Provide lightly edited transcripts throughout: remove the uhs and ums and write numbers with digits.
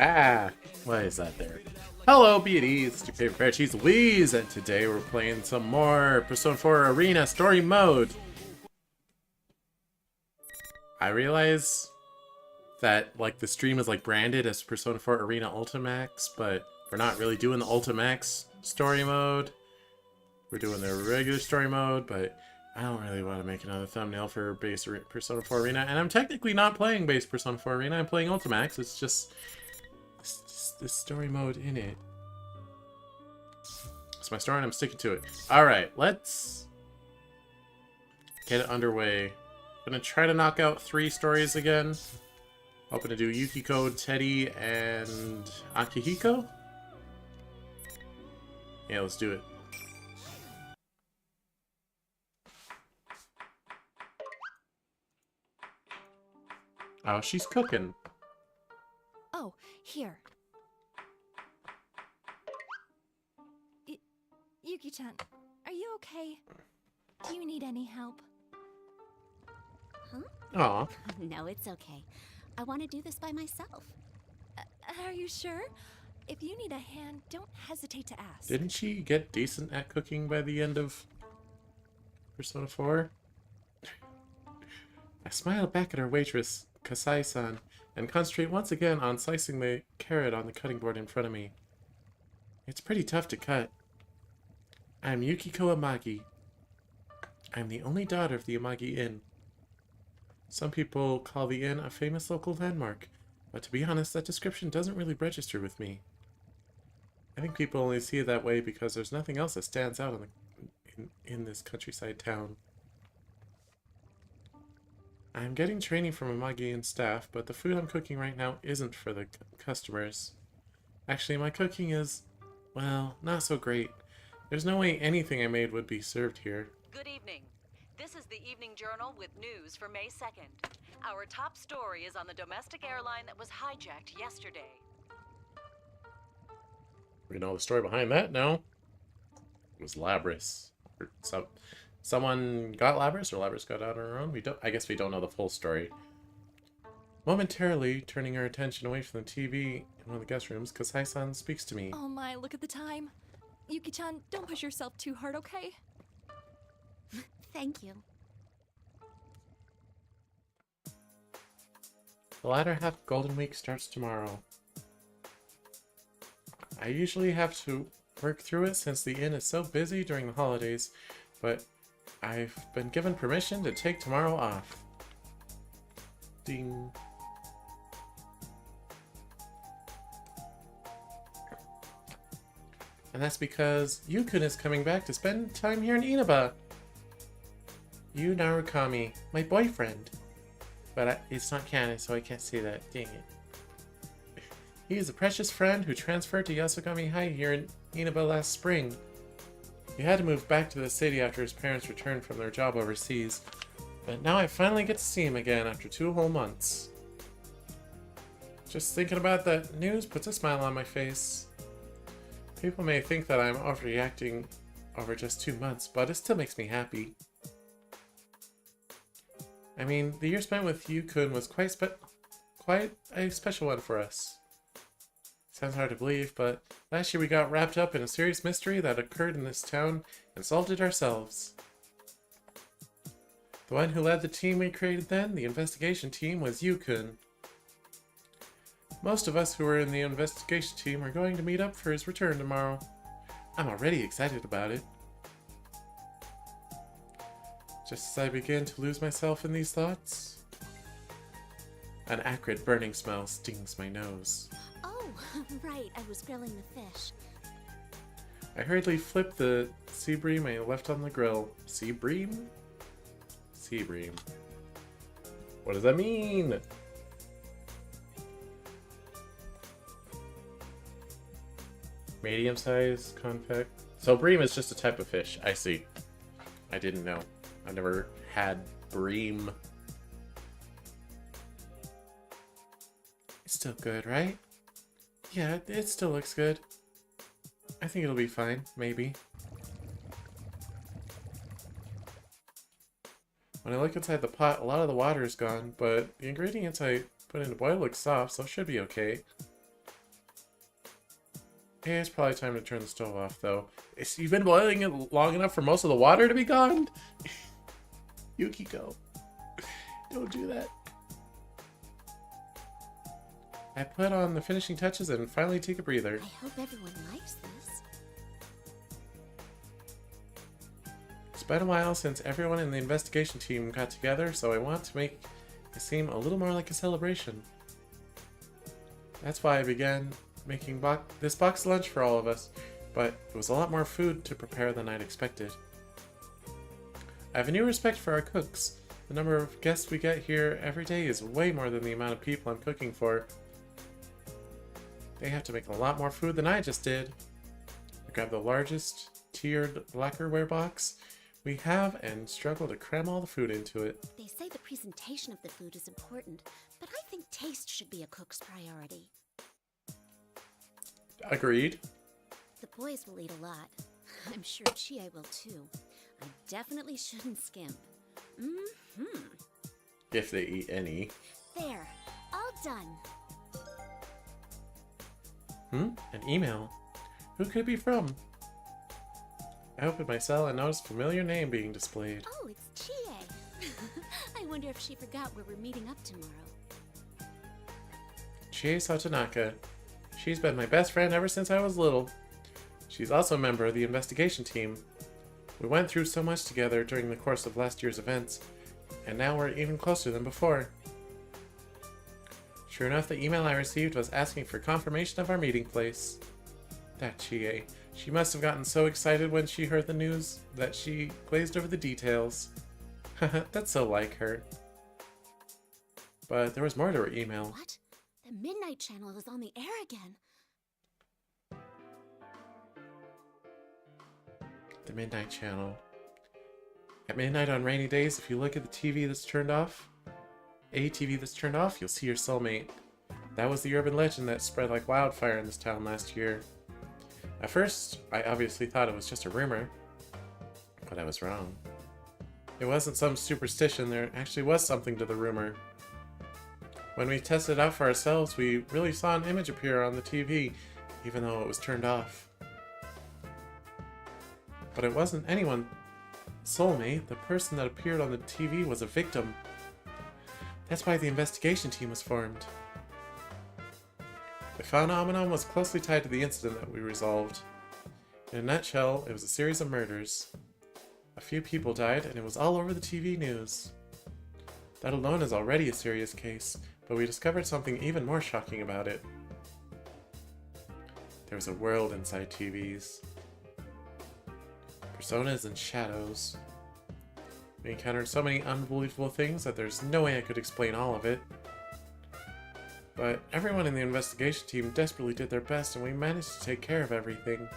Ah, why is that there? Hello, B&Es, it's your favorite pair of cheese, Louise, and today we're playing some more Persona 4 Arena Story Mode. I realize that, like, the stream is, like, branded as Persona 4 Arena Ultimax, but we're not really doing the Ultimax story mode. We're doing the regular story mode, but I don't really want to make another thumbnail for base Persona 4 Arena, and I'm technically not playing base Persona 4 Arena, I'm playing Ultimax. It's just this story mode in it. It's my story and I'm sticking to it. Alright, let's get it underway. I'm gonna try to knock out 3 stories again. Hoping to do Yukiko, Teddy, and Akihiko? Yeah, let's do it. Oh, she's cooking. Oh, here. Yuki-chan, are you okay? Do you need any help? Huh? Aw. No, it's okay. I want to do this by myself. Are you sure? If you need a hand, don't hesitate to ask. Didn't she get decent at cooking by the end of Persona 4? I smile back at our waitress, Kasai-san, and concentrate once again on slicing the carrot on the cutting board in front of me. It's pretty tough to cut. I'm Yukiko Amagi. I'm the only daughter of the Amagi Inn. Some people call the inn a famous local landmark, but to be honest, that description doesn't really register with me. I think people only see it that way because there's nothing else that stands out in this countryside town. I'm getting training from Amagi Inn staff, but the food I'm cooking right now isn't for the customers. Actually, my cooking is, well, not so great. There's no way anything I made would be served here. Good evening. This is the Evening Journal with news for May 2nd. Our top story is on the domestic airline that was hijacked yesterday. We know the story behind that now. It was Labris. Or someone got Labris, or Labris got out on her own. I guess we don't know the full story. Momentarily, turning our attention away from the TV in one of the guest rooms, Kasai-san speaks to me. Oh my, look at the time. Yuki-chan, don't push yourself too hard, okay? Thank you. The latter half of Golden Week starts tomorrow. I usually have to work through it since the inn is so busy during the holidays, but I've been given permission to take tomorrow off. Ding. And that's because Yukun is coming back to spend time here in Inaba. Yu Narukami, my boyfriend. But it's not canon, so I can't say that. Dang it. He is a precious friend who transferred to Yasogami High here in Inaba last spring. He had to move back to the city after his parents returned from their job overseas. But now I finally get to see him again after 2 whole months. Just thinking about that news puts a smile on my face. People may think that I'm overreacting over just 2 months, but it still makes me happy. I mean, the year spent with Yukun was quite a special one for us. Sounds hard to believe, but last year we got wrapped up in a serious mystery that occurred in this town and solved it ourselves. The one who led the team we created then, the investigation team, was Yukun. Most of us who were in the investigation team are going to meet up for his return tomorrow. I'm already excited about it. Just as I begin to lose myself in these thoughts, an acrid burning smell stings my nose. Oh, right. I was grilling the fish. I hurriedly flip the sea bream I left on the grill. Sea bream? Sea bream. What does that mean? Medium size, convex. So bream is just a type of fish. I see. I didn't know. I've never had bream. It's still good, right? Yeah, it still looks good. I think it'll be fine, maybe. When I look inside the pot, a lot of the water is gone, but the ingredients I put in to boil look soft, so it should be okay. Hey, it's probably time to turn the stove off, though. You've been boiling it long enough for most of the water to be gone? Yukiko. Don't do that. I put on the finishing touches and finally take a breather. I hope everyone likes this. It's been a while since everyone in the investigation team got together, so I want to make it seem a little more like a celebration. That's why I began making this box lunch for all of us, but it was a lot more food to prepare than I'd expected. I have a new respect for our cooks. The number of guests we get here every day is way more than the amount of people I'm cooking for. They have to make a lot more food than I just did. I grabbed the largest tiered lacquerware box we have and struggled to cram all the food into it. They say the presentation of the food is important, but I think taste should be a cook's priority. Agreed. The boys will eat a lot. I'm sure Chie will too. I definitely shouldn't skimp. If they eat any. There, all done. An email. Who could it be from? I opened my cell and noticed a familiar name being displayed. Oh, it's Chie. I wonder if she forgot where we're meeting up tomorrow. Chie Satonaka. She's been my best friend ever since I was little. She's also a member of the investigation team. We went through so much together during the course of last year's events, and now we're even closer than before. Sure enough, the email I received was asking for confirmation of our meeting place. That Chie. She must have gotten so excited when she heard the news that she glazed over the details. That's so like her. But there was more to her email. What? The Midnight Channel is on the air again. The Midnight Channel. At midnight on rainy days, if you look at the TV that's turned off, you'll see your soulmate. That was the urban legend that spread like wildfire in this town last year. At first, I obviously thought it was just a rumor, but I was wrong. It wasn't some superstition, there actually was something to the rumor. When we tested it out for ourselves, we really saw an image appear on the TV, even though it was turned off. But it wasn't anyone's soulmate. The person that appeared on the TV was a victim. That's why the investigation team was formed. The phenomenon was closely tied to the incident that we resolved. In a nutshell, it was a series of murders. A few people died, and it was all over the TV news. That alone is already a serious case, but we discovered something even more shocking about it. There was a world inside TVs. Personas and shadows. We encountered so many unbelievable things that there's no way I could explain all of it. But everyone in the investigation team desperately did their best and we managed to take care of everything.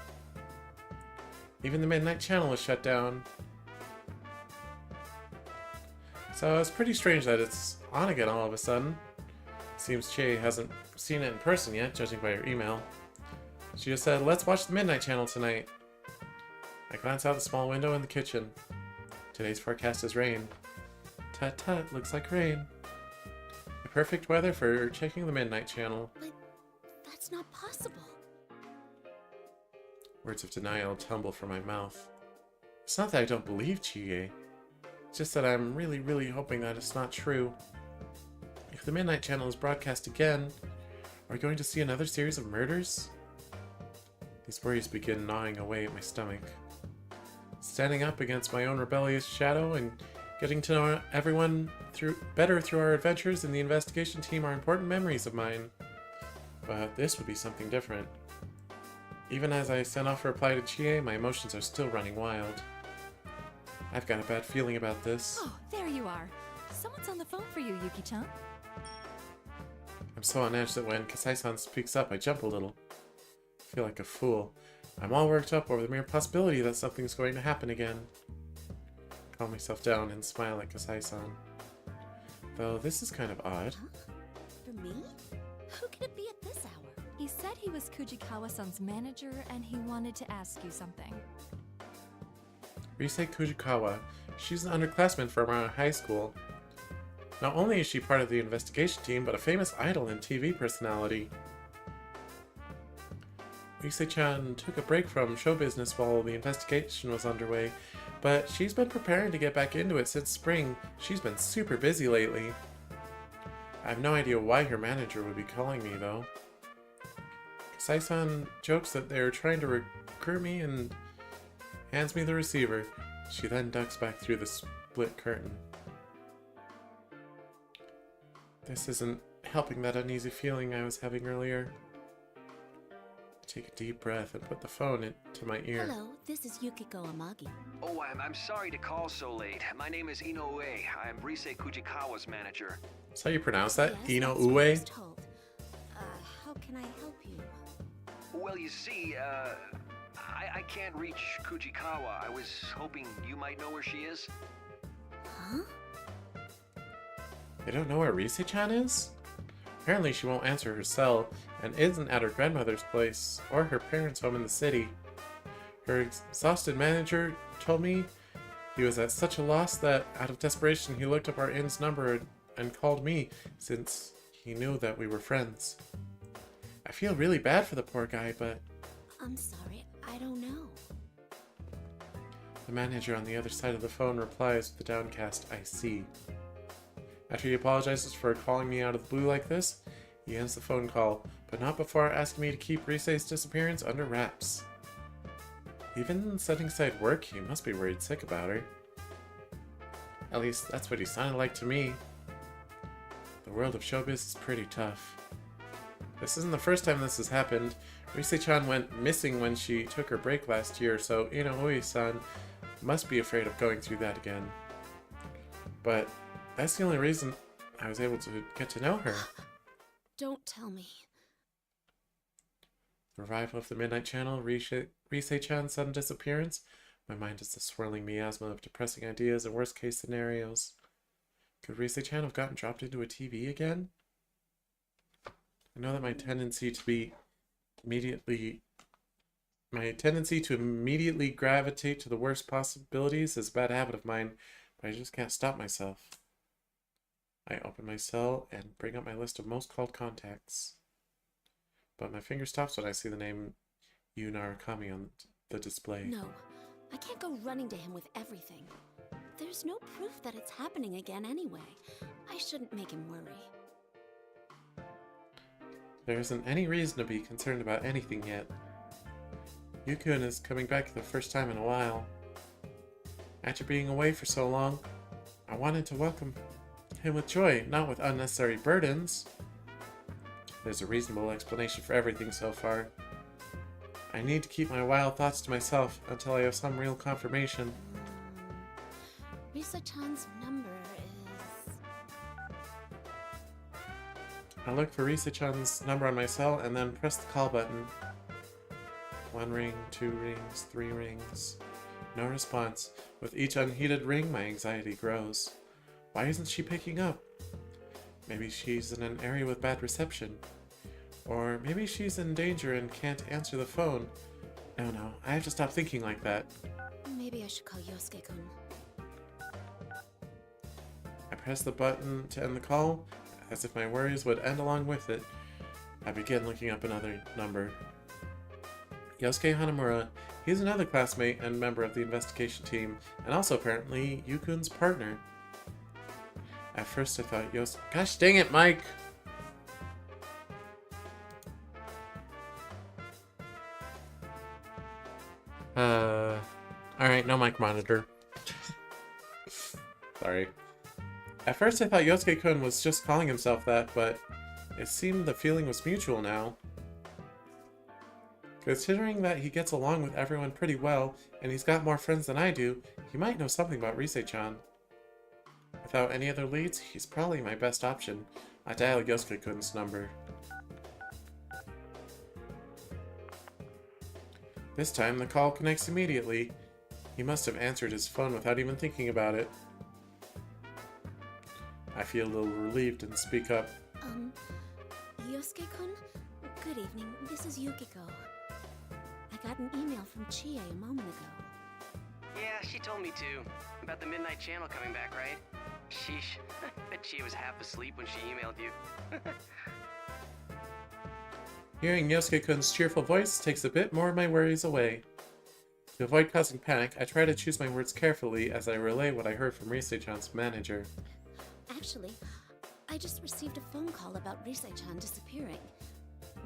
Even the Midnight Channel was shut down. So it's pretty strange that it's on again all of a sudden. Seems Chie hasn't seen it in person yet, judging by her email. She just said, "Let's watch the Midnight Channel tonight." I glanced out the small window in the kitchen. Today's forecast is rain. Tut tut, looks like rain. The perfect weather for checking the Midnight Channel. But that's not possible. Words of denial tumble from my mouth. It's not that I don't believe Chie. It's just that I'm really hoping that it's not true. If the Midnight Channel is broadcast again, are we going to see another series of murders? These worries begin gnawing away at my stomach. Standing up against my own rebellious shadow and getting to know everyone better through our adventures in the investigation team are important memories of mine. But this would be something different. Even as I send off a reply to Chie, my emotions are still running wild. I've got a bad feeling about this. Oh, there you are. Someone's on the phone for you, Yuki-chan. I'm so on edge that when Kasai-san speaks up, I jump a little. I feel like a fool. I'm all worked up over the mere possibility that something's going to happen again. Calm myself down and smile at Kasai-san. Though this is kind of odd. Huh? For me? Who could it be at this hour? He said he was Kujikawa-san's manager and he wanted to ask you something. Rise Kujikawa. She's an underclassman from our high school. Not only is she part of the investigation team, but a famous idol and TV personality. Rise-chan took a break from show business while the investigation was underway, but she's been preparing to get back into it since spring. She's been super busy lately. I have no idea why her manager would be calling me, though. Kasai-san jokes that they're trying to recruit me and hands me the receiver. She then ducks back through the split curtain. This isn't helping that uneasy feeling I was having earlier. Take a deep breath and put the phone into my ear. Hello, this is Yukiko Amagi. Oh, I'm sorry to call so late. My name is Inoue. I'm Rise Kujikawa's manager. That's how you pronounce that? Yes, that's what I Inoue? was told. How can I help you? Well, you see, I can't reach Kujikawa. I was hoping you might know where she is. Huh? They don't know where Rise-chan is? Apparently she won't answer her cell and isn't at her grandmother's place or her parents' home in the city. Her exhausted manager told me he was at such a loss that out of desperation he looked up our inn's number and called me since he knew that we were friends. I feel really bad for the poor guy, but I'm sorry, I don't know. the manager on the other side of the phone replies with a downcast "I see." After he apologizes for calling me out of the blue like this, he ends the phone call, but not before asking me to keep Rise's disappearance under wraps. Even setting aside work, he must be worried sick about her. At least that's what he sounded like to me. The world of showbiz is pretty tough. This isn't the first time this has happened. Rise-chan went missing when she took her break last year, so Inoue-san must be afraid of going through that again. But that's the only reason I was able to get to know her. Don't tell me. The revival of the Midnight Channel, Rise-chan's sudden disappearance. My mind is a swirling miasma of depressing ideas and worst-case scenarios. Could Rise-chan have gotten dropped into a TV again? I know that my tendency to immediately gravitate to the worst possibilities is a bad habit of mine, but I just can't stop myself. I open my cell and bring up my list of most called contacts. But my finger stops when I see the name Yu Narukami on the display. No, I can't go running to him with everything. There's no proof that it's happening again anyway. I shouldn't make him worry. There isn't any reason to be concerned about anything yet. Yu-kun is coming back for the first time in a while. After being away for so long, I wanted to welcome him with joy, not with unnecessary burdens. There's a reasonable explanation for everything so far. I need to keep my wild thoughts to myself until I have some real confirmation. Risa-chan's number is... I look for Risa-chan's number on my cell and then press the call button. 1 ring, 2 rings, 3 rings. No response. With each unheeded ring, my anxiety grows. Why isn't she picking up? Maybe she's in an area with bad reception. Or maybe she's in danger and can't answer the phone. No, I have to stop thinking like that. Maybe I should call Yosuke-kun. I press the button to end the call, as if my worries would end along with it. I begin looking up another number. Yosuke Hanamura. He's another classmate and member of the investigation team, and also apparently Yukun's partner. At first I thought Gosh dang it, Mike! Alright, no mic monitor. Sorry. At first I thought Yosuke-kun was just calling himself that, but it seemed the feeling was mutual now. Considering that he gets along with everyone pretty well, and he's got more friends than I do, he might know something about Rise-chan. Without any other leads, he's probably my best option. I dial Yosuke-kun's number. This time, the call connects immediately. He must have answered his phone without even thinking about it. I feel a little relieved and speak up. Yosuke-kun? Good evening, this is Yukiko. I got an email from Chie a moment ago. Yeah, she told me too. About the Midnight Channel coming back, right? Sheesh. Bet she was half asleep when she emailed you. Hearing Yosuke-kun's cheerful voice takes a bit more of my worries away. To avoid causing panic, I try to choose my words carefully as I relay what I heard from Rise-chan's manager. Actually, I just received a phone call about Rise-chan disappearing.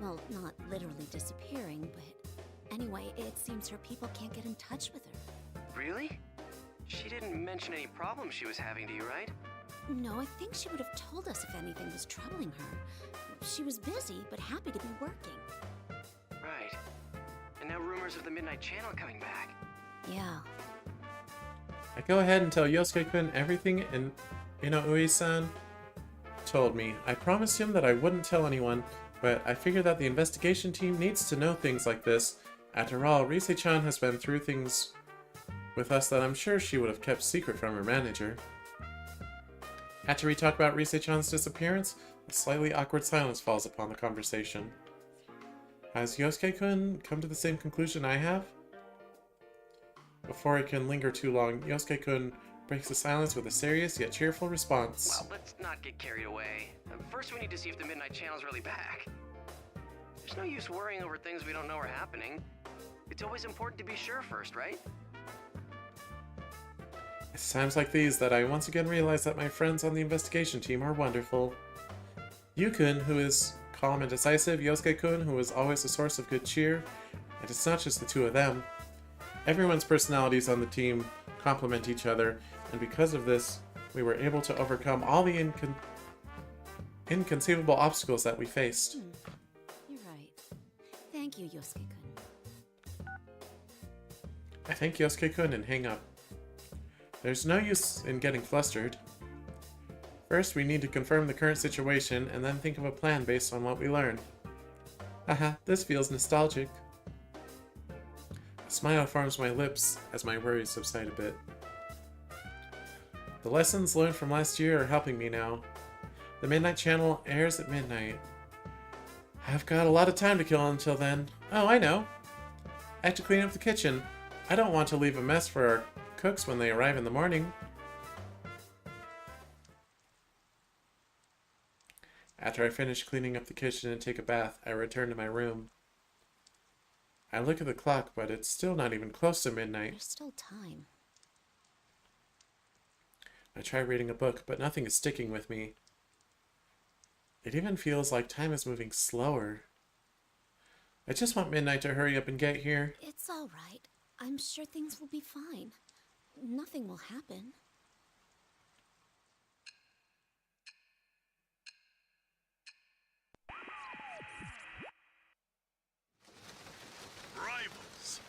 Well, not literally disappearing, but anyway, it seems her people can't get in touch with her. Really? She didn't mention any problems she was having to you, right? No, I think she would have told us if anything was troubling her. She was busy, but happy to be working. Right. And now rumors of the Midnight Channel coming back. Yeah. I go ahead and tell Yosuke-kun everything Inoue-san told me. I promised him that I wouldn't tell anyone, but I figure that the investigation team needs to know things like this. After all, Rise-chan has been through things with us that I'm sure she would have kept secret from her manager. After we talk about Rise-chan's disappearance, a slightly awkward silence falls upon the conversation. Has Yosuke-kun come to the same conclusion I have? Before I can linger too long, Yosuke-kun breaks the silence with a serious yet cheerful response. Well, let's not get carried away. First, we need to see if the Midnight Channel's really back. There's no use worrying over things we don't know are happening. It's always important to be sure first, right? It's times like these that I once again realize that my friends on the investigation team are wonderful. Yu-kun, who is calm and decisive, Yosuke-kun, who is always a source of good cheer, and it's not just the two of them. Everyone's personalities on the team complement each other, and because of this, we were able to overcome all the inconceivable obstacles that we faced. You're right. Thank you, Yosuke-kun. I thank Yosuke-kun and hang up. There's no use in getting flustered. First, we need to confirm the current situation, and then think of a plan based on what we learn. Haha, this feels nostalgic. A smile forms my lips as my worries subside a bit. The lessons learned from last year are helping me now. The Midnight Channel airs at midnight. I've got a lot of time to kill until then. Oh, I know. I have to clean up the kitchen. I don't want to leave a mess for our cooks when they arrive in the morning. After I finish cleaning up the kitchen and take a bath, I return to my room. I look at the clock, but it's still not even close to midnight. There's still time. I try reading a book, but nothing is sticking with me. It even feels like time is moving slower. I just want midnight to hurry up and get here. It's all right. I'm sure things will be fine. Nothing will happen. Rivals.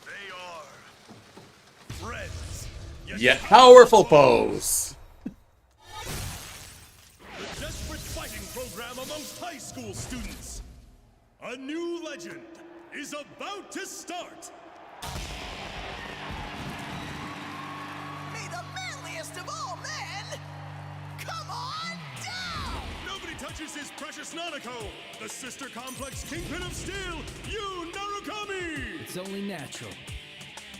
They are friends. Yet powerful foes! The desperate fighting program amongst high school students. A new legend is about to start. May the manliest of all men come on down! Nobody touches his precious Nanako, the sister complex kingpin of steel, Yu Narukami! It's only natural.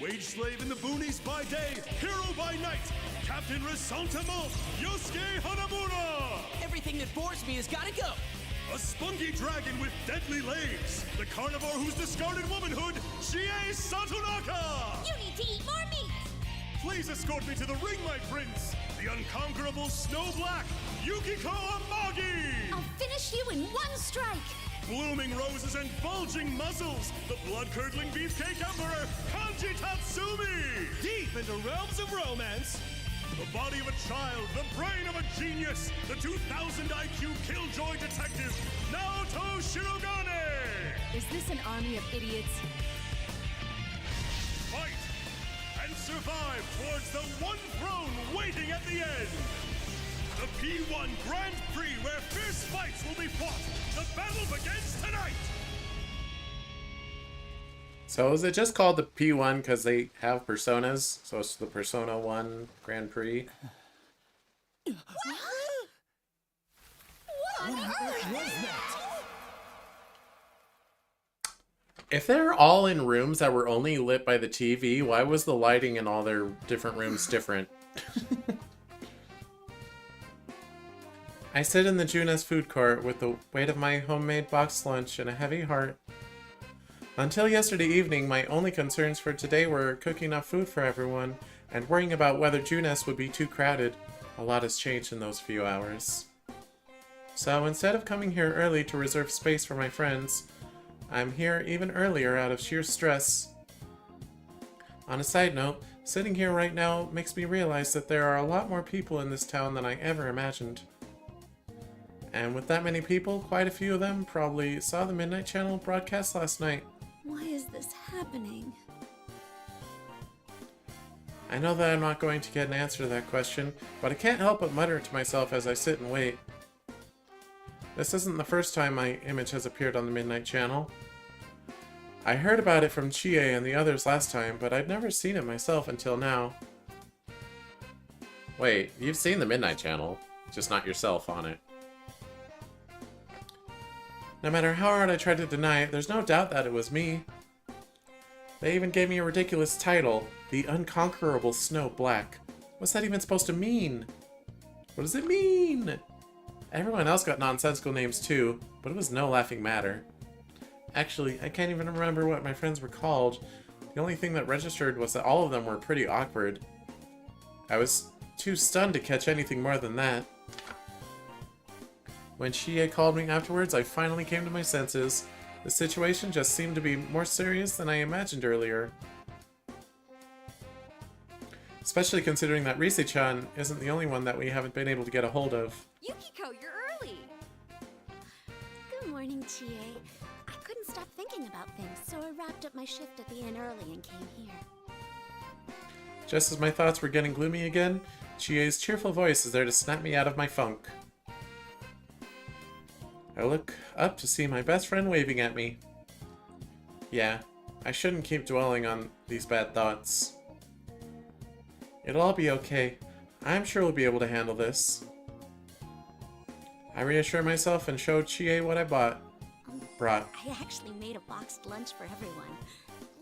Wage slave in the boonies by day, hero by night, Captain Resentiment, Yosuke Hanamura! Everything that bores me has gotta go! A spunky dragon with deadly legs, the carnivore who's discarded womanhood, Chie Satonaka! You need to eat more meat! Please escort me to the ring, my prince! The unconquerable Snow Black, Yukiko Amagi! I'll finish you in one strike! Blooming roses and bulging muzzles, the blood-curdling beefcake emperor, Kanji Tatsumi! Deep into realms of romance, the body of a child, the brain of a genius, the 2000 IQ killjoy detective, Naoto Shirogane! Is this an army of idiots? Fight and survive towards the one throne waiting at the end! The P1 Grand Prix where fierce fights will be fought! The battle begins tonight! So is it just called the P1 because they have personas? So it's the Persona 1 Grand Prix? What on earth? If they're all in rooms that were only lit by the TV, why was the lighting in all their different rooms different? I sit in the Junes food court with the weight of my homemade boxed lunch and a heavy heart. Until yesterday evening, my only concerns for today were cooking enough food for everyone and worrying about whether Junes would be too crowded. A lot has changed in those few hours. So instead of coming here early to reserve space for my friends, I'm here even earlier out of sheer stress. On a side note, sitting here right now makes me realize that there are a lot more people in this town than I ever imagined. And with that many people, quite a few of them probably saw the Midnight Channel broadcast last night. Why is this happening? I know that I'm not going to get an answer to that question, but I can't help but mutter to myself as I sit and wait. This isn't the first time my image has appeared on the Midnight Channel. I heard about it from Chie and the others last time, but I'd never seen it myself until now. Wait, you've seen the Midnight Channel, just not yourself on it. No matter how hard I tried to deny it, there's no doubt that it was me. They even gave me a ridiculous title, The Unconquerable Snow Black. What's that even supposed to mean? What does it mean? Everyone else got nonsensical names too, but it was no laughing matter. Actually, I can't even remember what my friends were called. The only thing that registered was that all of them were pretty awkward. I was too stunned to catch anything more than that. When Chie called me afterwards, I finally came to my senses. The situation just seemed to be more serious than I imagined earlier. Especially considering that Rise-chan isn't the only one that we haven't been able to get a hold of. Yukiko, you're early! Good morning, Chie. I couldn't stop thinking about things, so I wrapped up my shift at the inn early and came here. Just as my thoughts were getting gloomy again, Chie's cheerful voice is there to snap me out of my funk. I look up to see my best friend waving at me. Yeah, I shouldn't keep dwelling on these bad thoughts. It'll all be okay. I'm sure we'll be able to handle this. I reassure myself and show Chie what I brought. I actually made a boxed lunch for everyone.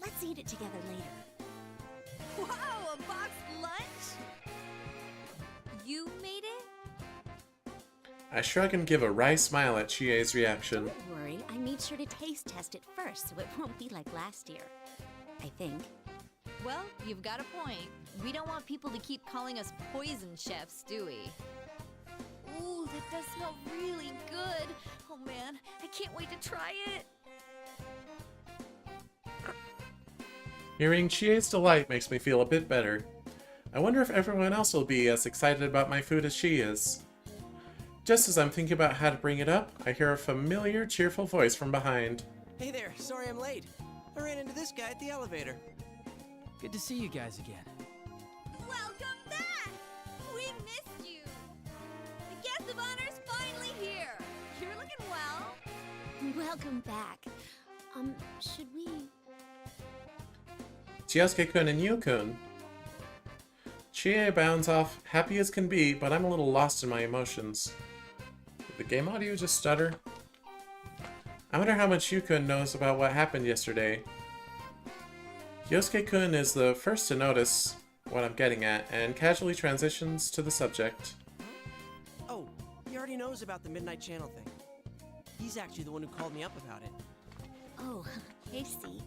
Let's eat it together later. Wow, a boxed lunch? You made it? I shrug and give a wry smile at Chie's reaction. Don't worry, I made sure to taste test it first, so it won't be like last year. I think. Well, you've got a point. We don't want people to keep calling us poison chefs, do we? Ooh, that does smell really good. Oh man, I can't wait to try it. Hearing Chie's delight makes me feel a bit better. I wonder if everyone else will be as excited about my food as she is. Just as I'm thinking about how to bring it up, I hear a familiar, cheerful voice from behind. Hey there, sorry I'm late. I ran into this guy at the elevator. Good to see you guys again. Welcome back! We missed you! The guest of honor's finally here! You're looking well. Welcome back. Should we... Chiosuke-kun and Yu-kun. Chie bounds off, happy as can be, but I'm a little lost in my emotions. Did the game audio just stutter? I wonder how much Yu-kun knows about what happened yesterday. Yosuke-kun is the first to notice what I'm getting at, and casually transitions to the subject. Oh, he already knows about the Midnight Channel thing. He's actually the one who called me up about it. Oh, I see.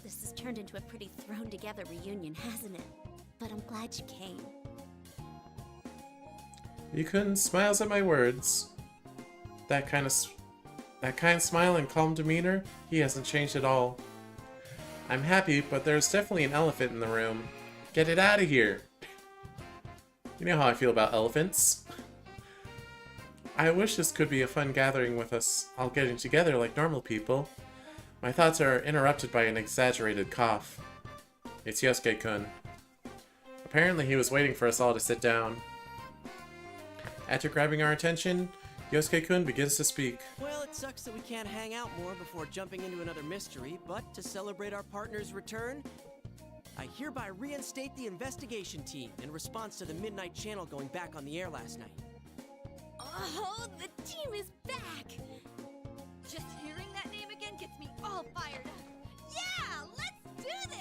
This has turned into a pretty thrown-together reunion, hasn't it? But I'm glad you came. Yu-kun smiles at my words. That kind smile and calm demeanor, he hasn't changed at all. I'm happy, but there's definitely an elephant in the room. Get it out of here! You know how I feel about elephants. I wish this could be a fun gathering with us all getting together like normal people. My thoughts are interrupted by an exaggerated cough. It's Yosuke-kun. Apparently he was waiting for us all to sit down. After grabbing our attention, Yosuke-kun begins to speak. Well, it sucks that we can't hang out more before jumping into another mystery, but to celebrate our partner's return, I hereby reinstate the investigation team in response to the Midnight Channel going back on the air last night. Oh, the team is back! Just hearing that name again gets me all fired up. Yeah, let's do this!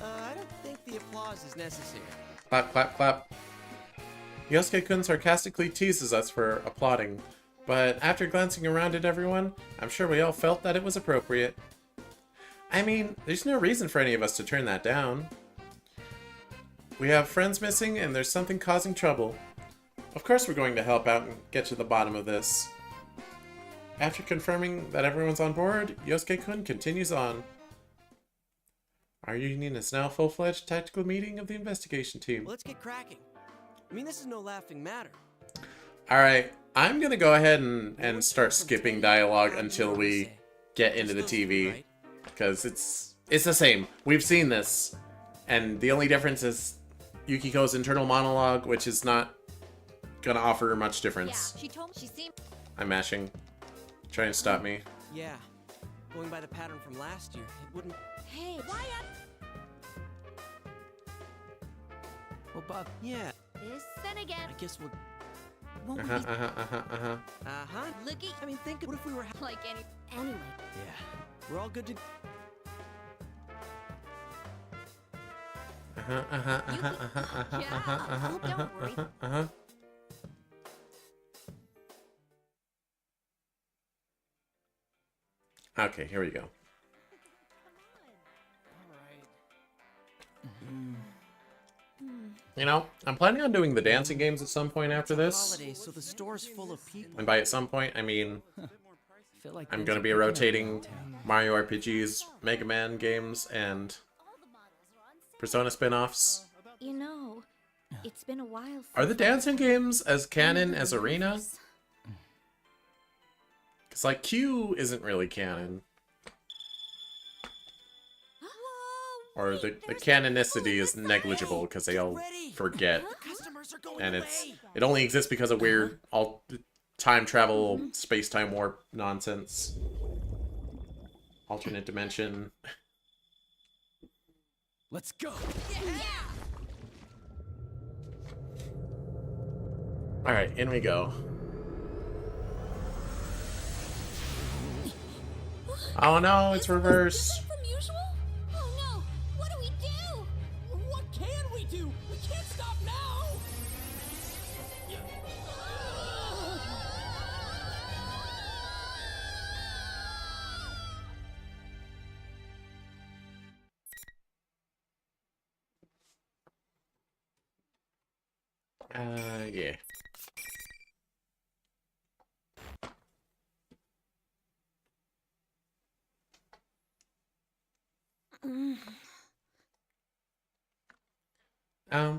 I don't think the applause is necessary. Clap, clap, clap. Yosuke-kun sarcastically teases us for applauding, but after glancing around at everyone, I'm sure we all felt that it was appropriate. I mean, there's no reason for any of us to turn that down. We have friends missing and there's something causing trouble. Of course we're going to help out and get to the bottom of this. After confirming that everyone's on board, Yosuke-kun continues on. Our union is now a full-fledged tactical meeting of the investigation team. Well, let's get cracking. I mean, this is no laughing matter. Alright, I'm gonna go ahead and start skipping dialogue until we get into the TV. Because it's the same. We've seen this. And the only difference is Yukiko's internal monologue, which is not gonna offer much difference. Yeah, she told me she seemed. I'm mashing. Trying to stop me. Yeah. Going by the pattern from last year, it wouldn't... Hey, why Well, Bob, yeah. this then again? I guess we'll... Won't we look at I mean, think, what if we were... like any? Anyway, Yeah. We're all good to... Oh, don't worry. Okay, here we go. You know, I'm planning on doing the dancing games at some point after this. Holiday, so the store's full of people. And by at some point, I mean, Feel like I'm things gonna are be picking up rotating around town. Mario RPGs, Mega Man games, and Persona spin-offs. You know, it's been a while. Are the dancing games as canon as Arena? Because, like, Q isn't really canon. Or the canonicity is negligible because they all forget. Customers are going And away. it only exists because of weird time travel, space-time warp nonsense. Alternate dimension. Let's go. Alright, in we go. Oh no, it's reverse. From usual? Oh no! What do we do? What can we do? We can't stop now. Yeah.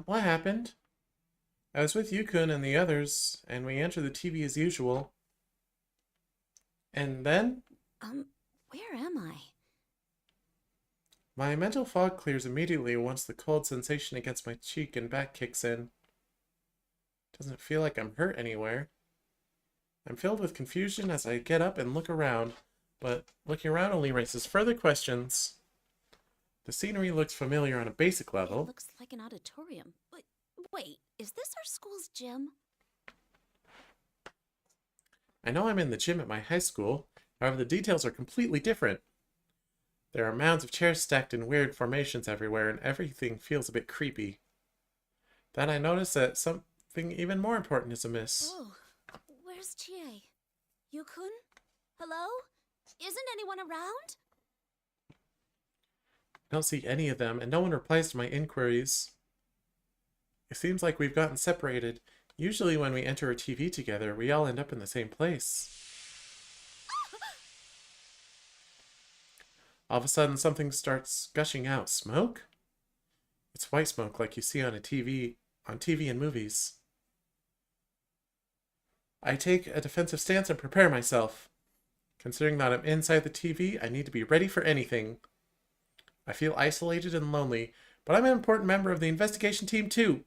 What happened? I was with Yukun and the others, and we entered the TV as usual. And then, where am I? my mental fog clears immediately once the cold sensation against my cheek and back kicks in. Doesn't feel like I'm hurt anywhere. I'm filled with confusion as I get up and look around, but looking around only raises further questions. The scenery looks familiar on a basic It level. looks like an auditorium. But wait, is this our school's gym? I know I'm in the gym at my high school, however the details are completely different. There are mounds of chairs stacked in weird formations everywhere, and everything feels a bit creepy. Then I notice that something even more important is amiss. Oh, where's Chie? Yukun? Hello? Isn't anyone around? I don't see any of them, and no one replies to my inquiries. It seems like we've gotten separated. Usually when we enter a TV together, we all end up in the same place. All of a sudden, something starts gushing out. Smoke? It's white smoke like you see on TV and movies. I take a defensive stance and prepare myself. Considering that I'm inside the TV, I need to be ready for anything. I feel isolated and lonely, but I'm an important member of the investigation team too.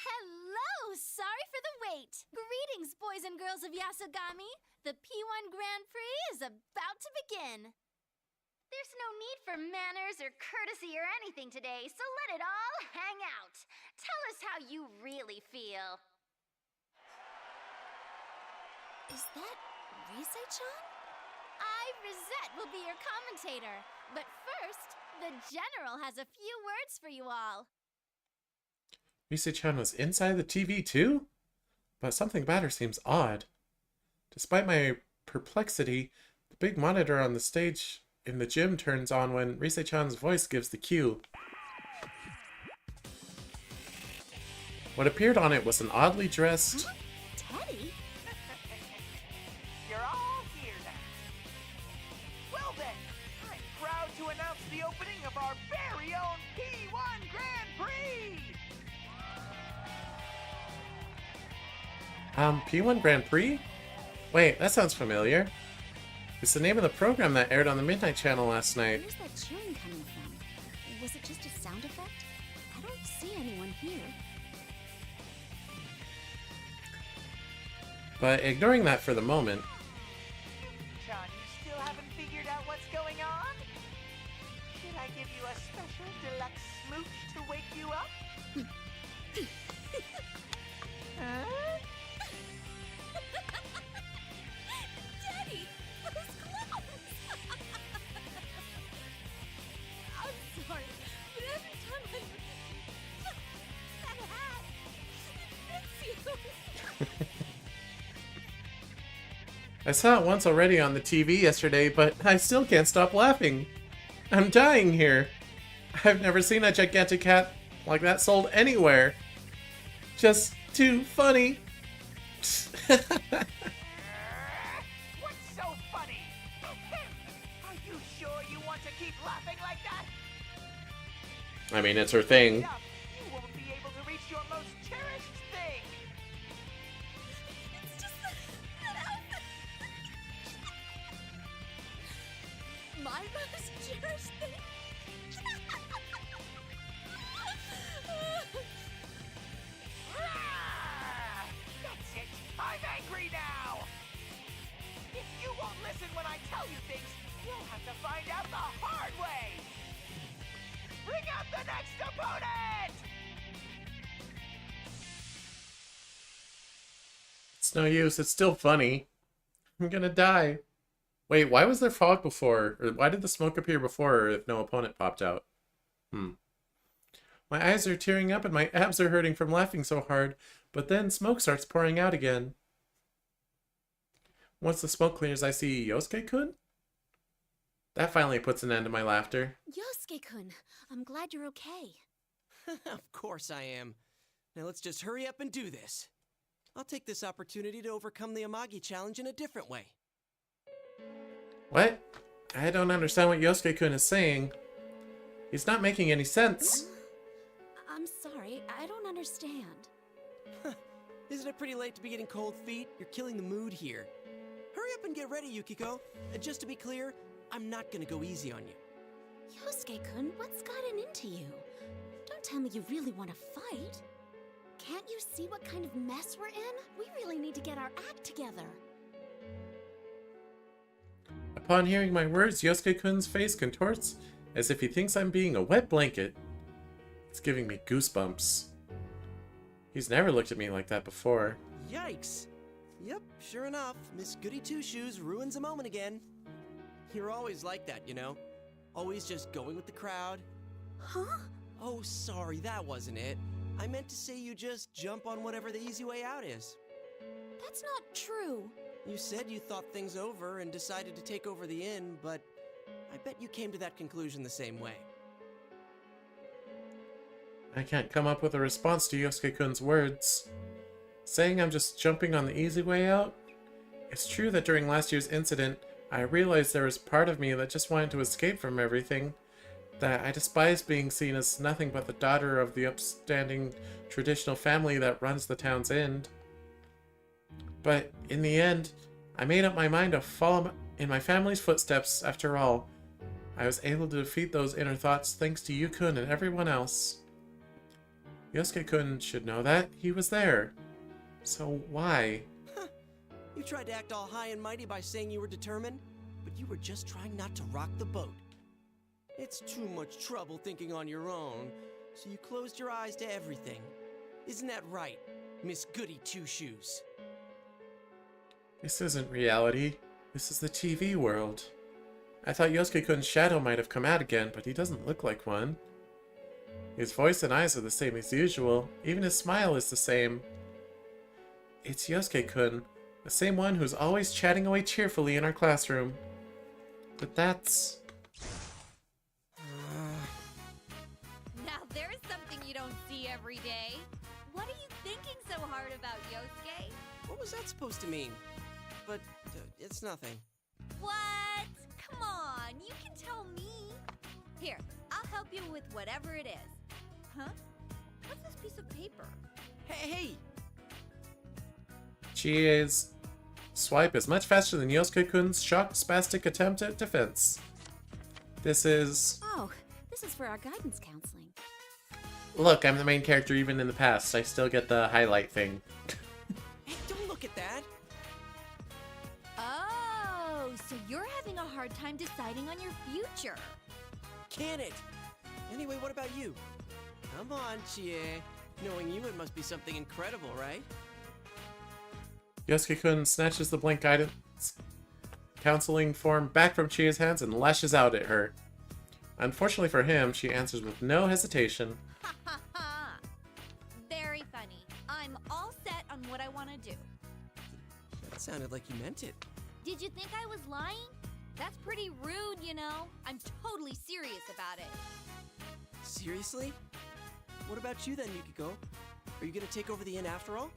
Hello! Sorry for the wait. Greetings, boys and girls of Yasogami. The P1 Grand Prix is about to begin. There's no need for manners or courtesy or anything today, so let it all hang out. Tell us how you really feel. Is that Risei-chan? Risette will be your commentator. But first, the General has a few words for you all. Rise-chan was inside the TV too? But something about her seems odd. Despite my perplexity, the big monitor on the stage in the gym turns on when Rise-chan's voice gives the cue. What appeared on it was an oddly dressed... Huh? Teddy? You're all here now. Well then, I'm proud to announce the opening of our very own P1 Grand Prix! P1 Grand Prix? Wait, that sounds familiar. It's the name of the program that aired on the Midnight Channel last night. Where's that cheering coming from? Was it just a sound effect? I don't see anyone here. But ignoring that for the moment, John, you still haven't figured out what's going on? Should I give you a special deluxe smooch to wake you up? Huh? Daddy, those clothes! I'm sorry, but every time I look at you, that hat, it fits you. I saw it once already on the TV yesterday, but I still can't stop laughing. I'm dying here. I've never seen a gigantic hat like that sold anywhere. Just too funny. What's so funny? Are you sure you want to keep laughing like that? I mean, it's her thing. You won't be able to reach your most cherished thing. It's just that outfit. My most cherished thing. That's it. I'm angry now. If you won't listen when I tell you things, you'll have to find out the hard way. Bring out the next opponent! It's no use. It's still funny. I'm gonna die. Wait, why was there fog before? Or why did the smoke appear before if no opponent popped out? My eyes are tearing up and my abs are hurting from laughing so hard, but then smoke starts pouring out again. Once the smoke clears, I see Yosuke-kun? That finally puts an end to my laughter. Yosuke-kun, I'm glad you're okay. Of course I am. Now let's just hurry up and do this. I'll take this opportunity to overcome the Amagi challenge in a different way. What? I don't understand what Yosuke-kun is saying. He's not making any sense. I'm sorry, I don't understand. Isn't it pretty late to be getting cold feet? You're killing the mood here. Hurry up and get ready, Yukiko. And just to be clear, I'm not gonna go easy on you. Yosuke-kun, what's gotten into you? Don't tell me you really want to fight. Can't you see what kind of mess we're in? We really need to get our act together. Upon hearing my words, Yosuke-kun's face contorts as if he thinks I'm being a wet blanket. It's giving me goosebumps. He's never looked at me like that before. Yikes! Yep, sure enough, Miss Goody Two-Shoes ruins a moment again. You're always like that, you know? Always just going with the crowd. Huh? Oh, sorry, that wasn't it. I meant to say you just jump on whatever the easy way out is. That's not true. You said you thought things over and decided to take over the inn, but I bet you came to that conclusion the same way. I can't come up with a response to Yosuke-kun's words. Saying I'm just jumping on the easy way out? It's true that during last year's incident, I realized there was part of me that just wanted to escape from everything. That I despised being seen as nothing but the daughter of the upstanding traditional family that runs the town's inn. But in the end, I made up my mind to follow in my family's footsteps after all. I was able to defeat those inner thoughts thanks to Yu-kun and everyone else. Yosuke-kun should know that. He was there. So why? You tried to act all high and mighty by saying you were determined, but you were just trying not to rock the boat. It's too much trouble thinking on your own, so you closed your eyes to everything. Isn't that right, Miss Goody Two-Shoes? This isn't reality. This is the TV world. I thought Yosuke-kun's shadow might have come out again, but he doesn't look like one. His voice and eyes are the same as usual. Even his smile is the same. It's Yosuke-kun, the same one who's always chatting away cheerfully in our classroom. But that's... Now there's something you don't see every day. What are you thinking so hard about, Yosuke? What was that supposed to mean? But it's nothing. What? Come on, you can tell me. Here, I'll help you with whatever it is. Huh? What's this piece of paper? Hey! Chie's swipe is much faster than Yosuke-kun's shocked, spastic attempt at defense. This is... Oh, this is for our guidance counseling. Look, I'm the main character even in the past. I still get the highlight thing. Hey, don't look at that! Oh, so you're having a hard time deciding on your future. Can it? Anyway, what about you? Come on, Chie. Knowing you, it must be something incredible, right? Yosuke-kun snatches the blank guidance counseling form back from Chie's hands and lashes out at her. Unfortunately for him, she answers with no hesitation. Ha ha ha! Very funny. I'm all set on what I want to do. That sounded like you meant it. Did you think I was lying? That's pretty rude, you know. I'm totally serious about it. Seriously? What about you then, Yukiko? Are you gonna take over the inn after all?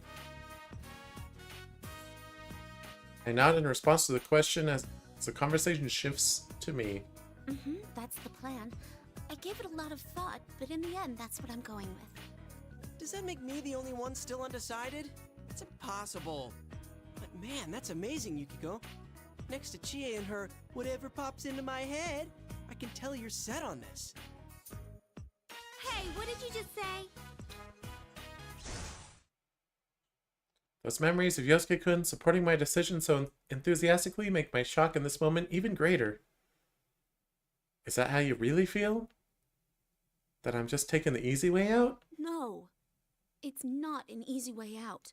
I nod in response to the question as the conversation shifts to me. That's the plan. I gave it a lot of thought, but in the end, that's what I'm going with. Does that make me the only one still undecided? It's impossible. But man, that's amazing, Yukiko. Next to Chie and her whatever pops into my head, I can tell you're set on this. Hey, what did you just say? Those memories of Yosuke-kun supporting my decision so enthusiastically make my shock in this moment even greater. Is that how you really feel? That I'm just taking the easy way out? No, it's not an easy way out.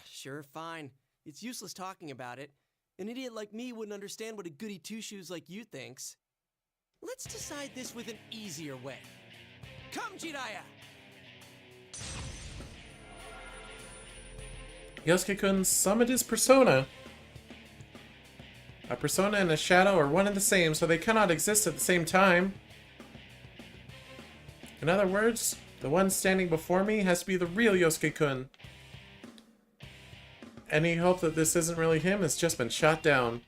Sure, fine. It's useless talking about it. An idiot like me wouldn't understand what a goody two-shoes like you thinks. Let's decide this with an easier way. Come, Jiraiya! Yosuke-kun summoned his persona. A persona and a shadow are one and the same, so they cannot exist at the same time. In other words, the one standing before me has to be the real Yosuke-kun. Any hope that this isn't really him has just been shot down.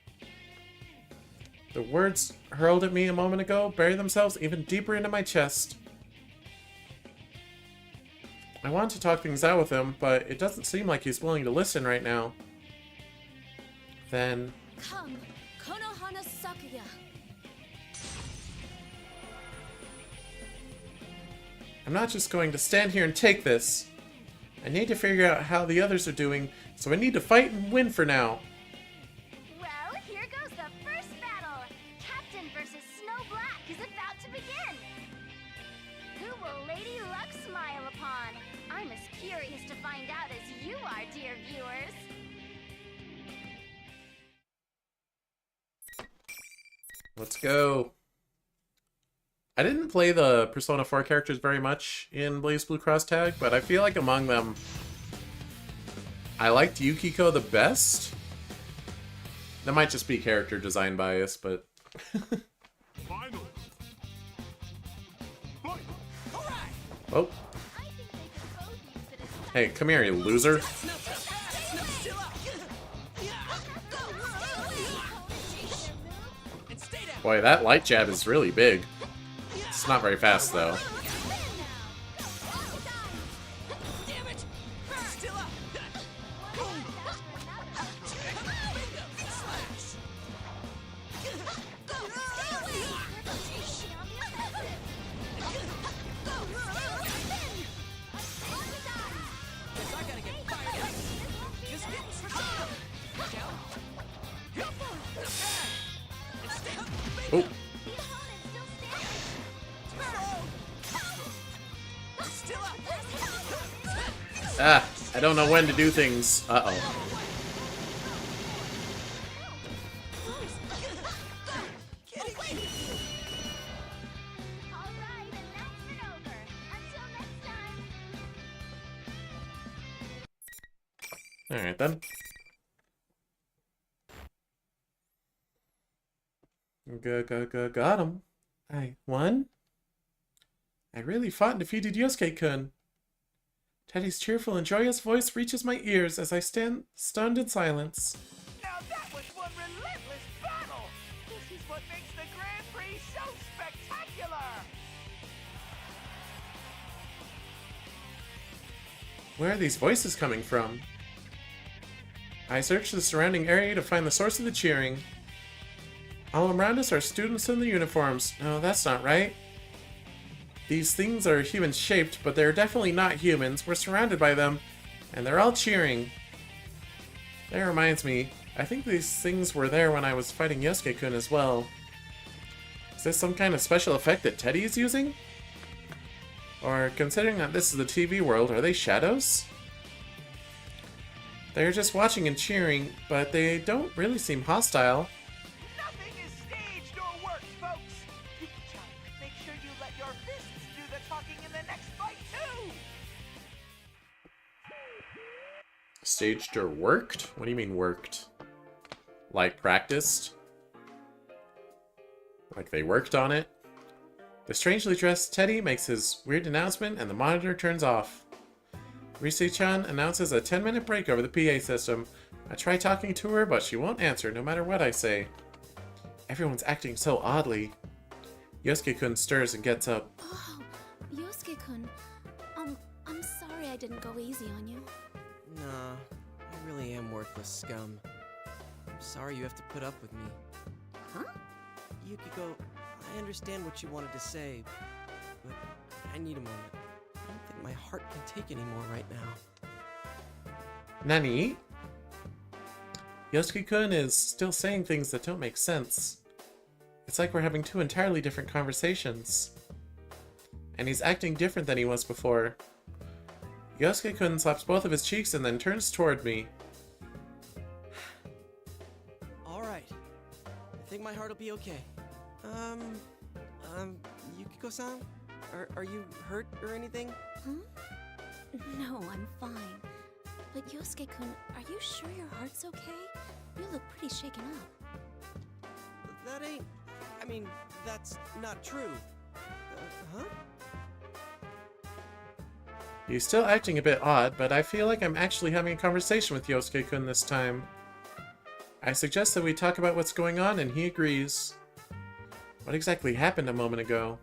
The words hurled at me a moment ago bury themselves even deeper into my chest. I want to talk things out with him, but it doesn't seem like he's willing to listen right now. Then... Come, Konohana Sakuya. I'm not just going to stand here and take this. I need to figure out how the others are doing, so I need to fight and win for now. Well, here goes the first battle. Captain versus Snow Black is about to begin. Who will Lady Luck smile upon? I'm as curious to find out as you are, dear viewers. Let's go. I didn't play the Persona 4 characters very much in Blaze Blue Cross Tag, but I feel like among them, I liked Yukiko the best. That might just be character design bias, but... Finals. Oh. Hey, come here, you loser. Boy, that light jab is really big. It's not very fast, though. Oh. Ah, I don't know when to do things. Uh-oh. Alright then. Got him. I won? I really fought and defeated Yosuke-kun. Teddy's cheerful and joyous voice reaches my ears as I stand stunned in silence. Now that was one relentless battle! This is what makes the Grand Prix so spectacular! Where are these voices coming from? I search the surrounding area to find the source of the cheering. All around us are students in the uniforms. No, that's not right. These things are human-shaped, but they're definitely not humans. We're surrounded by them, and they're all cheering. That reminds me, I think these things were there when I was fighting Yosuke-kun as well. Is this some kind of special effect that Teddy is using? Or, considering that this is the TV world, are they shadows? They're just watching and cheering, but they don't really seem hostile. Nothing is staged or worked, folks! Yuki-chan, make sure you let your fists do the talking in the next fight, too! Staged or worked? What do you mean worked? Like practiced? Like they worked on it? The strangely dressed Teddy makes his weird announcement and the monitor turns off. Rise-chan announces a 10-minute break over the PA system. I try talking to her, but she won't answer no matter what I say. Everyone's acting so oddly. Yosuke-kun stirs and gets up. Oh, Yosuke-kun. I'm sorry I didn't go easy on you. Nah, I really am worthless scum. I'm sorry you have to put up with me. Huh? Yukiko, I understand what you wanted to say, but I need a moment. I don't think my heart can take any more right now. Nani? Yosuke-kun is still saying things that don't make sense. It's like we're having two entirely different conversations. And he's acting different than he was before. Yosuke-kun slaps both of his cheeks and then turns toward me. Alright. I think my heart will be okay. Yukiko-san? Are you hurt or anything? Huh? No, I'm fine. But Yosuke-kun, are you sure your heart's okay? You look pretty shaken up. That ain't... I mean, that's not true. Huh? He's still acting a bit odd, but I feel like I'm actually having a conversation with Yosuke-kun this time. I suggest that we talk about what's going on, and he agrees. What exactly happened a moment ago?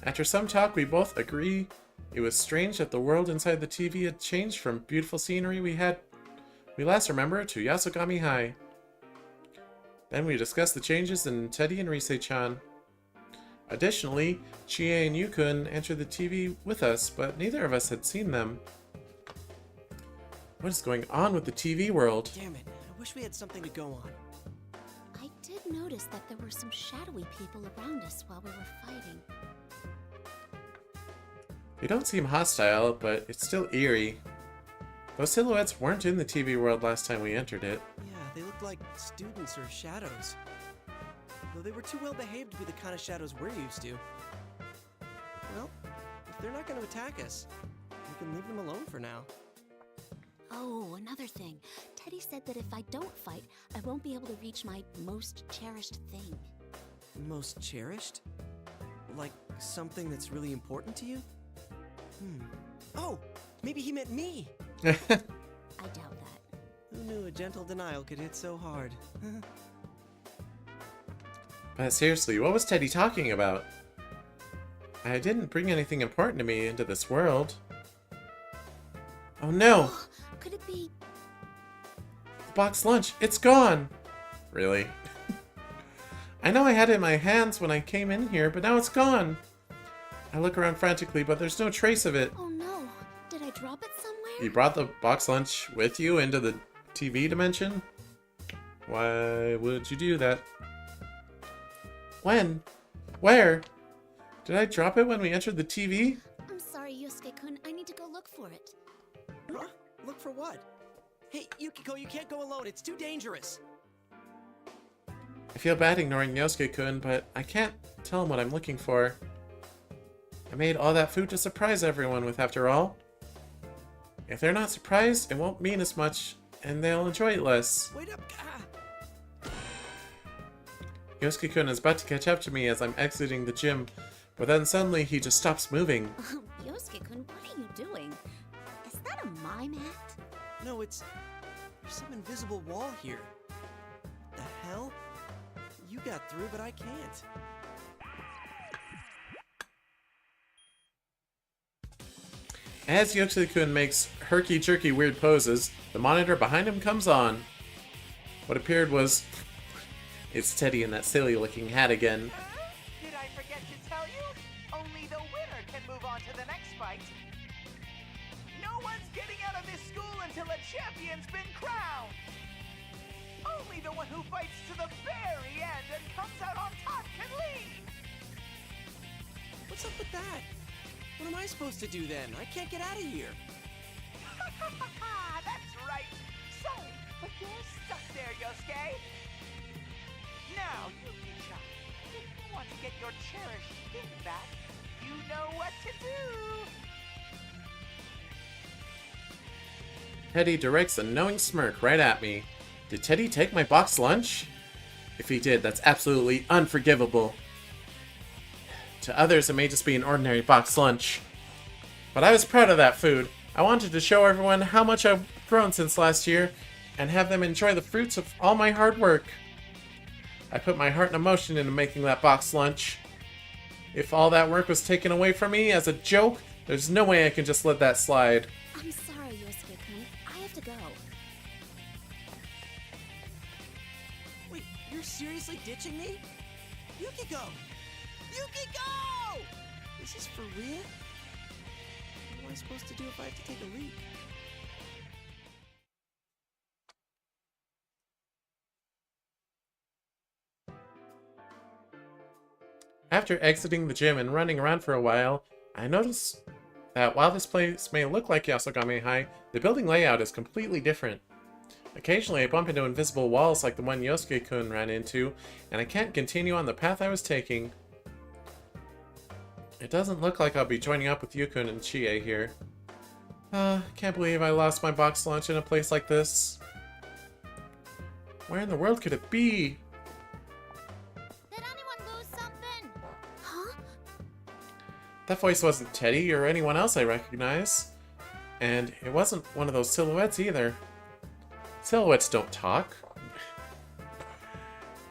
After some talk, we both agree it was strange that the world inside the TV had changed from beautiful scenery we last remember to Yasogami High. Then we discussed the changes in Teddy and Rise-chan. Additionally, Chie and Yukun entered the TV with us, but neither of us had seen them. What is going on with the TV world? Damn it, I wish we had something to go on. I did notice that there were some shadowy people around us while we were fighting. They don't seem hostile, but it's still eerie. Those silhouettes weren't in the TV world last time we entered it. Yeah, they looked like students or shadows. Though they were too well behaved to be the kind of shadows we're used to. Well, if they're not going to attack us, we can leave them alone for now. Oh, another thing. Teddy said that if I don't fight, I won't be able to reach my most cherished thing. Most cherished? Like something that's really important to you? Oh, maybe he meant me! I doubt that. Who knew a gentle denial could hit so hard? But seriously, what was Teddy talking about? I didn't bring anything important to me into this world. Oh no! Could it be... The box lunch, it's gone! Really? I know I had it in my hands when I came in here, but now it's gone! I look around frantically, but there's no trace of it. Oh no, did I drop it somewhere? You brought the box lunch with you into the TV dimension? Why would you do that? When? Where? Did I drop it when we entered the TV? I'm sorry, Yosuke-kun. I need to go look for it. Huh? Look for what? Hey, Yukiko, you can't go alone. It's too dangerous. I feel bad ignoring Yosuke-kun, but I can't tell him what I'm looking for. I made all that food to surprise everyone with, after all. If they're not surprised, it won't mean as much, and they'll enjoy it less. Wait up! Yosuke-kun is about to catch up to me as I'm exiting the gym, but then suddenly he just stops moving. Yosuke-kun, what are you doing? Is that a mime act? No, there's some invisible wall here. The hell? You got through, but I can't. As Yosuke-kun makes herky-jerky weird poses, the monitor behind him comes on. What appeared was... It's Teddy in that silly-looking hat again. Did I forget to tell you? Only the winner can move on to the next fight. No one's getting out of this school until a champion's been crowned. Only the one who fights to the very end and comes out on top can leave. What's up with that? What am I supposed to do then? I can't get out of here. That's right. Sorry, but you're stuck there, Yosuke. Now, Yuki-chan, if you want to get your cherished skin back, you know what to do. Teddy directs a knowing smirk right at me. Did Teddy take my box lunch? If he did, that's absolutely unforgivable. To others, it may just be an ordinary box lunch. But I was proud of that food. I wanted to show everyone how much I've grown since last year, and have them enjoy the fruits of all my hard work. I put my heart and emotion into making that box lunch. If all that work was taken away from me as a joke, there's no way I can just let that slide. I'm sorry, Yosuke-kun. I have to go. Wait, you're seriously ditching me? Yukiko! Yukiko! Is this for real? What am I supposed to do if I have to take a leak? After exiting the gym and running around for a while, I noticed that while this place may look like Yasogami High, the building layout is completely different. Occasionally I bump into invisible walls like the one Yosuke-kun ran into, and I can't continue on the path I was taking. It doesn't look like I'll be joining up with Yukun and Chie here. Can't believe I lost my box lunch in a place like this. Where in the world could it be? Did anyone lose something? Huh? That voice wasn't Teddy or anyone else I recognize. And it wasn't one of those silhouettes either. Silhouettes don't talk.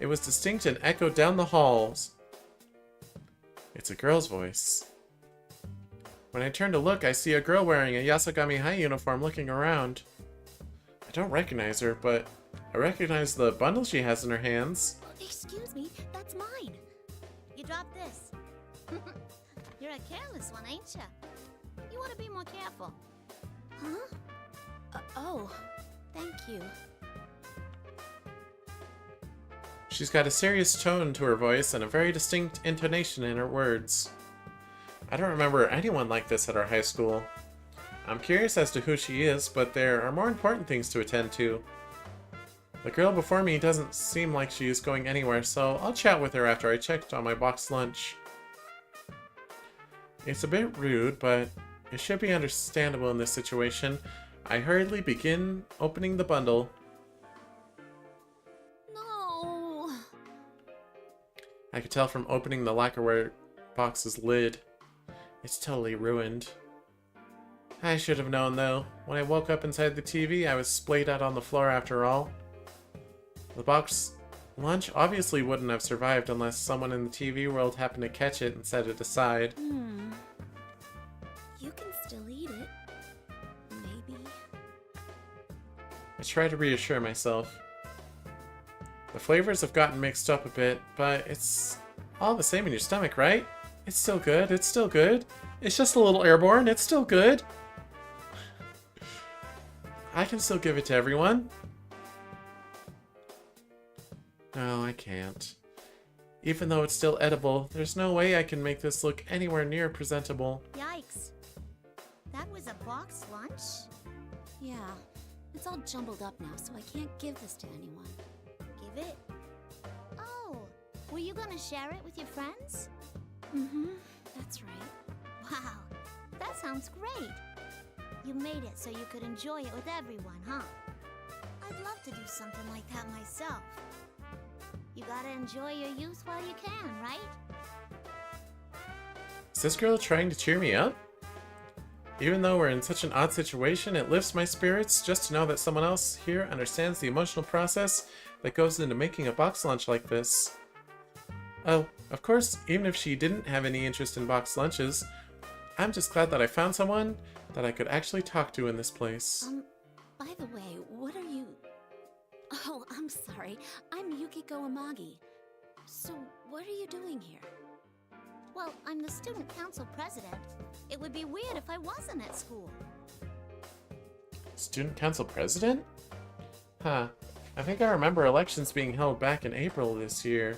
It was distinct and echoed down the halls. It's a girl's voice. When I turn to look, I see a girl wearing a Yasogami High uniform looking around. I don't recognize her, but I recognize the bundle she has in her hands. Excuse me, that's mine. You dropped this. You're a careless one, ain't ya? You want to be more careful. Huh? Oh, thank you. She's got a serious tone to her voice and a very distinct intonation in her words. I don't remember anyone like this at our high school. I'm curious as to who she is, but there are more important things to attend to. The girl before me doesn't seem like she is going anywhere, so I'll chat with her after I checked on my box lunch. It's a bit rude, but it should be understandable in this situation. I hurriedly begin opening the bundle. No. I could tell from opening the lacquerware box's lid. It's totally ruined. I should have known though. When I woke up inside the TV, I was splayed out on the floor after all. The box lunch obviously wouldn't have survived unless someone in the TV world happened to catch it and set it aside. You can still eat it. Maybe. I try to reassure myself. The flavors have gotten mixed up a bit, but it's all the same in your stomach, right? It's still good, it's still good. It's just a little airborne, it's still good. I can still give it to everyone. No, I can't. Even though it's still edible, there's no way I can make this look anywhere near presentable. Yikes. That was a box lunch? Yeah, it's all jumbled up now, so I can't give this to anyone. Give it? Oh, were you gonna share it with your friends? Mm-hmm, that's right. Wow, that sounds great. You made it so you could enjoy it with everyone, huh? I'd love to do something like that myself. You gotta enjoy your youth while you can, right? Is this girl trying to cheer me up? Even though we're in such an odd situation, it lifts my spirits just to know that someone else here understands the emotional process that goes into making a box lunch like this. Oh, of course, even if she didn't have any interest in box lunches, I'm just glad that I found someone that I could actually talk to in this place. By the way, what are you... Oh, I'm sorry. I'm Yukiko Amagi. So, what are you doing here? Well, I'm the student council president. It would be weird if I wasn't at school. Student council president? Huh. I think I remember elections being held back in April this year.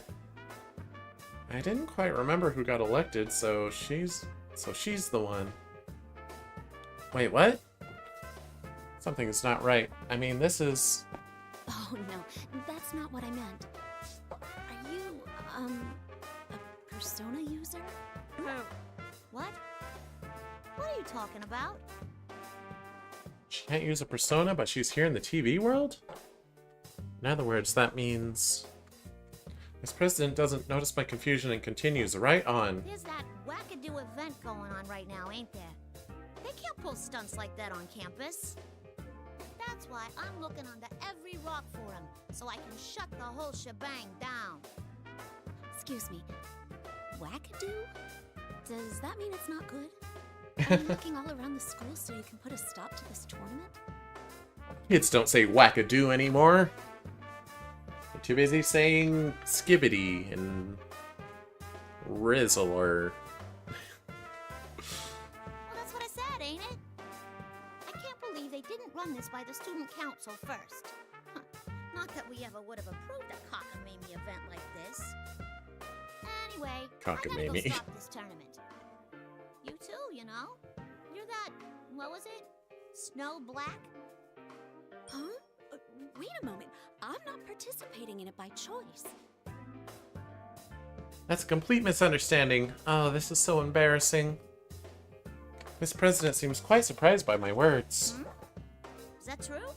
I didn't quite remember who got elected, so she's the one. Wait, what? Something's not right. I mean, this is... Oh, no. That's not what I meant. Are you, a persona user? What? What are you talking about? She can't use a persona, but she's here in the TV world? In other words, that means... Miss President doesn't notice my confusion and continues right on. There's that wackadoo event going on right now, ain't there? They can't pull stunts like that on campus. That's why I'm looking under every rock for him, so I can shut the whole shebang down. Excuse me. Wackadoo? Does that mean it's not good? Are you looking all around the school so you can put a stop to this tournament? Kids don't say wackadoo anymore. They're too busy saying skibbity and rizzle or... Well, that's what I said, ain't it? I can't believe they didn't run this by the student council first. Huh. Not that we ever would have approved a cockamamie event like this. Anyway, I gotta go stop this tournament. You too, you know? You're that, what was it? Snow Black? Huh? Wait a moment. I'm not participating in it by choice. That's a complete misunderstanding. Oh, this is so embarrassing. Miss President seems quite surprised by my words. Is that true?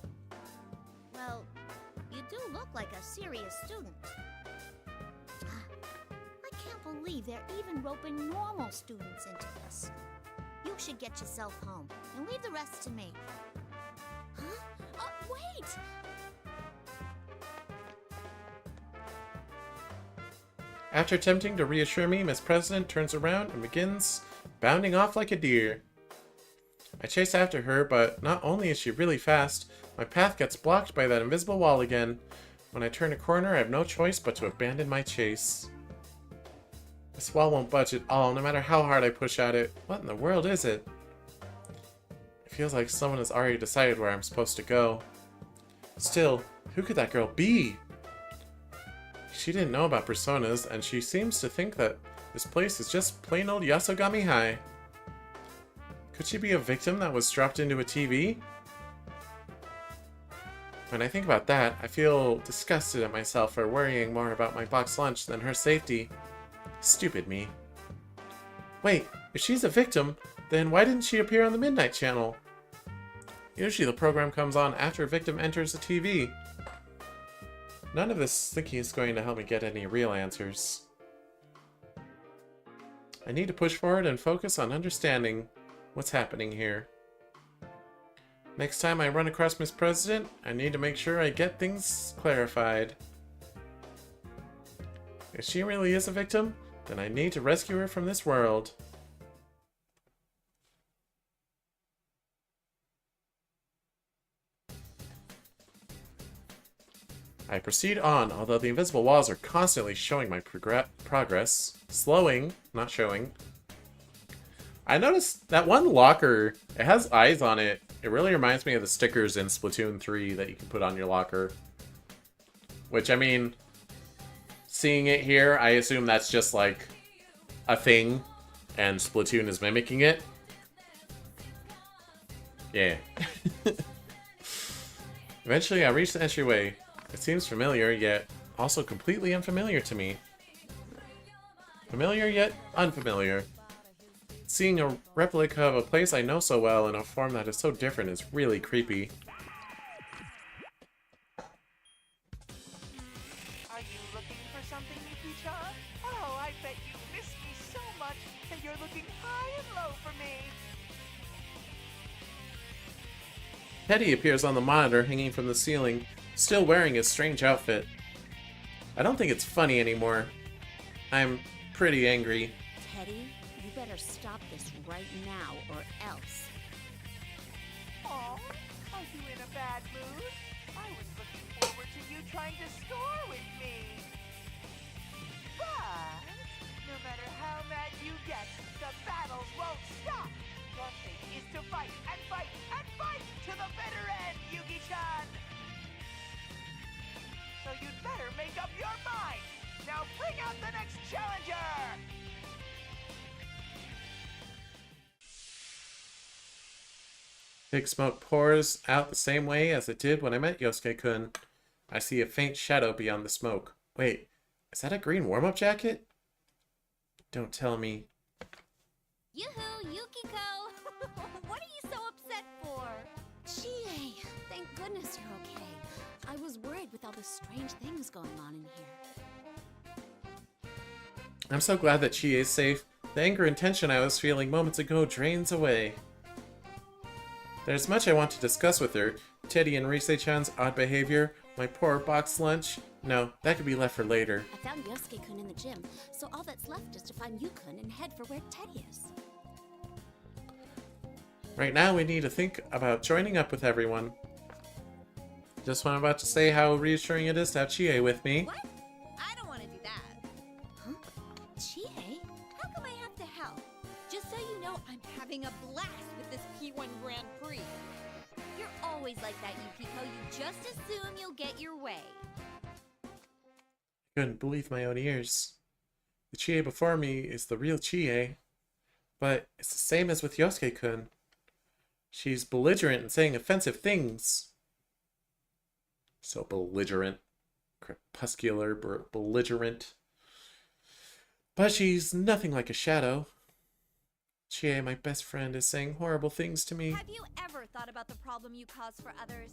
Well, you do look like a serious student. I can't believe they're even roping normal students into this. You should get yourself home and leave the rest to me. Huh? Wait! After attempting to reassure me, Miss President turns around and begins bounding off like a deer. I chase after her, but not only is she really fast, my path gets blocked by that invisible wall again. When I turn a corner, I have no choice but to abandon my chase. This wall won't budge at all, no matter how hard I push at it. What in the world is it? It feels like someone has already decided where I'm supposed to go. Still, who could that girl be? She didn't know about personas, and she seems to think that this place is just plain old Yasogami High. Could she be a victim that was dropped into a TV? When I think about that, I feel disgusted at myself for worrying more about my box lunch than her safety. Stupid me. Wait, if she's a victim, then why didn't she appear on the Midnight Channel? Usually the program comes on after a victim enters the TV. None of this thinking is going to help me get any real answers. I need to push forward and focus on understanding what's happening here. Next time I run across Miss President, I need to make sure I get things clarified. If she really is a victim, then I need to rescue her from this world. I proceed on, although the invisible walls are constantly showing my progress. Slowing, not showing. I noticed that one locker, it has eyes on it. It really reminds me of the stickers in Splatoon 3 that you can put on your locker. Which, I mean, seeing it here, I assume that's just like a thing, and Splatoon is mimicking it. Yeah. Eventually, I reach the entryway. It seems familiar, yet also completely unfamiliar to me. Familiar, yet unfamiliar. Seeing a replica of a place I know so well in a form that is so different is really creepy. Are you looking for something, Yuki-chan? Oh, I bet you miss me so much that you're looking high and low for me. Teddy appears on the monitor hanging from the ceiling, still wearing his strange outfit. I don't think it's funny anymore. I'm pretty angry. Teddy, you better stop this right now or else. Aw, are you in a bad mood? I was looking forward to you trying to score with me. But, no matter how mad you get, the battles won't stop. Your fate is to fight and fight and fight to the bitter end, Yuki-chan. So you'd better make up your mind. Now bring out the next challenger! Big smoke pours out the same way as it did when I met Yosuke-kun. I see a faint shadow beyond the smoke. Wait, is that a green warm-up jacket? Don't tell me. Yoo-hoo, Yukiko! What are you so upset for? Chie, thank goodness you're okay. I was worried with all the strange things going on in here. I'm so glad that Chie is safe. The anger and tension I was feeling moments ago drains away. There's much I want to discuss with her. Teddy and Rise-chan's odd behavior, my poor box lunch. No, that could be left for later. I found Yosuke-kun in the gym, so all that's left is to find Yu-kun and head for where Teddy is. Right now we need to think about joining up with everyone. Just when I'm about to say how reassuring it is to have Chie with me. What? I don't want to do that. Huh? Chie? How come I have to help? Just so you know, I'm having a blast with this P1 Grand Prix. You're always like that, Yukiko. You just assume you'll get your way. Couldn't believe my own ears. The Chie before me is the real Chie, but it's the same as with Yosuke-kun. She's belligerent and saying offensive things. So belligerent. Crepuscular, belligerent. But she's nothing like a shadow. Chie, my best friend, is saying horrible things to me. Have you ever thought about the problem you cause for others?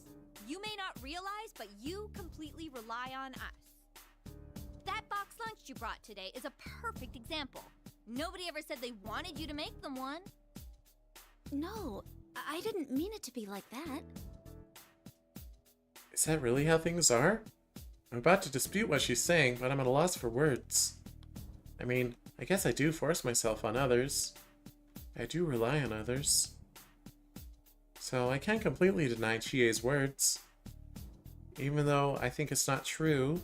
You may not realize, but you completely rely on us. That box lunch you brought today is a perfect example. Nobody ever said they wanted you to make them one. No, I didn't mean it to be like that. Is that really how things are? I'm about to dispute what she's saying, but I'm at a loss for words. I mean, I guess I do force myself on others. I do rely on others. So I can't completely deny Chie's words. Even though I think it's not true,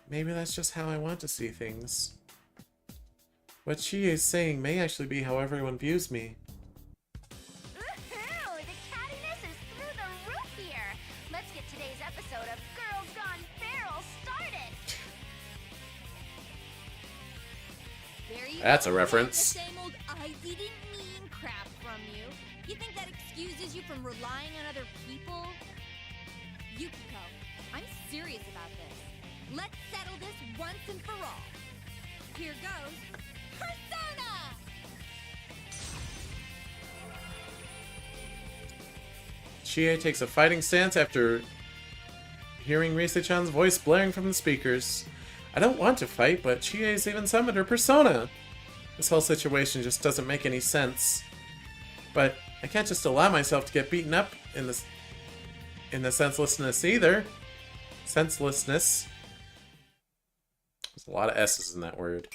maybe that's just how I want to see things. What Chie is saying may actually be how everyone views me. Woohoo! The cattiness is through the roof here. Let's get today's episode of Girls Gone Feral started. There you That's a go, reference. The same old I didn't mean crap from you. You think that excuses you from relying on other people? Yukiko, I'm serious about this. Let's settle this once and for all. Here goes Persona! Chie takes a fighting stance after hearing Rise-chan's voice blaring from the speakers. I don't want to fight, but Chie's even summoned her persona. This whole situation just doesn't make any sense. But I can't just allow myself to get beaten up in the senselessness either. Senselessness. There's a lot of S's in that word.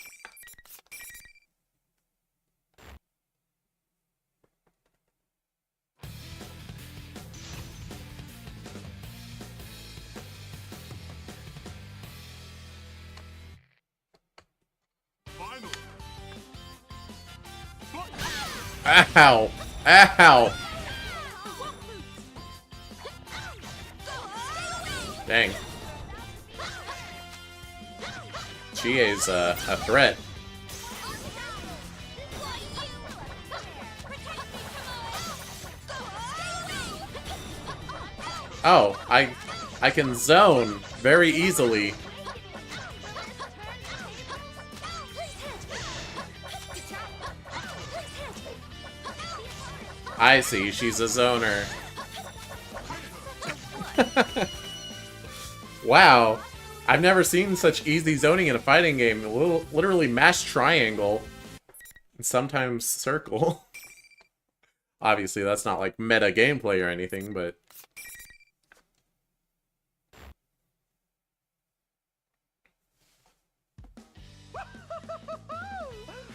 Ow! Ow! Dang. Chie's a threat. Oh, I can zone very easily. I see, she's a zoner. Wow. I've never seen such easy zoning in a fighting game. Literally mash triangle. And sometimes circle. Obviously, that's not like meta gameplay or anything, but...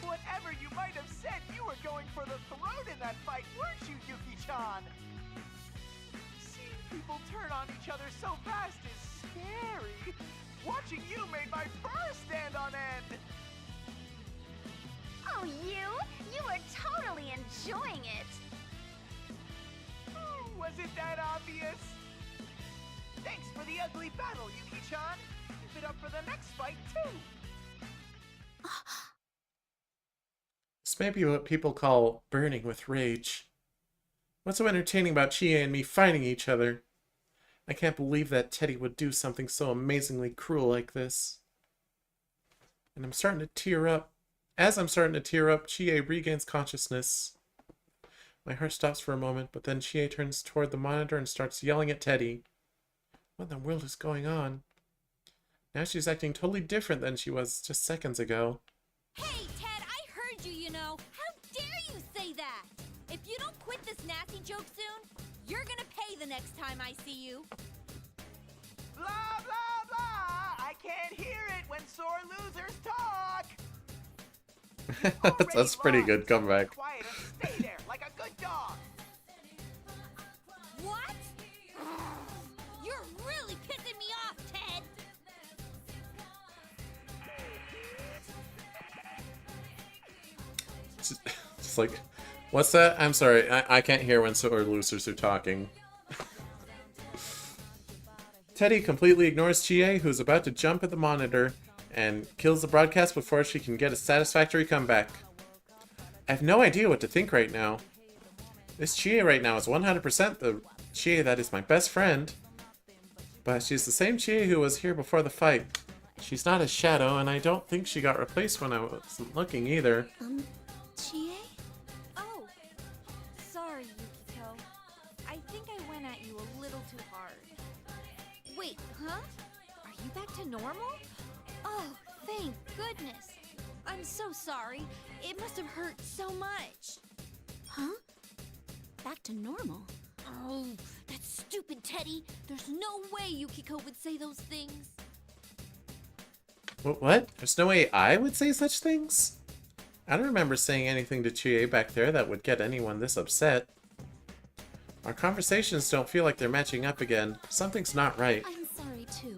Whatever you might have said, you were going for the throat in that fight, weren't you, Yuki-chan? Seeing people turn on each other so fast is scary. Watching you made my fur stand on end. Oh, you were totally enjoying it. Was it that obvious? Thanks for the ugly battle, Yuki-chan. Keep it up for the next fight, too. This may be what people call burning with rage. What's so entertaining about Chie and me fighting each other? I can't believe that Teddy would do something so amazingly cruel like this. And I'm starting to tear up. As I'm starting to tear up, Chie regains consciousness. My heart stops for a moment, but then Chie turns toward the monitor and starts yelling at Teddy. What in the world is going on? Now she's acting totally different than she was just seconds ago. Hey, Ted, I heard you, you know. How dare you say that? If you don't quit this nasty joke soon, you're gonna pay the next time I see you. Blah, blah, blah! I can't hear it when sore losers talk! That's pretty good comeback. Quiet and stay there like a good dog. What? You're really pissing me off, Ted! Just like, what's that? I'm sorry, I can't hear when sore losers are talking. Teddy completely ignores Chie, who's about to jump at the monitor, and kills the broadcast before she can get a satisfactory comeback. I have no idea what to think right now. This Chie right now is 100% the Chie that is my best friend. But she's the same Chie who was here before the fight. She's not a shadow, and I don't think she got replaced when I wasn't looking either. Chie? Oh, sorry, Yukiko. I think I went at you a little too hard. Wait, huh? Are you back to normal? Oh, thank goodness. I'm so sorry. It must have hurt so much. Huh? Back to normal? Oh, that stupid Teddy. There's no way Yukiko would say those things. What? There's no way I would say such things? I don't remember saying anything to Chie back there that would get anyone this upset. Our conversations don't feel like they're matching up again. Something's not right. I'm sorry, too.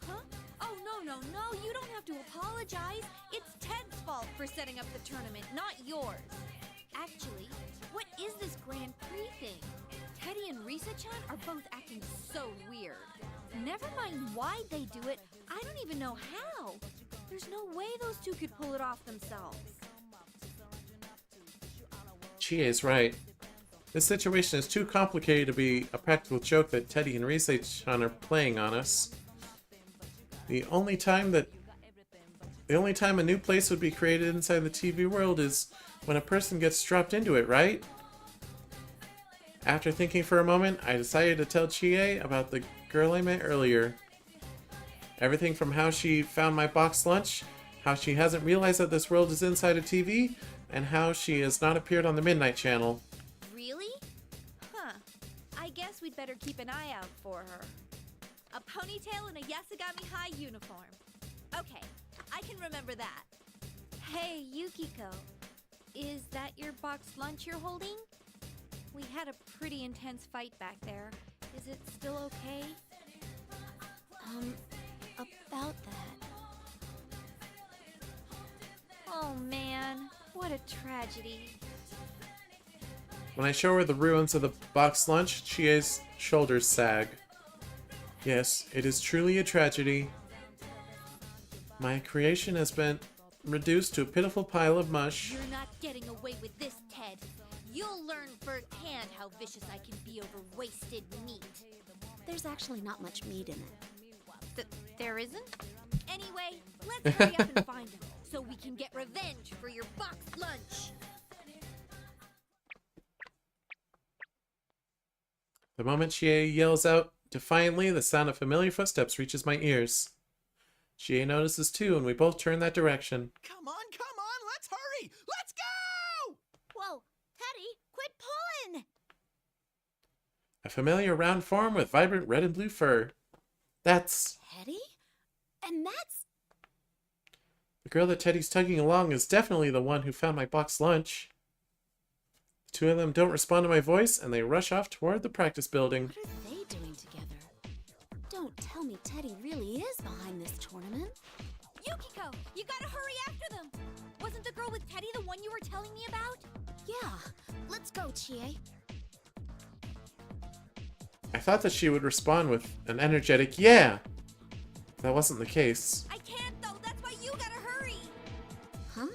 Huh? Oh, no, you don't have to apologize. It's Ted's fault for setting up the tournament, not yours. Actually, what is this Grand Prix thing? Teddy and Risa-chan are both acting so weird. Never mind why they do it, I don't even know how. There's no way those two could pull it off themselves. Chie is right. This situation is too complicated to be a practical joke that Teddy and Risa-chan are playing on us. The only time a new place would be created inside the TV world is when a person gets dropped into it, right? After thinking for a moment, I decided to tell Chie about the girl I met earlier. Everything from how she found my boxed lunch, how she hasn't realized that this world is inside a TV, and how she has not appeared on the Midnight Channel. Really? Huh. I guess we'd better keep an eye out for her. A ponytail and a Yasugami High uniform. Okay, I can remember that. Hey, Yukiko. Is that your boxed lunch you're holding? We had a pretty intense fight back there. Is it still okay? About that. Oh man, what a tragedy. When I show her the ruins of the boxed lunch, Chie's shoulders sag. Yes, it is truly a tragedy. My creation has been reduced to a pitiful pile of mush. You're not getting away with this, Ted. You'll learn firsthand how vicious I can be over wasted meat. There's actually not much meat in it. There isn't? Anyway, let's hurry up and find him so we can get revenge for your boxed lunch. The moment Chie yells out defiantly, the sound of familiar footsteps reaches my ears. Chie notices too, and we both turn that direction. Come on, let's hurry! Let's go! Whoa, Teddy, quit pulling! A familiar round form with vibrant red and blue fur. That's... Teddy? And that's... The girl that Teddy's tugging along is definitely the one who found my box lunch. The two of them don't respond to my voice, and they rush off toward the practice building. What are they doing together? Don't tell me Teddy really is behind this tournament. Yukiko, you gotta hurry after them! Wasn't the girl with Teddy the one you were telling me about? Yeah, let's go, Chie. I thought that she would respond with an energetic yeah. That wasn't the case. I can't though, that's why you gotta hurry! Huh?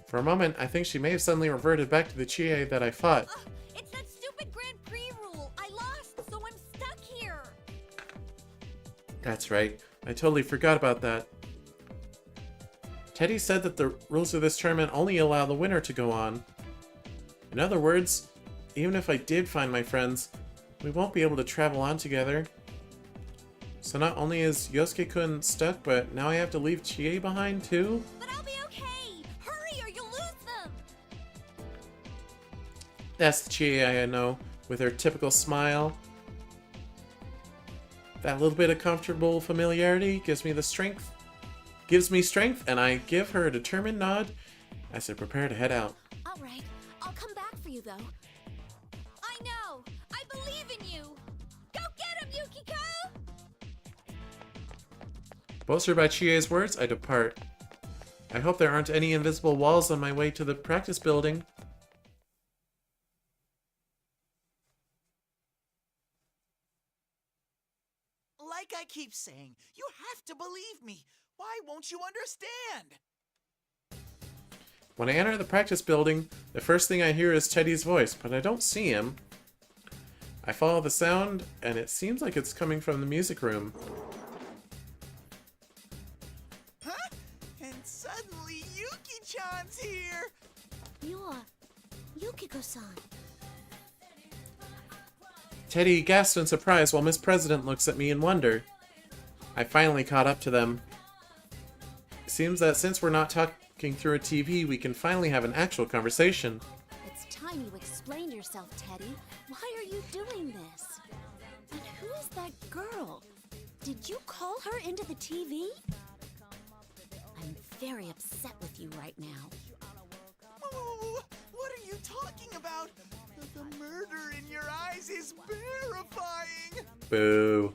For a moment, I think she may have suddenly reverted back to the Chie that I fought. Ugh, it's that stupid Grand Prix rule! I lost, so I'm stuck here! That's right. I totally forgot about that. Teddy said that the rules of this tournament only allow the winner to go on. In other words, even if I did find my friends, we won't be able to travel on together. So not only is Yosuke-kun stuck, but now I have to leave Chie behind too? But I'll be okay! Hurry or you'll lose them! That's the Chie I know, with her typical smile. That little bit of comfortable familiarity gives me strength, and I give her a determined nod as I prepare to head out. All right, I'll come back for you, though. I know! I believe in you! Go get him, Yukiko! Bolstered by Chie's words, I depart. I hope there aren't any invisible walls on my way to the practice building. Like I keep saying, you have to believe me. Why won't you understand? When I enter the practice building, the first thing I hear is Teddy's voice, but I don't see him. I follow the sound, and it seems like it's coming from the music room. Huh? And suddenly Yuki-chan's here! You're Yukiko-san. Teddy gasps in surprise while Miss President looks at me in wonder. I finally caught up to them. It seems that since we're not talking through a TV, we can finally have an actual conversation. It's time you explain yourself, Teddy. Why are you doing this? And who is that girl? Did you call her into the TV? I'm very upset with you right now. What are you talking about? The murder in your eyes is terrifying! Boo.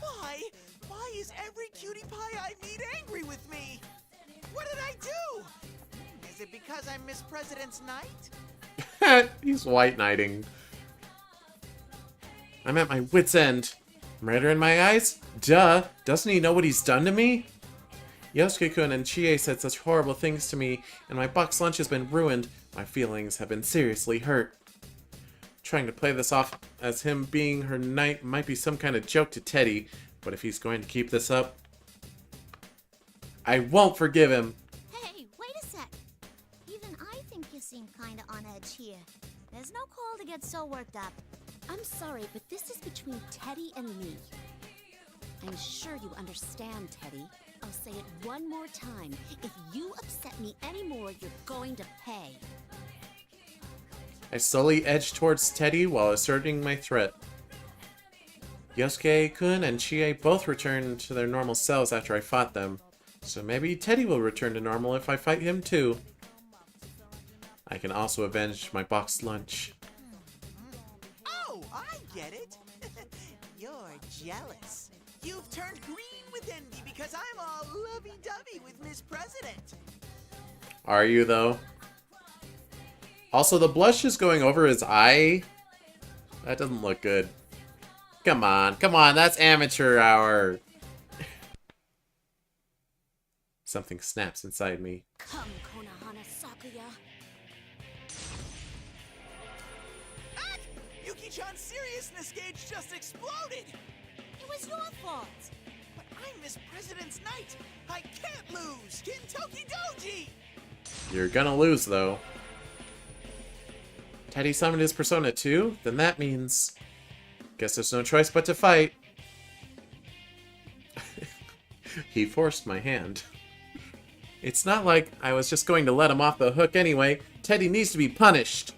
Why? Why is every cutie pie I meet angry with me? What did I do? Is it because I'm Miss President's Knight? He's white knighting. I'm at my wit's end. Murder in my eyes? Duh! Doesn't he know what he's done to me? Yosuke-kun and Chie said such horrible things to me, and my box lunch has been ruined. My feelings have been seriously hurt. Trying to play this off as him being her knight might be some kind of joke to Teddy, but if he's going to keep this up, I won't forgive him. Hey, wait a sec. Even I think you seem kinda on edge here. There's no call to get so worked up. I'm sorry, but this is between Teddy and me. I'm sure you understand, Teddy. I'll say it one more time. If you upset me anymore, you're going to pay. I slowly edge towards Teddy while asserting my threat. Yosuke-kun and Chie both returned to their normal selves after I fought them, so maybe Teddy will return to normal if I fight him too. I can also avenge my boxed lunch. Oh, I get it. You're jealous. You've turned green with envy because I'm all lovey-dovey with Miss President. Are you, though? Also, the blush is going over his eye. That doesn't look good. Come on, that's amateur hour. Something snaps inside me. Come, Konohana Sakuya. Ah! Yuki-chan's seriousness gauge just exploded! It was your fault! But I'm Miss President's Knight! I can't lose! Kintoki Doji! You're gonna lose, though. Teddy summoned his Persona 2? Then that means... Guess there's no choice but to fight. He forced my hand. It's not like I was just going to let him off the hook anyway. Teddy needs to be punished.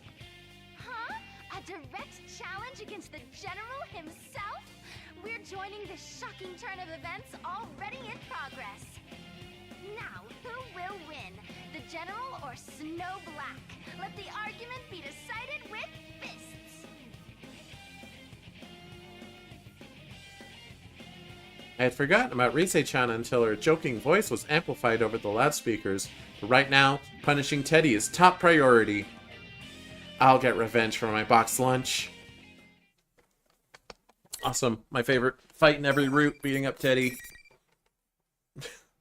Huh? A direct challenge against the General himself? We're joining this shocking turn of events already in progress. Now, who will win? The General or Snow Black? Let the argument be decided with fists. I had forgotten about Rise-chan until her joking voice was amplified over the loudspeakers. But right now, punishing Teddy is top priority. I'll get revenge for my box lunch. Awesome. My favorite fight in every route, beating up Teddy.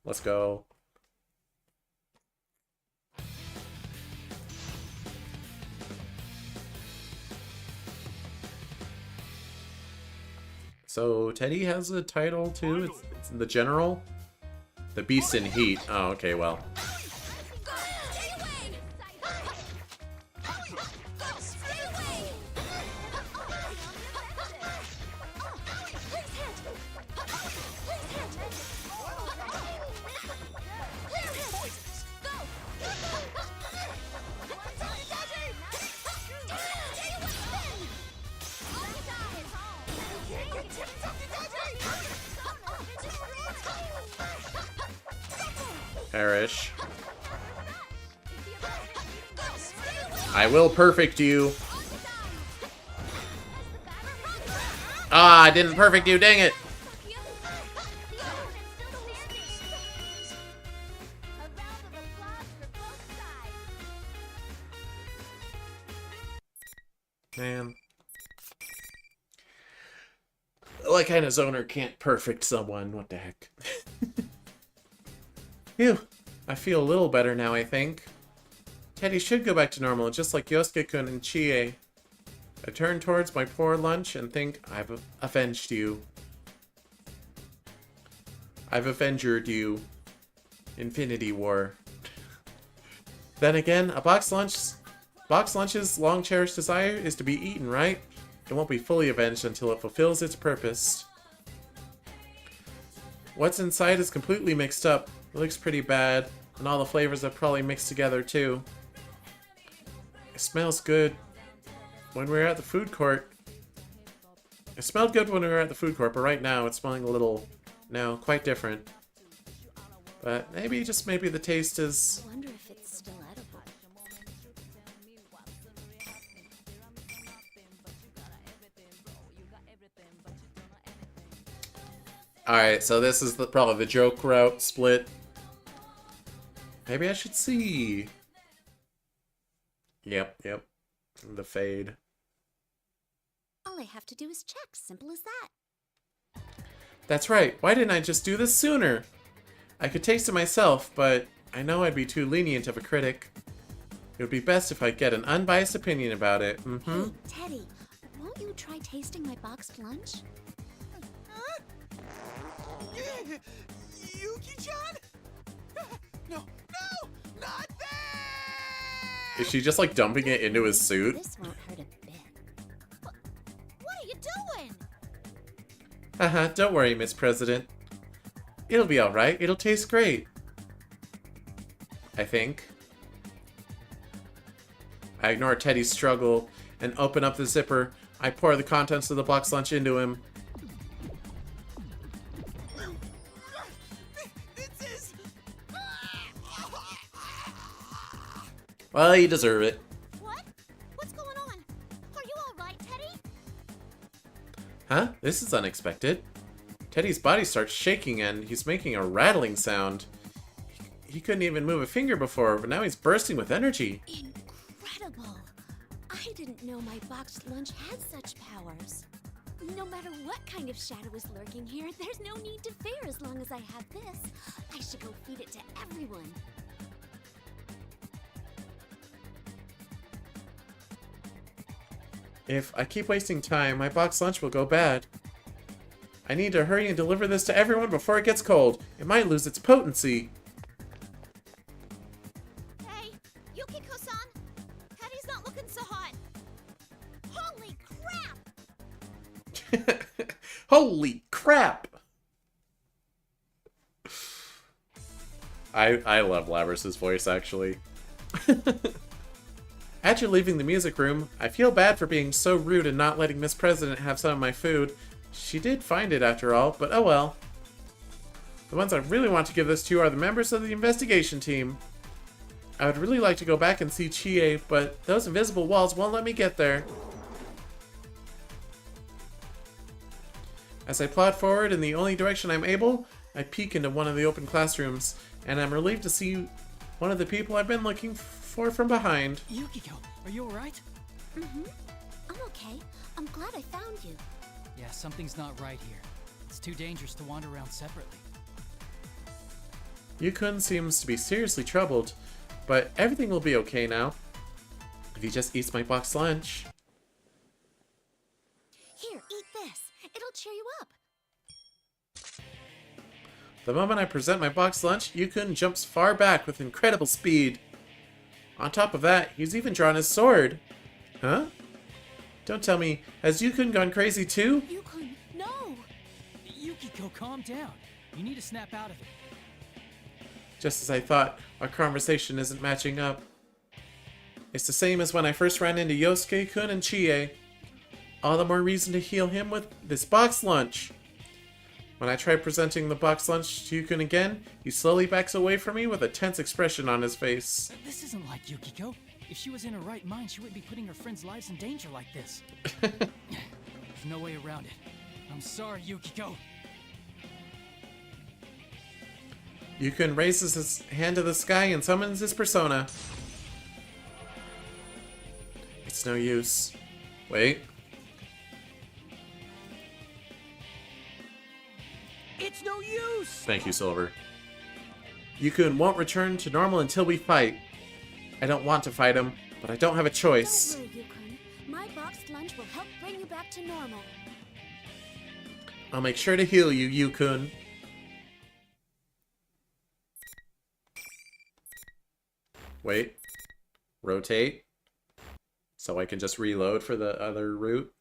Let's go. So, Teddy has a title, too? It's the General? The Beast in Heat. Oh, okay, well. Perish. I will perfect you. Ah, I didn't perfect you, dang it. Man. What kind of zoner can't perfect someone? What the heck? Phew. I feel a little better now, I think. Teddy should go back to normal, just like Yosuke-kun and Chie. I turn towards my poor lunch and think I've avenged you. I've avenged you. Infinity War. Then again, a box lunch's long-cherished desire is to be eaten, right? It won't be fully avenged until it fulfills its purpose. What's inside is completely mixed up. It looks pretty bad, and all the flavors are probably mixed together too. It smells good. When we were at the food court... It smelled good when we were at the food court, but right now it's smelling a little... No, quite different. But maybe, just maybe the taste is... I wonder if it's still edible. Alright, so this is probably the joke route split. Maybe I should see. Yep. The fade. All I have to do is check. Simple as that. That's right. Why didn't I just do this sooner? I could taste it myself, but I know I'd be too lenient of a critic. It would be best if I get an unbiased opinion about it. Hey, Teddy, won't you try tasting my boxed lunch? Yuki-chan? No, not that! Is she just like dumping it into his suit? This won't hurt a bit. What are you doing? Haha, don't worry, Miss President. It'll be alright. It'll taste great. I think. I ignore Teddy's struggle and open up the zipper. I pour the contents of the box lunch into him. Well, you deserve it. What? What's going on? Are you alright, Teddy? Huh? This is unexpected. Teddy's body starts shaking and he's making a rattling sound. He couldn't even move a finger before, but now he's bursting with energy. Incredible! I didn't know my boxed lunch had such powers. No matter what kind of shadow is lurking here, there's no need to fear as long as I have this. I should go feed it to everyone. If I keep wasting time, my box lunch will go bad. I need to hurry and deliver this to everyone before it gets cold. It might lose its potency. Hey, Yukiko-san! Teddy's not looking so hot. Holy crap! I love Labrys's voice, actually. After leaving the music room, I feel bad for being so rude and not letting Miss President have some of my food. She did find it after all, but oh well. The ones I really want to give this to are the members of the investigation team. I would really like to go back and see Chie, but those invisible walls won't let me get there. As I plod forward in the only direction I'm able, I peek into one of the open classrooms, and I'm relieved to see one of the people I've been looking for from behind. Yukiko, are you alright? Mm-hmm. I'm okay. I'm glad I found you. Yeah, something's not right here. It's too dangerous to wander around separately. Yukun seems to be seriously troubled, but everything will be okay now. If he just eats my box lunch. Here, eat this. It'll cheer you up. The moment I present my box lunch, Yukun jumps far back with incredible speed. On top of that, he's even drawn his sword. Huh? Don't tell me, has Yukun gone crazy too? Yukun, no! Yukiko, calm down. You need to snap out of it. Just as I thought, our conversation isn't matching up. It's the same as when I first ran into Yosuke-kun and Chie. All the more reason to heal him with this box lunch. When I try presenting the box lunch to Yukun again, he slowly backs away from me with a tense expression on his face. This isn't like Yukiko. If she was in her right mind, she wouldn't be putting her friends' lives in danger like this. There's no way around it. I'm sorry, Yukiko. Yukun raises his hand to the sky and summons his persona. It's no use. Wait. It's no use! Thank you, Silver. Yukun won't return to normal until we fight. I don't want to fight him, but I don't have a choice. Don't worry, Yukun. My boxed lunch will help bring you back to normal. I'll make sure to heal you, Yukun. Wait. Rotate. So I can just reload for the other route.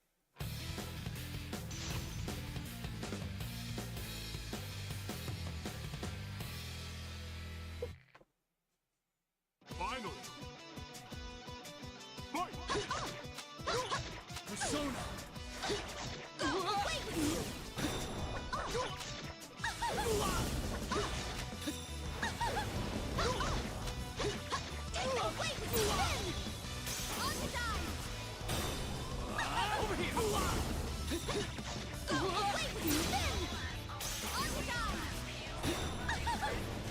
Finally! Fight! Persona! Over here!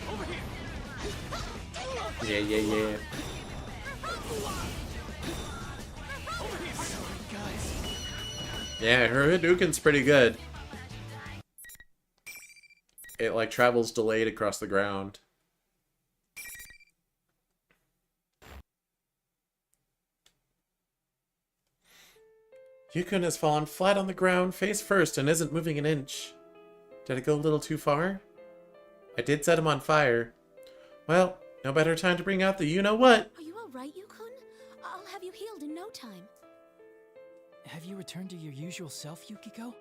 Over here! Yeah. Yeah, her Hadouken's pretty good. It like travels delayed across the ground. Yukun has fallen flat on the ground, face first, and isn't moving an inch. Did I go a little too far? I did set him on fire. Well, no better time to bring out the you-know-what. Are you alright, Yukun? I'll have you healed in no time. Have you returned to your usual self, Yukiko?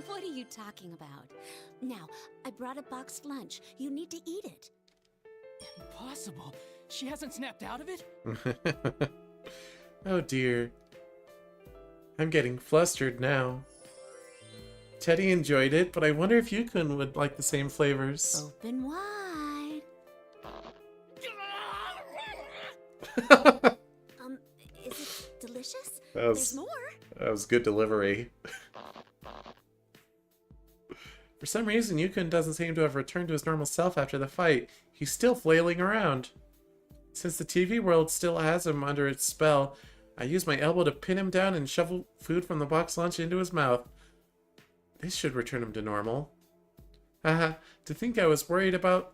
What are you talking about? Now, I brought a boxed lunch. You need to eat it. Impossible. She hasn't snapped out of it? Oh dear. I'm getting flustered now. Teddy enjoyed it, but I wonder if Yukun would like the same flavors. Open wide. Is it delicious? There's more. That was good delivery. For some reason, Yukun doesn't seem to have returned to his normal self after the fight. He's still flailing around. Since the TV world still has him under its spell, I use my elbow to pin him down and shovel food from the box lunch into his mouth. This should return him to normal. Haha, to think I was worried about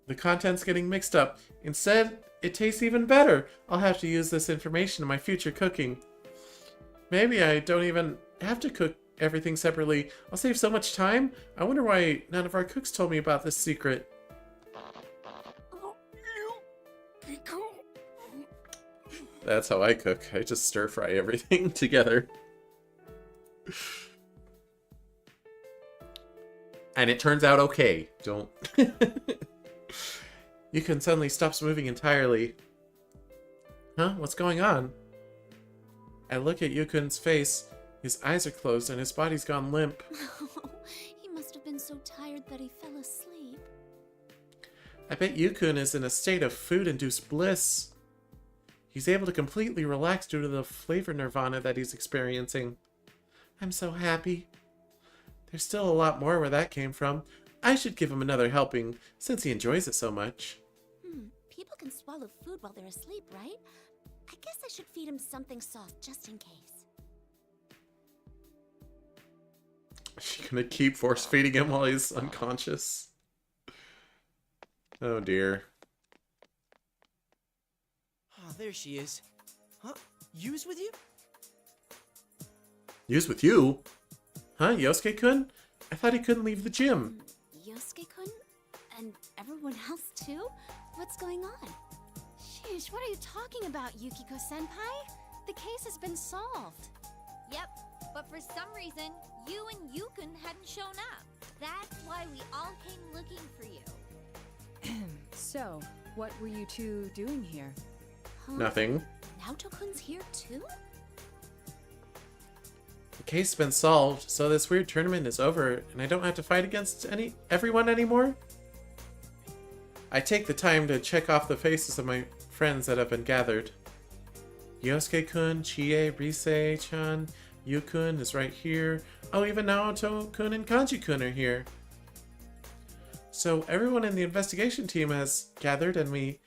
the contents getting mixed up. Instead, it tastes even better. I'll have to use this information in my future cooking. Maybe I don't even have to cook everything separately. I'll save so much time. I wonder why none of our cooks told me about this secret. That's how I cook. I just stir fry everything together. And it turns out okay. Don't... Yukun suddenly stops moving entirely. Huh? What's going on? I look at Yukun's face. His eyes are closed and his body's gone limp. He must have been so tired that he fell asleep. I bet Yukun is in a state of food-induced bliss. He's able to completely relax due to the flavor nirvana that he's experiencing. I'm so happy. There's still a lot more where that came from. I should give him another helping, since he enjoys it so much. People can swallow food while they're asleep, right? I guess I should feed him something soft, just in case. Is she gonna keep force-feeding him while he's unconscious? Oh dear. Oh, there she is. Huh? Yu's with you? Yu's with you? Huh, Yosuke-kun? I thought he couldn't leave the gym. Yosuke-kun? And everyone else too? What's going on? Sheesh, what are you talking about, Yukiko-senpai? The case has been solved. Yep, but for some reason, you and Yukun hadn't shown up. That's why we all came looking for you. So, what were you two doing here? Huh? Nothing. Naoto-kun's here too? The case has been solved, so this weird tournament is over, and I don't have to fight against everyone anymore? I take the time to check off the faces of my friends that have been gathered. Yosuke-kun, Chie, Rise-chan, Yukun is right here. Oh, even Naoto-kun and Kanji-kun are here. So everyone in the investigation team has gathered, and we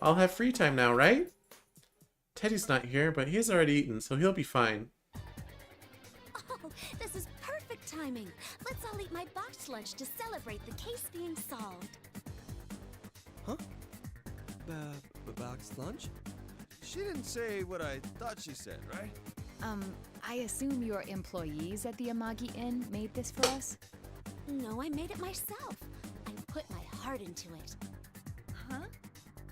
all have free time now, right? Teddy's not here, but he's already eaten, so he'll be fine. Oh, this is perfect timing. Let's all eat my boxed lunch to celebrate the case being solved. Huh? Boxed lunch? She didn't say what I thought she said, right? I assume your employees at the Amagi Inn made this for us? No, I made it myself. I put my heart into it. Huh?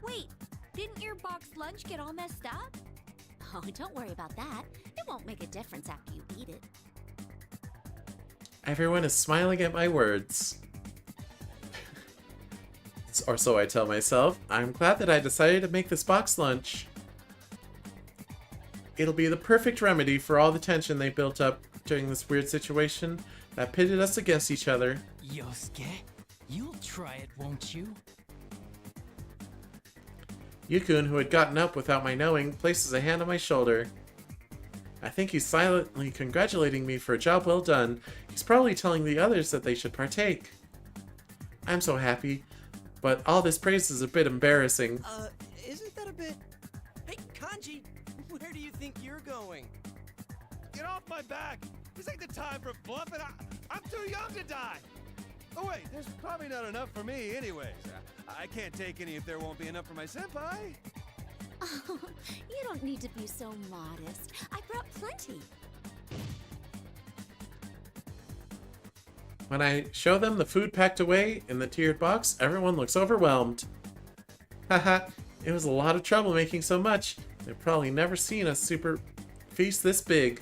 Wait, didn't your boxed lunch get all messed up? Oh, don't worry about that. It won't make a difference after you eat it. Everyone is smiling at my words. Or so I tell myself. I'm glad that I decided to make this box lunch. It'll be the perfect remedy for all the tension they built up during this weird situation that pitted us against each other. Yosuke, you'll try it, won't you? Yukun, who had gotten up without my knowing, places a hand on my shoulder. I think he's silently congratulating me for a job well done. He's probably telling the others that they should partake. I'm so happy, but all this praise is a bit embarrassing. Isn't that a bit... Hey, Kanji, where do you think you're going? Get off my back! This ain't the time for bluffing. I'm too young to die! Oh wait, there's probably not enough for me anyways. I can't take any if there won't be enough for my senpai. Oh, you don't need to be so modest. I brought plenty. When I show them the food packed away in the tiered box, everyone looks overwhelmed. Haha, it was a lot of trouble making so much. They've probably never seen a super feast this big.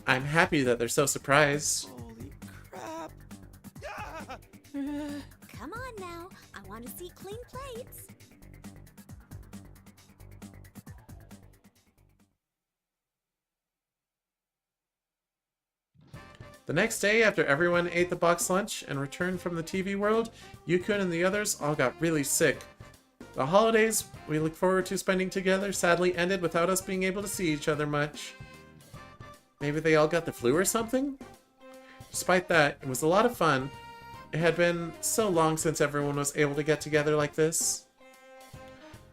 I'm happy that they're so surprised. Holy crap. Come on now. I want to see clean plates. The next day, after everyone ate the box lunch and returned from the TV world, Yukun and the others all got really sick. The holidays we look forward to spending together sadly ended without us being able to see each other much. Maybe they all got the flu or something? Despite that, it was a lot of fun. It had been so long since everyone was able to get together like this.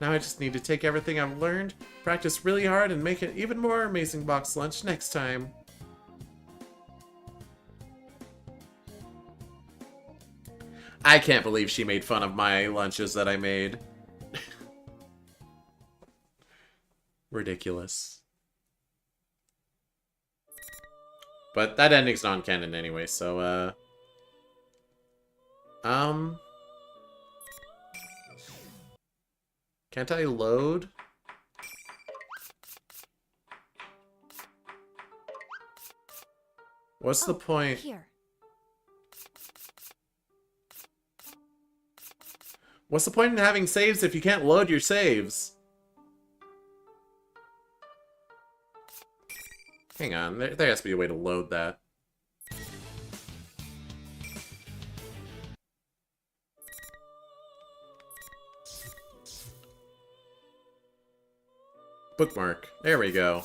Now I just need to take everything I've learned, practice really hard, and make an even more amazing box lunch next time. I can't believe she made fun of my lunches that I made. Ridiculous. But that ending's non-canon anyway, so, can't I load? What's the point? Here. What's the point in having saves if you can't load your saves? Hang on, there has to be a way to load that. Bookmark. There we go.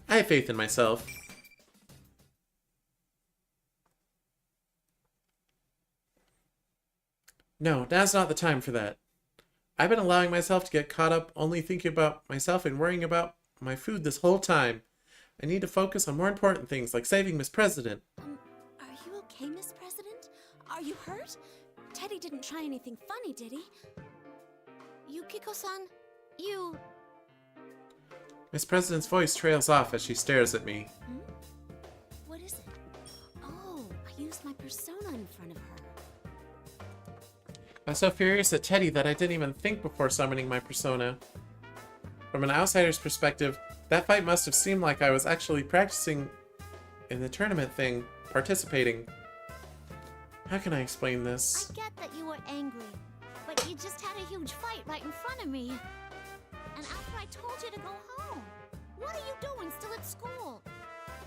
I have faith in myself. No, now's not the time for that. I've been allowing myself to get caught up only thinking about myself and worrying about my food this whole time. I need to focus on more important things like saving Miss President. Are you okay, Miss President? Are you hurt? Teddy didn't try anything funny, did he? Yukiko-san, you... Miss President's voice trails off as she stares at me. What is it? Oh, I used my persona in front of her. I was so furious at Teddy that I didn't even think before summoning my persona. From an outsider's perspective, that fight must have seemed like I was actually practicing in the tournament thing, participating. How can I explain this? I get that you were angry, but you just had a huge fight right in front of me. And after I told you to go home, what are you doing still at school?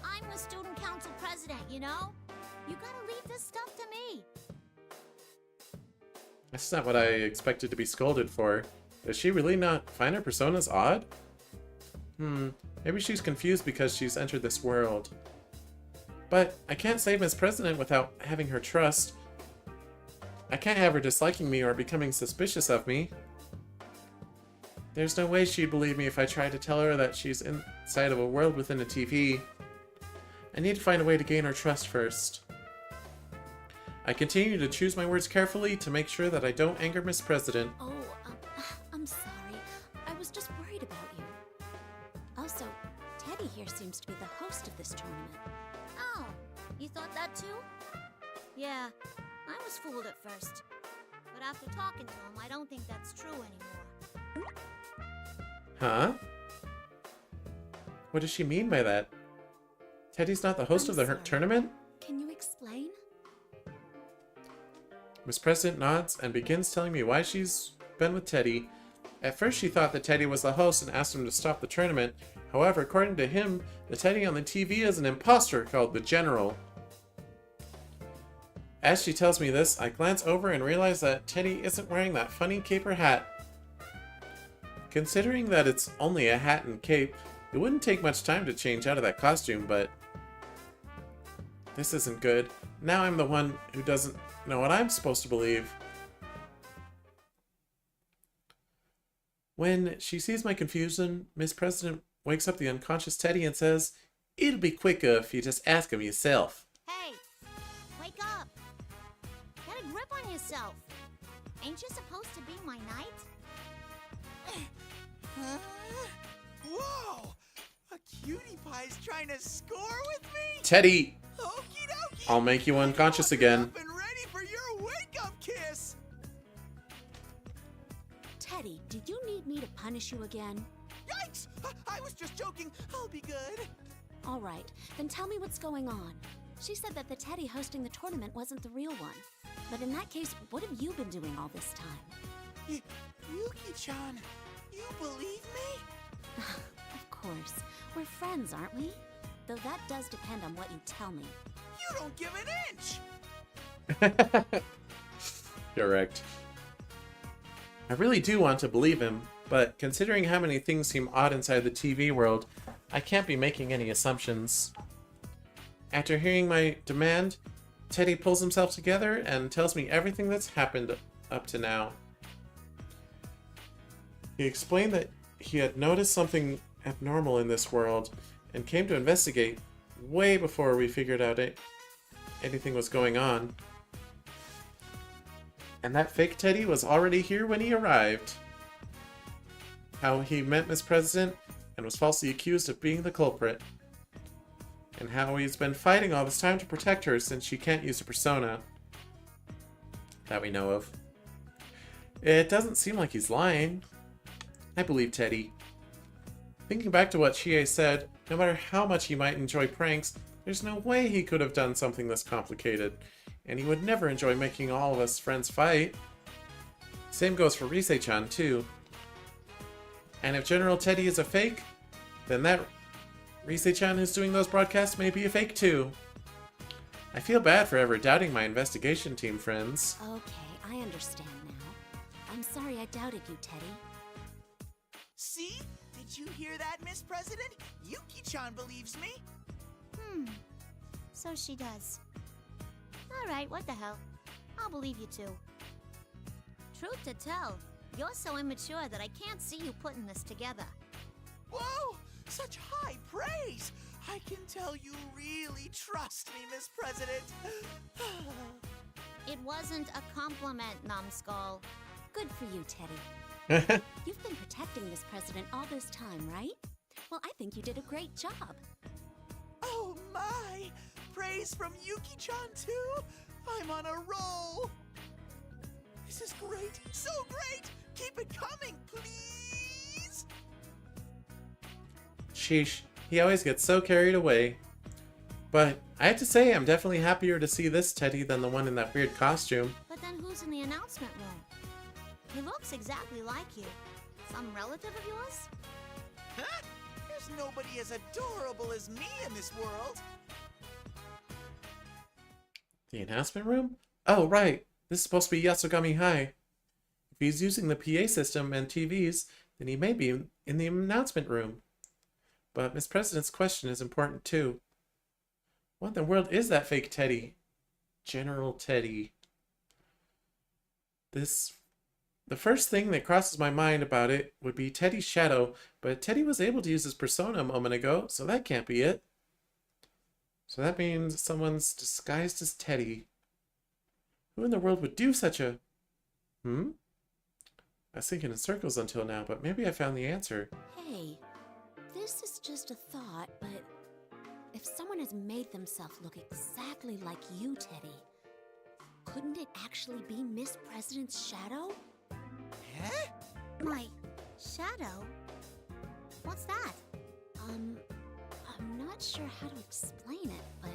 I'm the student council president, you know? You gotta leave this stuff to me. That's not what I expected to be scolded for. Does she really not find her personas odd? Maybe she's confused because she's entered this world. But I can't save Miss President without having her trust. I can't have her disliking me or becoming suspicious of me. There's no way she'd believe me if I tried to tell her that she's inside of a world within a TV. I need to find a way to gain her trust first. I continue to choose my words carefully to make sure that I don't anger Miss President. Oh, I'm sorry. I was just worried about you. Also, Teddy here seems to be the host of this tournament. Oh, you thought that too? Yeah, I was fooled at first. But after talking to him, I don't think that's true anymore. Huh? What does she mean by that? Teddy's not the host of the tournament? Can you explain? Miss President nods and begins telling me why she's been with Teddy. At first she thought that Teddy was the host and asked him to stop the tournament. However, according to him, the Teddy on the TV is an imposter called the General. As she tells me this, I glance over and realize that Teddy isn't wearing that funny caper hat. Considering that it's only a hat and cape, it wouldn't take much time to change out of that costume, but... this isn't good. Now I'm the one who doesn't know what I'm supposed to believe. When she sees my confusion, Miss President wakes up the unconscious Teddy and says, "It'll be quicker if you just ask him yourself." Hey, wake up. Get a grip on yourself. Ain't you supposed to be my knight? Whoa! A cutie pie's trying to score with me? Teddy! Okie dokie! I'll make you unconscious again. Up and ready for your wake-up kiss! Teddy, did you need me to punish you again? Yikes! I was just joking. I'll be good. All right, then tell me what's going on. She said that the Teddy hosting the tournament wasn't the real one. But in that case, what have you been doing all this time? Yuki-chan, you believe me? Of course. We're friends, aren't we? Though that does depend on what you tell me. You don't give an inch! Correct. I really do want to believe him, but considering how many things seem odd inside the TV world, I can't be making any assumptions. After hearing my demand, Teddy pulls himself together and tells me everything that's happened up to now. He explained that he had noticed something abnormal in this world and came to investigate way before we figured out anything was going on. And that fake Teddy was already here when he arrived. How he met Miss President and was falsely accused of being the culprit. And how he's been fighting all this time to protect her since she can't use a persona. That we know of. It doesn't seem like he's lying. I believe Teddy. Thinking back to what Chie said, no matter how much he might enjoy pranks, there's no way he could have done something this complicated. And he would never enjoy making all of us friends fight. Same goes for Rise-chan too. And if General Teddy is a fake, then that Rise-chan who's doing those broadcasts may be a fake too. I feel bad for ever doubting my investigation team friends. Okay, I understand now. I'm sorry I doubted you, Teddy. See? Did you hear that, Miss President? Yuki-chan believes me. So she does. Alright, what the hell? I'll believe you too. Truth to tell, you're so immature that I can't see you putting this together. Whoa! Such high praise! I can tell you really trust me, Miss President. It wasn't a compliment, numbskull. Good for you, Teddy. You've been protecting Miss President all this time, right? Well, I think you did a great job. Oh my! Praise from Yuki-chan too? I'm on a roll! This is great! So great! Keep it coming, please! Sheesh, he always gets so carried away. But I have to say, I'm definitely happier to see this Teddy than the one in that weird costume. But then who's in the announcement room? He looks exactly like you. Some relative of yours? Huh? There's nobody as adorable as me in this world. The announcement room? Oh, right. This is supposed to be Yasogami High. If he's using the PA system and TVs, then he may be in the announcement room. But Miss President's question is important too. What in the world is that fake Teddy? General Teddy. The first thing that crosses my mind about it would be Teddy's shadow, but Teddy was able to use his persona a moment ago, so that can't be it. So that means someone's disguised as Teddy. Who in the world would do such a... I was thinking in circles until now, but maybe I found the answer. Hey, this is just a thought, but if someone has made themselves look exactly like you, Teddy, couldn't it actually be Miss President's shadow? Huh? My shadow? What's that? I'm not sure how to explain it, but...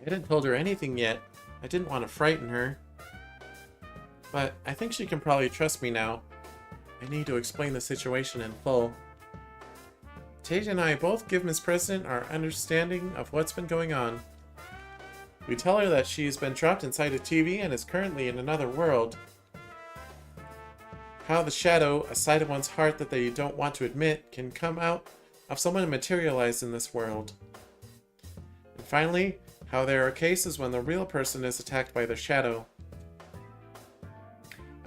I hadn't told her anything yet. I didn't want to frighten her. But I think she can probably trust me now. I need to explain the situation in full. Tate and I both give Miss President our understanding of what's been going on. We tell her that she's been trapped inside a TV and is currently in another world. How the shadow, a side of one's heart that they don't want to admit, can come out of someone materialized in this world. And finally, how there are cases when the real person is attacked by their shadow.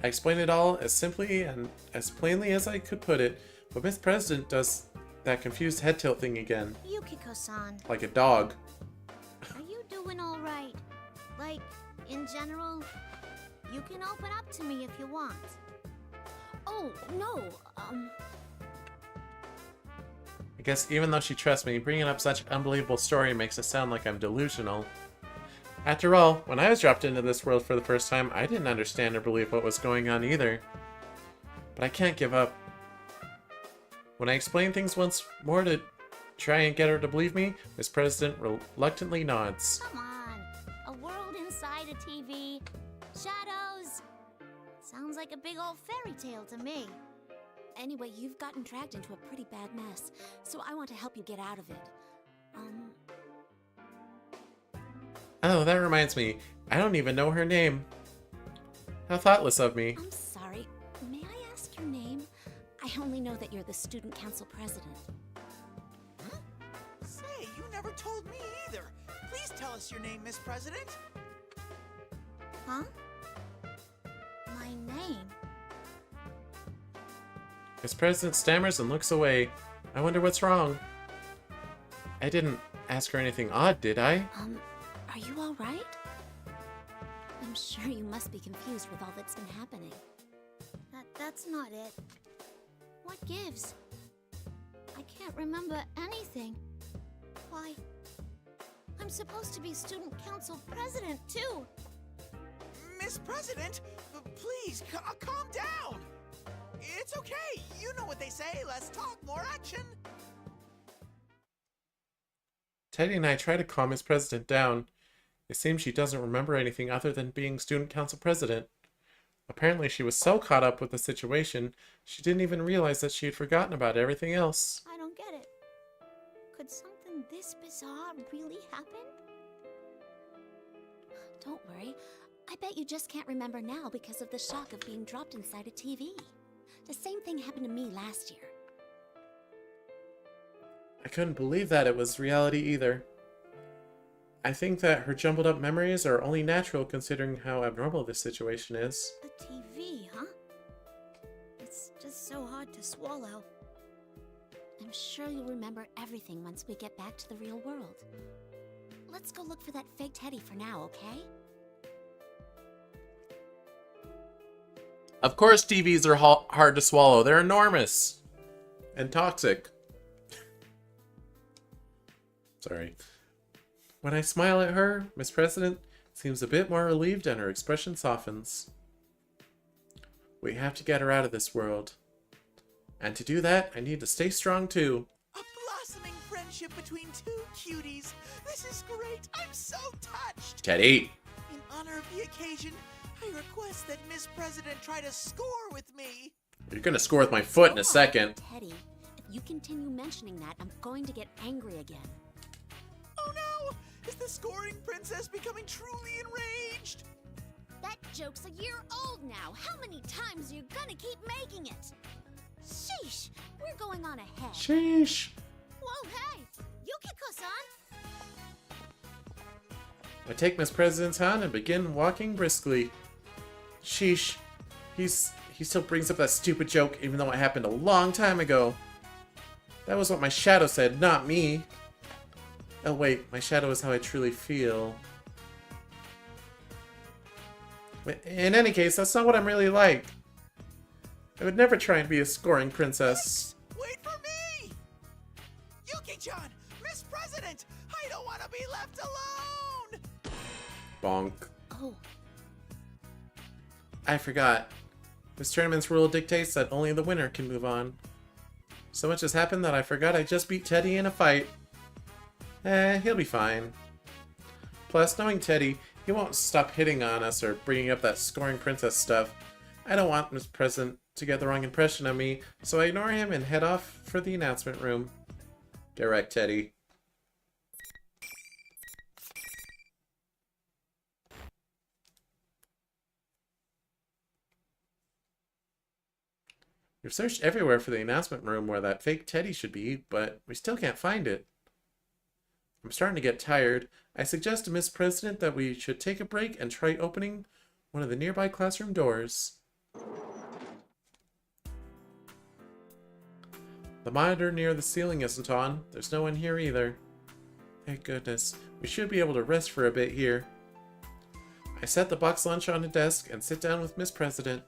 I explain it all as simply and as plainly as I could put it, but Miss President does that confused head tilt thing again. Yukiko-san. Like a dog. Are you doing all right? Like, in general? You can open up to me if you want. Oh, no, I guess even though she trusts me, bringing up such an unbelievable story makes it sound like I'm delusional. After all, when I was dropped into this world for the first time, I didn't understand or believe what was going on either. But I can't give up. When I explain things once more to try and get her to believe me, Miss President reluctantly nods. Come on. A world inside a TV. Shadows. Sounds like a big old fairy tale to me. Anyway, you've gotten dragged into a pretty bad mess, so I want to help you get out of it. Oh, that reminds me. I don't even know her name. How thoughtless of me. I'm sorry. May I ask your name? I only know that you're the student council president. Huh? Say, you never told me either. Please tell us your name, Miss President. Huh? My name? Miss President stammers and looks away. I wonder what's wrong. I didn't ask her anything odd, did I? Are you all right? I'm sure you must be confused with all that's been happening. That's not it. What gives? I can't remember anything. Why? I'm supposed to be student council president, too. Miss President, please, calm down. It's okay. You know what they say. Less talk, more action. Teddy and I try to calm Miss President down. It seems she doesn't remember anything other than being student council president. Apparently she was so caught up with the situation, she didn't even realize that she had forgotten about everything else. I don't get it. Could something this bizarre really happen? Don't worry. I bet you just can't remember now because of the shock of being dropped inside a TV. The same thing happened to me last year. I couldn't believe that it was reality either. I think that her jumbled up memories are only natural considering how abnormal this situation is. A TV, huh? It's just so hard to swallow. I'm sure you'll remember everything once we get back to the real world. Let's go look for that fake Teddy for now, okay? Of course TVs are hard to swallow. They're enormous. And toxic. Sorry. When I smile at her, Miss President seems a bit more relieved and her expression softens. We have to get her out of this world. And to do that, I need to stay strong too. A blossoming friendship between two cuties. This is great. I'm so touched. Teddy! In honor of the occasion, I request that Miss President try to score with me. You're gonna score with my foot in a second. Teddy, if you continue mentioning that, I'm going to get angry again. Oh no! Is the scoring princess becoming truly enraged? That joke's a year old now. How many times are you gonna keep making it? Sheesh! We're going on ahead. Sheesh! Whoa, hey! Yukiko-san! I take Miss President's hand and begin walking briskly. Sheesh. He still brings up that stupid joke even though it happened a long time ago. That was what my shadow said, not me. Oh wait, my shadow is how I truly feel. In any case, that's not what I'm really like. I would never try and be a scoring princess. Wait for me! Yuki-chan! Miss President! I don't want to be left alone! Bonk. Oh. I forgot. This tournament's rule dictates that only the winner can move on. So much has happened that I forgot I just beat Teddy in a fight. He'll be fine. Plus, knowing Teddy, he won't stop hitting on us or bringing up that scoring princess stuff. I don't want Miss President to get the wrong impression of me, so I ignore him and head off for the announcement room. Direct Teddy. We've searched everywhere for the announcement room where that fake Teddy should be, but we still can't find it. I'm starting to get tired. I suggest to Miss President that we should take a break and try opening one of the nearby classroom doors. The monitor near the ceiling isn't on. There's no one here either. Thank goodness. We should be able to rest for a bit here. I set the box lunch on a desk and sit down with Miss President.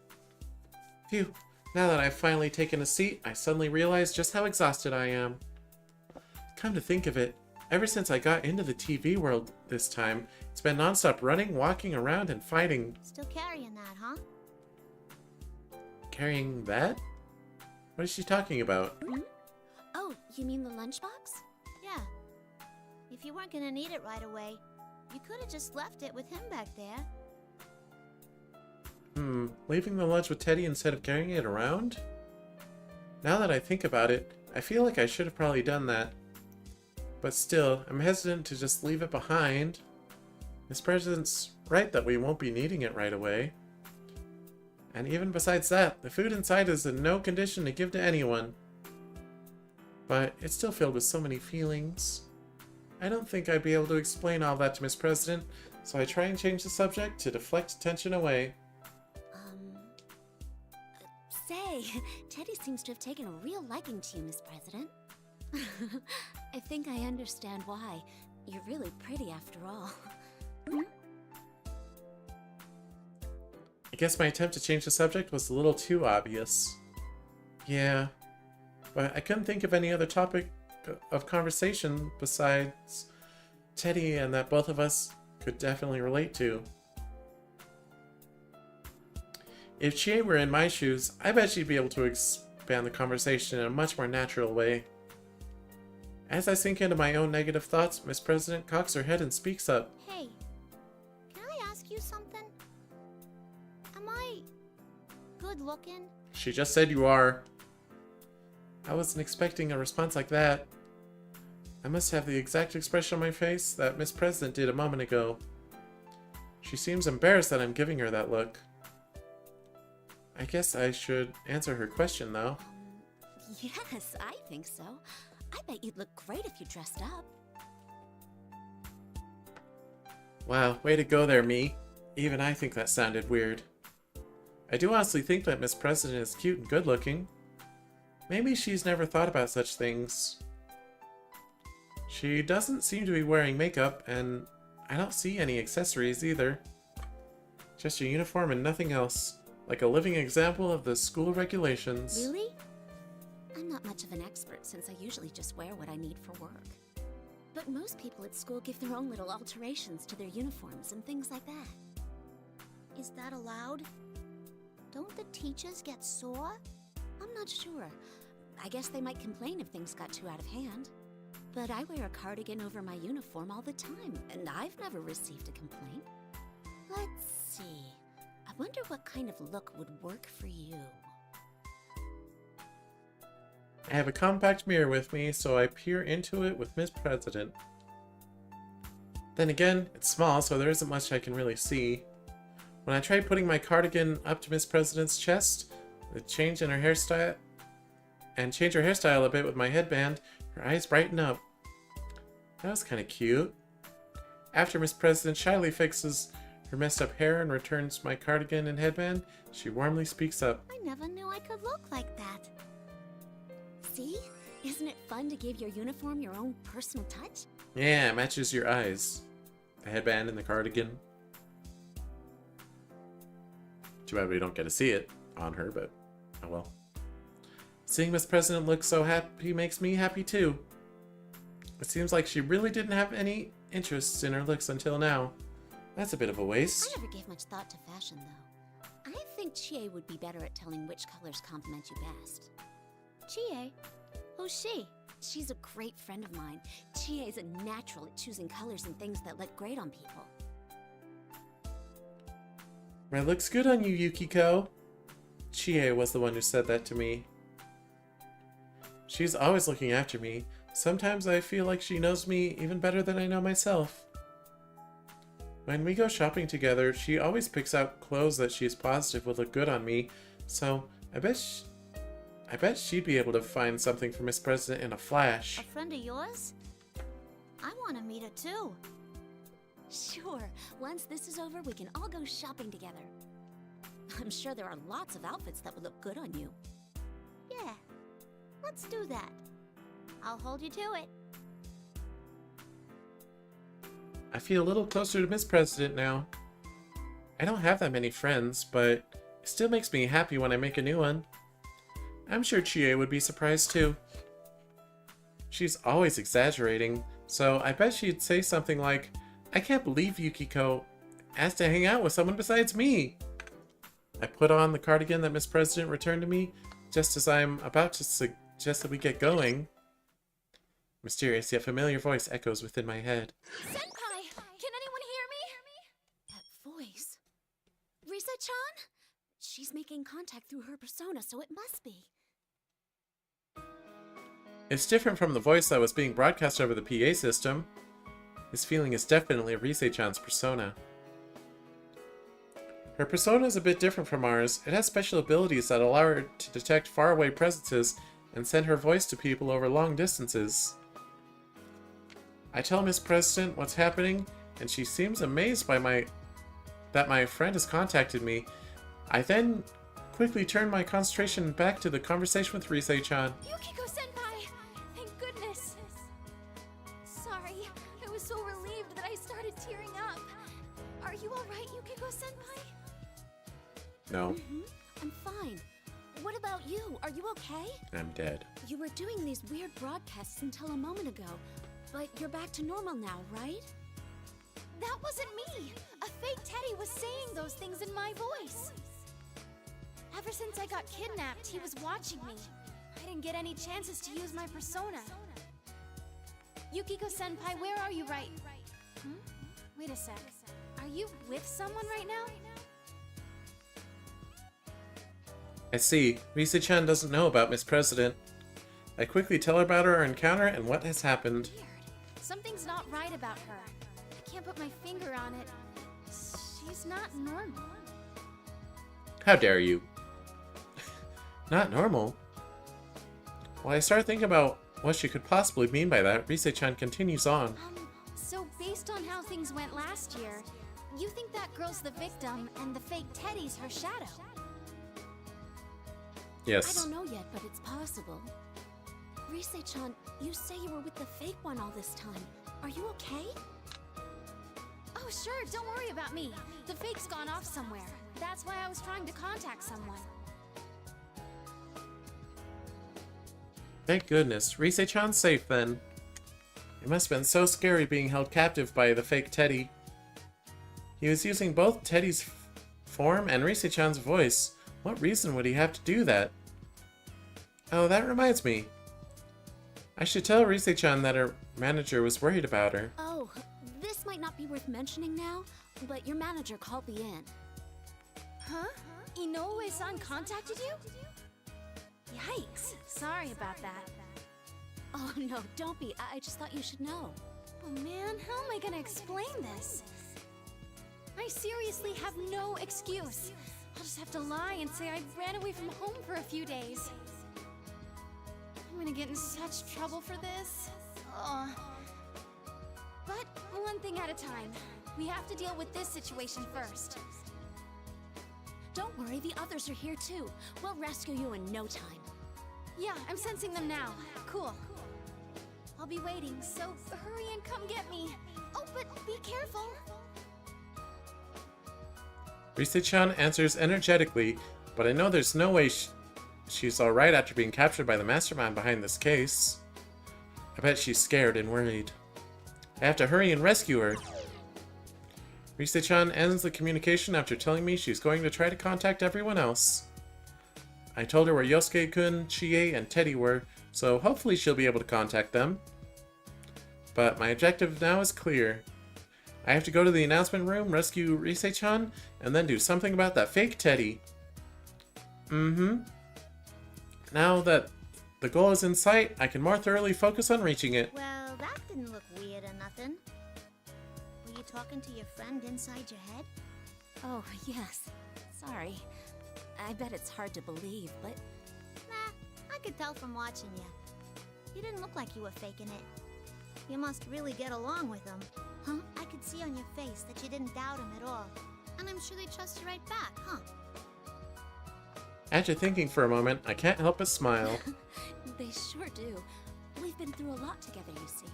Phew. Now that I've finally taken a seat, I suddenly realize just how exhausted I am. Come to think of it, ever since I got into the TV world this time, it's been non-stop running, walking around, and fighting. Still carrying that, huh? Carrying that? What is she talking about? Hmm? Oh, you mean the lunchbox? Yeah. If you weren't gonna need it right away, you could have just left it with him back there. Leaving the lunch with Teddy instead of carrying it around? Now that I think about it, I feel like I should have probably done that. But still, I'm hesitant to just leave it behind. Miss President's right that we won't be needing it right away. And even besides that, the food inside is in no condition to give to anyone. But it's still filled with so many feelings. I don't think I'd be able to explain all that to Miss President, so I try and change the subject to deflect attention away. Say, Teddy seems to have taken a real liking to you, Miss President. I think I understand why. You're really pretty after all. I guess my attempt to change the subject was a little too obvious. Yeah, but I couldn't think of any other topic of conversation besides Teddy and that both of us could definitely relate to. If Chie were in my shoes, I bet she'd be able to expand the conversation in a much more natural way. As I sink into my own negative thoughts, Miss President cocks her head and speaks up. Hey, can I ask you something? Am I good looking? She just said you are. I wasn't expecting a response like that. I must have the exact expression on my face that Miss President did a moment ago. She seems embarrassed that I'm giving her that look. I guess I should answer her question, though. Yes, I think so. I bet you'd look great if you dressed up. Wow, way to go there, me. Even I think that sounded weird. I do honestly think that Miss President is cute and good looking. Maybe she's never thought about such things. She doesn't seem to be wearing makeup, and I don't see any accessories either. Just a uniform and nothing else. Like a living example of the school regulations. Really? I'm not much of an expert since I usually just wear what I need for work. But most people at school give their own little alterations to their uniforms and things like that. Is that allowed? Don't the teachers get sore? I'm not sure. I guess they might complain if things got too out of hand. But I wear a cardigan over my uniform all the time, and I've never received a complaint. Let's see. I wonder what kind of look would work for you. I have a compact mirror with me, so I peer into it with Miss President. Then again, it's small, so there isn't much I can really see. When I tried putting my cardigan up to Miss President's chest, change her hairstyle a bit with my headband, her eyes brighten up. That was kind of cute. After Miss President shyly fixes her messed up hair and returns my cardigan and headband, she warmly speaks up. I never knew I could look like that. See? Isn't it fun to give your uniform your own personal touch? Yeah, it matches your eyes. The headband and the cardigan. Too bad we don't get to see it on her, but oh well. Seeing Miss President look so happy makes me happy too. It seems like she really didn't have any interests in her looks until now. That's a bit of a waste. I never gave much thought to fashion, though. I think Chie would be better at telling which colors compliment you best. Chie? Who's she? She's a great friend of mine. Chie is a natural at choosing colors and things that look great on people. Red looks good on you, Yukiko. Chie was the one who said that to me. She's always looking after me. Sometimes I feel like she knows me even better than I know myself. When we go shopping together, she always picks out clothes that she's positive would look good on me, so I bet she'd be able to find something for Miss President in a flash. A friend of yours? I want to meet her too. Sure. Once this is over, we can all go shopping together. I'm sure there are lots of outfits that would look good on you. Yeah, let's do that. I'll hold you to it. I feel a little closer to Miss President now. I don't have that many friends, but it still makes me happy when I make a new one. I'm sure Chie would be surprised too. She's always exaggerating, so I bet she'd say something like, I can't believe Yukiko asked to hang out with someone besides me. I put on the cardigan that Miss President returned to me, just as I'm about to suggest that we get going. Mysterious yet familiar voice echoes within my head. Senpai! Can anyone hear me? That voice. Risa-chan? She's making contact through her persona, so it must be. It's different from the voice that was being broadcast over the PA system. This feeling is definitely Rise-chan's persona. Her persona is a bit different from ours. It has special abilities that allow her to detect faraway presences and send her voice to people over long distances. I tell Miss President what's happening, and she seems amazed by that my friend has contacted me. I then quickly turn my concentration back to the conversation with Rise-chan. Yukiko-senpai! Thank goodness! Sorry, I was so relieved that I started tearing up. Are you alright, Yukiko-senpai? No. I'm fine. What about you? Are you okay? I'm dead. You were doing these weird broadcasts until a moment ago, but you're back to normal now, right? That wasn't me! A fake Teddy was saying those things in my voice. Ever since I got kidnapped, he was watching me. I didn't get any chances to use my persona. Yukiko-senpai, where are you right? Wait a sec. Are you with someone right now? I see. Rise-chan doesn't know about Miss President. I quickly tell her about our encounter and what has happened. Weird. Something's not right about her. I can't put my finger on it. She's not normal. How dare you? Not normal? While I start thinking about what she could possibly mean by that, Rise-chan continues on. So based on how things went last year, you think that girl's the victim and the fake Teddy's her shadow? Yes. I don't know yet, but it's possible. Rise-chan, you say you were with the fake one all this time. Are you okay? Oh sure, don't worry about me. The fake's gone off somewhere. That's why I was trying to contact someone. Thank goodness. Rise-chan's safe then. It must have been so scary being held captive by the fake Teddy. He was using both Teddy's form and Rise-chan's voice. What reason would he have to do that? Oh, that reminds me. I should tell Rise-chan that her manager was worried about her. Oh, this might not be worth mentioning now, but your manager called me in. Huh? Inoue-san contacted you? Yikes. Sorry about that. Oh no, don't be. I just thought you should know. Oh man, how am I gonna explain this? I seriously have no excuse. I'll just have to lie and say I ran away from home for a few days. I'm gonna get in such trouble for this. Ugh. But one thing at a time. We have to deal with this situation first. Don't worry, the others are here too. We'll rescue you in no time. Yeah, I'm sensing them now. Cool. I'll be waiting, so hurry and come get me. Oh, but be careful. Rise-chan answers energetically, but I know there's no way she's alright after being captured by the mastermind behind this case. I bet she's scared and worried. I have to hurry and rescue her. Rise-chan ends the communication after telling me she's going to try to contact everyone else. I told her where Yosuke-kun, Chie, and Teddy were, so hopefully she'll be able to contact them. But my objective now is clear. I have to go to the announcement room, rescue Rise-chan, and then do something about that fake Teddy. Now that the goal is in sight, I can more thoroughly focus on reaching it. Well, that didn't look weird or nothing. Were you talking to your friend inside your head? Oh, yes. Sorry. I bet it's hard to believe, but... Nah, I could tell from watching you. You didn't look like you were faking it. You must really get along with him. Huh? I could see on your face that you didn't doubt him at all. And I'm sure they trust you right back, huh? After thinking for a moment, I can't help but smile. They sure do. We've been through a lot together, you see.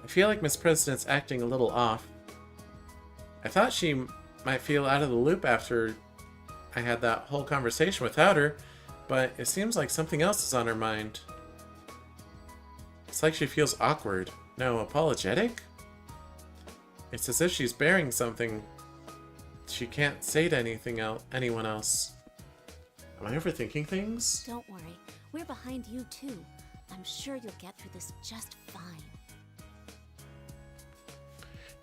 I feel like Miss President's acting a little off. I thought she might feel out of the loop after I had that whole conversation without her, but it seems like something else is on her mind. It's like she feels awkward. No, apologetic? It's as if she's bearing something she can't say to anyone else. Am I overthinking things? Don't worry. We're behind you, too. I'm sure you'll get through this just fine.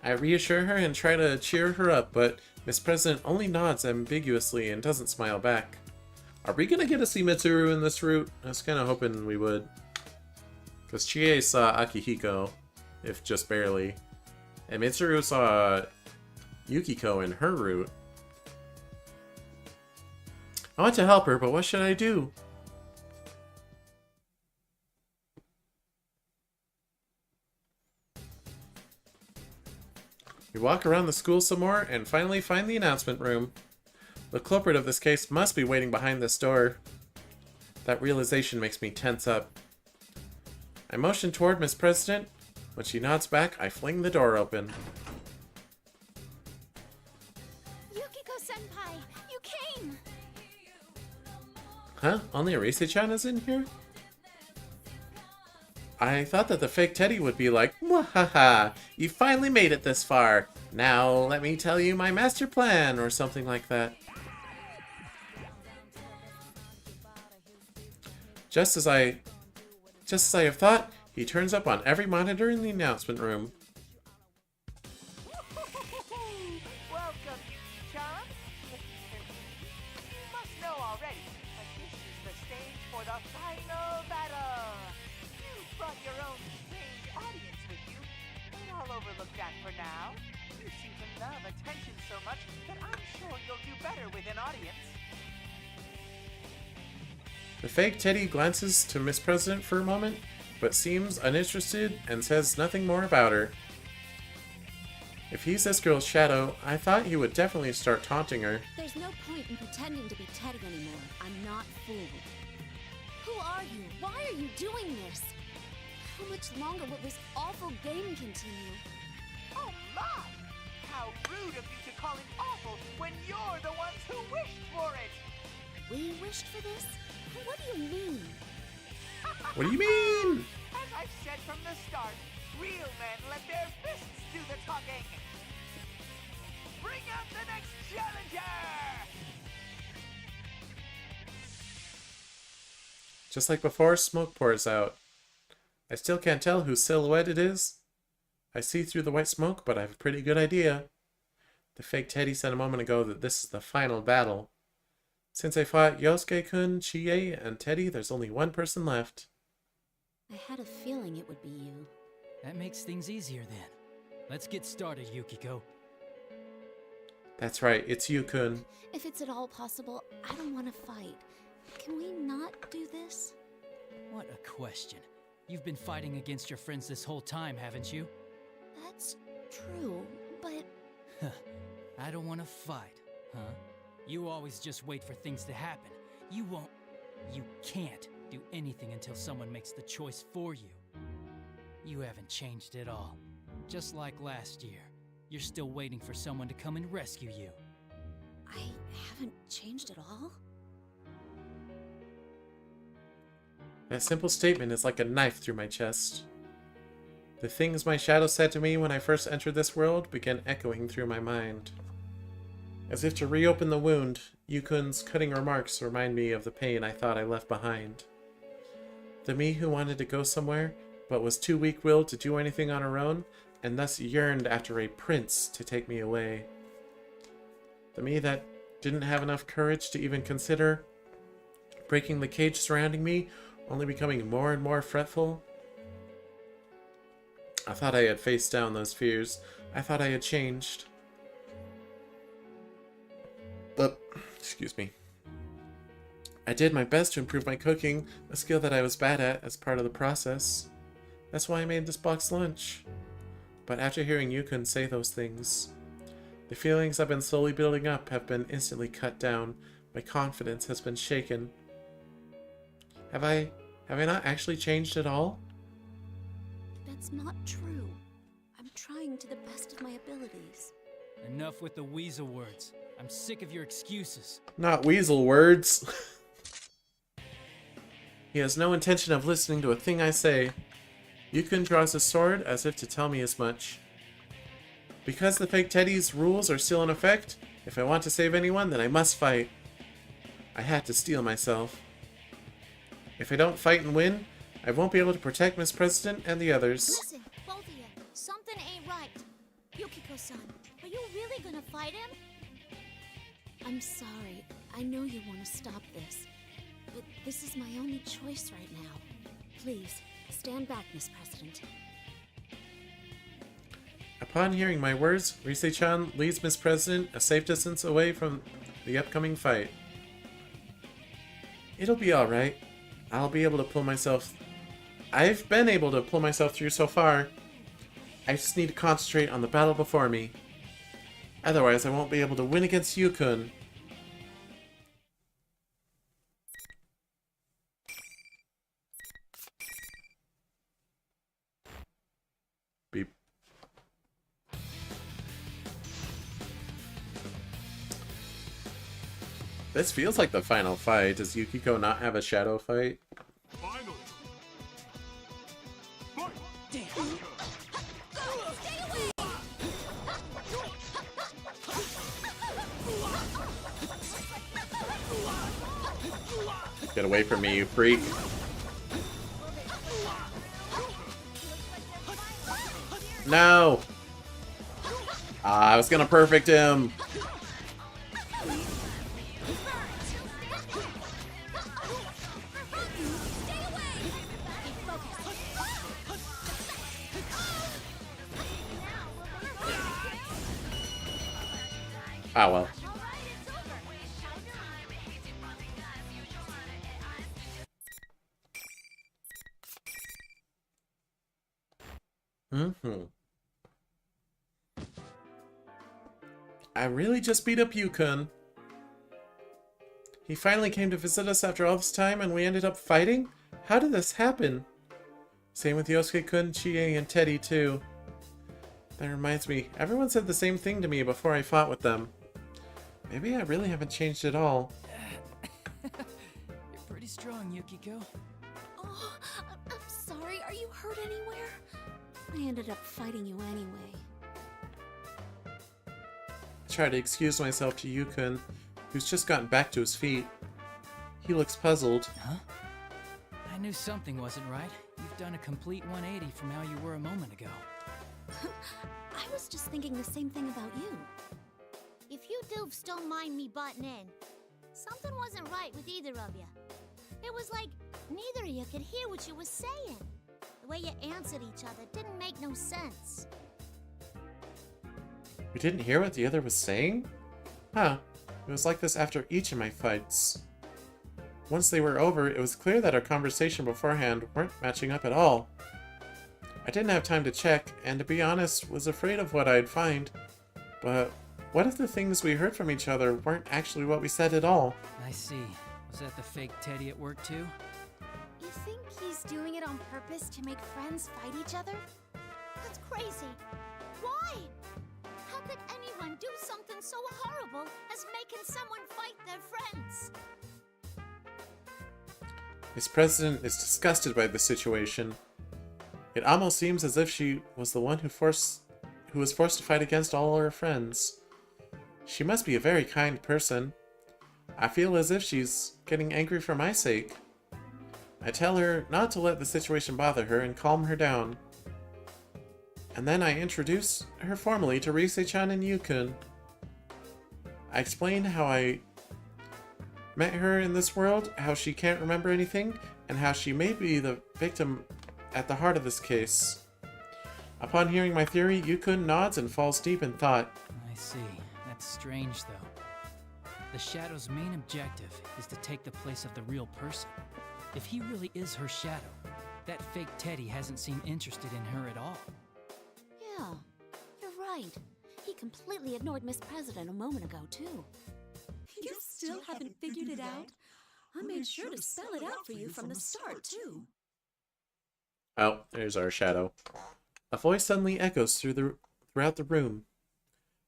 I reassure her and try to cheer her up, but Miss President only nods ambiguously and doesn't smile back. Are we gonna get to see Mitsuru in this route? I was kinda hoping we would. Because Chie saw Akihiko, if just barely. And Mitsuru saw Yukiko in her route. I want to help her, but what should I do? We walk around the school some more and finally find the announcement room. The culprit of this case must be waiting behind this door. That realization makes me tense up. I motion toward Miss President. When she nods back, I fling the door open. Yukiko-senpai, you came! Huh? Only Rise-chan is in here? I thought that the fake Teddy would be like, "Mwahaha! You finally made it this far! Now let me tell you my master plan, or something like that. Just as I have thought, he turns up on every monitor in the announcement room. Welcome, Yuki-chan. You must know already, but this is the stage for the final battle. You brought your own strange audience with you, but I'll overlook that for now. You seem to love attention so much that I'm sure you'll do better with an audience. The fake Teddy glances to Miss President for a moment, but seems uninterested and says nothing more about her. If he's this girl's shadow, I thought he would definitely start taunting her. There's no point in pretending to be Teddy anymore. I'm not fooled. Who are you? Why are you doing this? How much longer will this awful game continue? Oh my! How rude of you to call it awful when you're the ones who wished for it! We wished for this? What do you mean? What do you mean? As I've said from the start, real men let their fists do the talking. Bring out the next challenger! Just like before, smoke pours out. I still can't tell whose silhouette it is. I see through the white smoke, but I have a pretty good idea. The fake Teddy said a moment ago that this is the final battle. Since I fought Yosuke-kun, Chie, and Teddy, there's only one person left. I had a feeling it would be you. That makes things easier then. Let's get started, Yukiko. That's right, it's you, Kun. If it's at all possible, I don't want to fight. Can we not do this? What a question. You've been fighting against your friends this whole time, haven't you? That's true, but... I don't want to fight, huh? You always just wait for things to happen. You can't do anything until someone makes the choice for you. You haven't changed at all. Just like last year. You're still waiting for someone to come and rescue you. I haven't changed at all? That simple statement is like a knife through my chest. The things my shadow said to me when I first entered this world began echoing through my mind. As if to reopen the wound, Yukun's cutting remarks remind me of the pain I thought I left behind. The me who wanted to go somewhere, but was too weak-willed to do anything on her own, and thus yearned after a prince to take me away. The me that didn't have enough courage to even consider breaking the cage surrounding me, only becoming more and more fretful. I thought I had faced down those fears. I thought I had changed. But, excuse me. I did my best to improve my cooking, a skill that I was bad at as part of the process. That's why I made this box lunch. But after hearing Yukun say those things, the feelings I've been slowly building up have been instantly cut down. My confidence has been shaken. Have I not actually changed at all? That's not true. I'm trying to the best of my abilities. Enough with the weasel words. I'm sick of your excuses. Not weasel words. He has no intention of listening to a thing I say. Yukun draws his sword as if to tell me as much. Because the fake Teddy's rules are still in effect, if I want to save anyone, then I must fight. I had to steel myself. If I don't fight and win, I won't be able to protect Miss President and the others. Listen, both of you, something ain't right. Yukiko-san, are you really gonna fight him? I'm sorry. I know you want to stop this. But this is my only choice right now. Please, stand back, Miss President. Upon hearing my words, Rise-chan leads Miss President a safe distance away from the upcoming fight. It'll be alright. I'll be able to pull myself... I've been able to pull myself through so far. I just need to concentrate on the battle before me. Otherwise, I won't be able to win against Yukun. Beep. This feels like the final fight. Does Yukiko not have a shadow fight? Final. Stay away! Get away from me, you freak. No! I was gonna perfect him! Ah, well. I really just beat up Yukon. He finally came to visit us after all this time and we ended up fighting? How did this happen? Same with Yosuke-kun, Chie, and Teddy too. That reminds me, everyone said the same thing to me before I fought with them. Maybe I really haven't changed at all. You're pretty strong, Yukiko. Oh, I'm sorry. Are you hurt anywhere? I ended up fighting you anyway. I try to excuse myself to Yukon, who's just gotten back to his feet. He looks puzzled. Huh? I knew something wasn't right. You've done a complete 180 from how you were a moment ago. I was just thinking the same thing about you. If you doofs don't mind me butting in, something wasn't right with either of you. It was like neither of you could hear what you were saying. The way you answered each other didn't make no sense. We didn't hear what the other was saying? Huh. It was like this after each of my fights. Once they were over, it was clear that our conversation beforehand weren't matching up at all. I didn't have time to check, and to be honest, was afraid of what I'd find. But what if the things we heard from each other weren't actually what we said at all? I see. Was that the fake Teddy at work too? You think he's doing it on purpose to make friends fight each other? That's crazy. Why? How could anyone do something so horrible as making someone fight their friends? Miss President is disgusted by the situation. It almost seems as if she was the one who was forced to fight against all her friends. She must be a very kind person. I feel as if she's getting angry for my sake. I tell her not to let the situation bother her and calm her down. And then I introduce her formally to Rise-chan and Yukon. I explain how I met her in this world, how she can't remember anything, and how she may be the victim at the heart of this case. Upon hearing my theory, Yukon nods and falls deep in thought. I see. That's strange, though. The Shadow's main objective is to take the place of the real person. If he really is her Shadow, that fake Teddy hasn't seemed interested in her at all. Yeah, you're right. He completely ignored Miss President a moment ago, too. You still haven't figured it out? I made sure to spell it out for you from the start, too. Oh, there's our Shadow. A voice suddenly echoes throughout the room.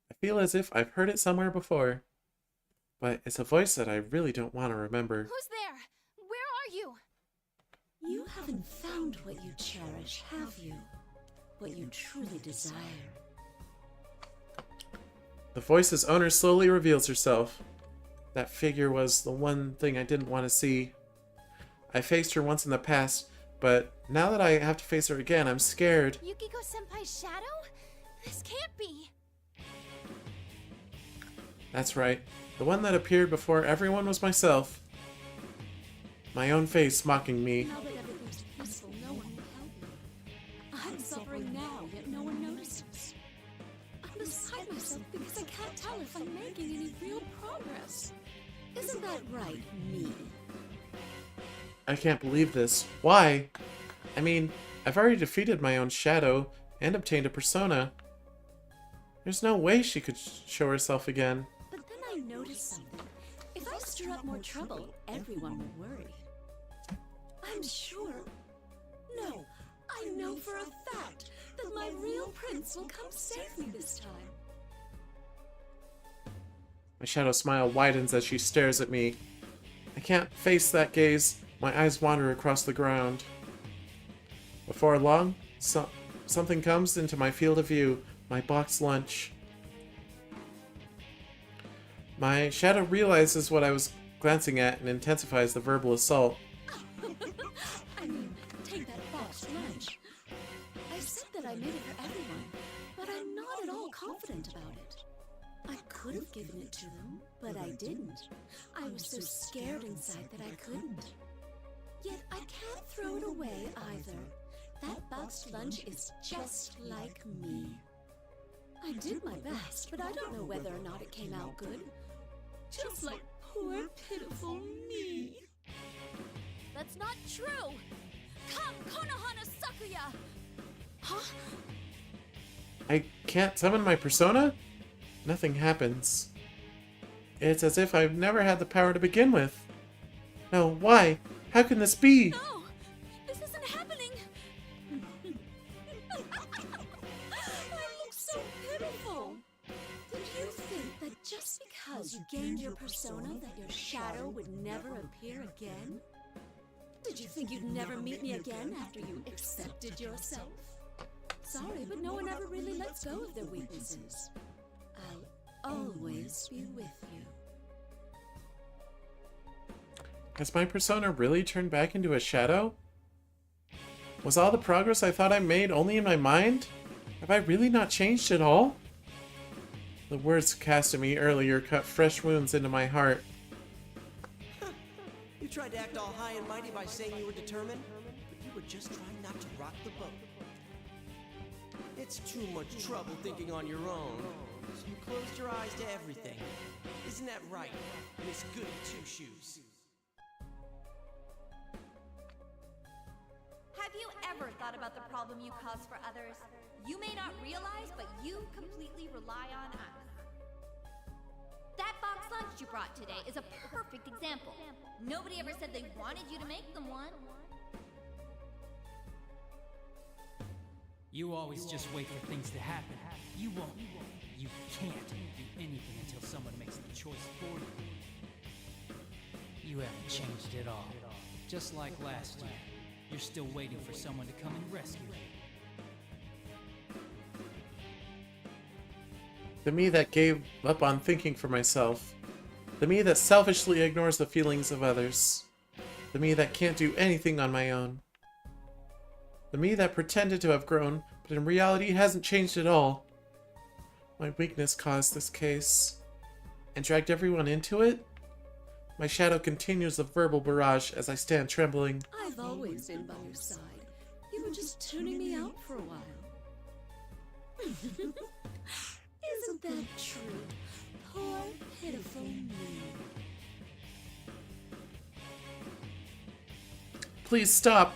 I feel as if I've heard it somewhere before. But it's a voice that I really don't want to remember. Who's there? Where are you? You haven't found what you cherish, have you? What you truly desire. The voice's owner slowly reveals herself. That figure was the one thing I didn't want to see. I faced her once in the past, but now that I have to face her again, I'm scared. Yukiko-senpai's shadow? This can't be. That's right. The one that appeared before everyone was myself. My own face mocking me. Now that everything's peaceful, no one will help me. I'm suffering now, yet no one notices. I'm beside myself because I can't tell if I'm making any real progress. Isn't that right, me? I can't believe this. Why? I mean, I've already defeated my own shadow and obtained a persona. There's no way she could show herself again. But then I noticed something. If I stir up more trouble, everyone will worry. I'm sure. No, I know for a fact that my real prince will come save me this time. My shadow smile widens as she stares at me. I can't face that gaze. My eyes wander across the ground. Before long, something comes into my field of view. My box lunch. My shadow realizes what I was glancing at and intensifies the verbal assault. I mean, take that boxed lunch. I said that I made it for everyone, but I'm not at all confident about it. I could have given it to them, but I didn't. I was so scared inside that I couldn't. Yet I can't throw it away either. That boxed lunch is just like me. I did my best, but I don't know whether or not it came out good. Just like poor, pitiful me. That's not true! Come, Konohana Sakuya! Huh? I can't summon my persona? Nothing happens. It's as if I've never had the power to begin with. No, why? How can this be? No! This isn't happening! I look so pitiful. Did you think that just because you gained your persona that your shadow would never appear again? Did you think you'd never meet me again after you accepted yourself? Sorry, but no one ever really lets go of their weaknesses. I'll always be with you. Has my persona really turned back into a shadow? Was all the progress I thought I made only in my mind? Have I really not changed at all? The words cast at me earlier cut fresh wounds into my heart. You tried to act all high and mighty by saying you were determined, but you were just trying not to rock the boat. It's too much trouble thinking on your own, so you closed your eyes to everything. Isn't that right, Miss Goody Two-Shoes? Have you ever thought about the problem you cause for others? You may not realize, but you completely rely on us. That box lunch you brought today is a perfect example. Nobody ever said they wanted you to make them one. You always just wait for things to happen. You won't. You can't do anything until someone makes the choice for you. You haven't changed at all. Just like last year. You're still waiting for someone to come and rescue you. The me that gave up on thinking for myself. The me that selfishly ignores the feelings of others. The me that can't do anything on my own. The me that pretended to have grown, but in reality hasn't changed at all. My weakness caused this case, and dragged everyone into it? My shadow continues the verbal barrage as I stand trembling. I've always been by your side. You were just tuning me out for a while. Isn't that true? Poor, pitiful me. Please stop!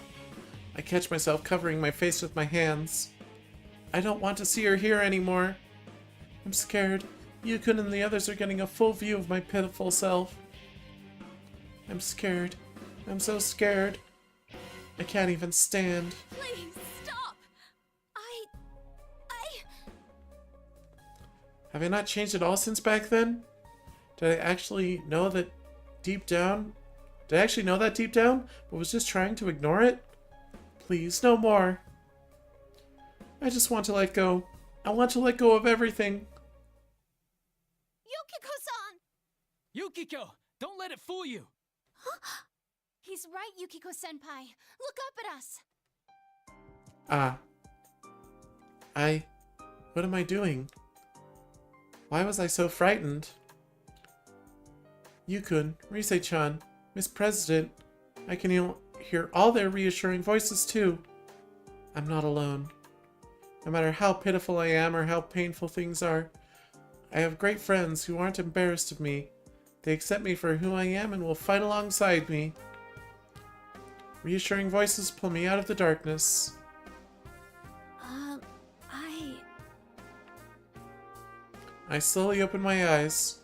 I catch myself covering my face with my hands. I don't want to see her here anymore. I'm scared. Yukun and the others are getting a full view of my pitiful self. I'm scared. I'm so scared. I can't even stand. Please, stop! Have I not changed at all since back then? Did I actually know that deep down? But was just trying to ignore it? Please, no more. I just want to let go. I want to let go of everything. Yukiko-san! Yukiko! Don't let it fool you! Huh? He's right, Yukiko-senpai. Look up at us. What am I doing? Why was I so frightened? Yukun, Risei-chan, Miss President, I can hear all their reassuring voices too. I'm not alone. No matter how pitiful I am or how painful things are, I have great friends who aren't embarrassed of me. They accept me for who I am and will fight alongside me. Reassuring voices pull me out of the darkness. I slowly open my eyes.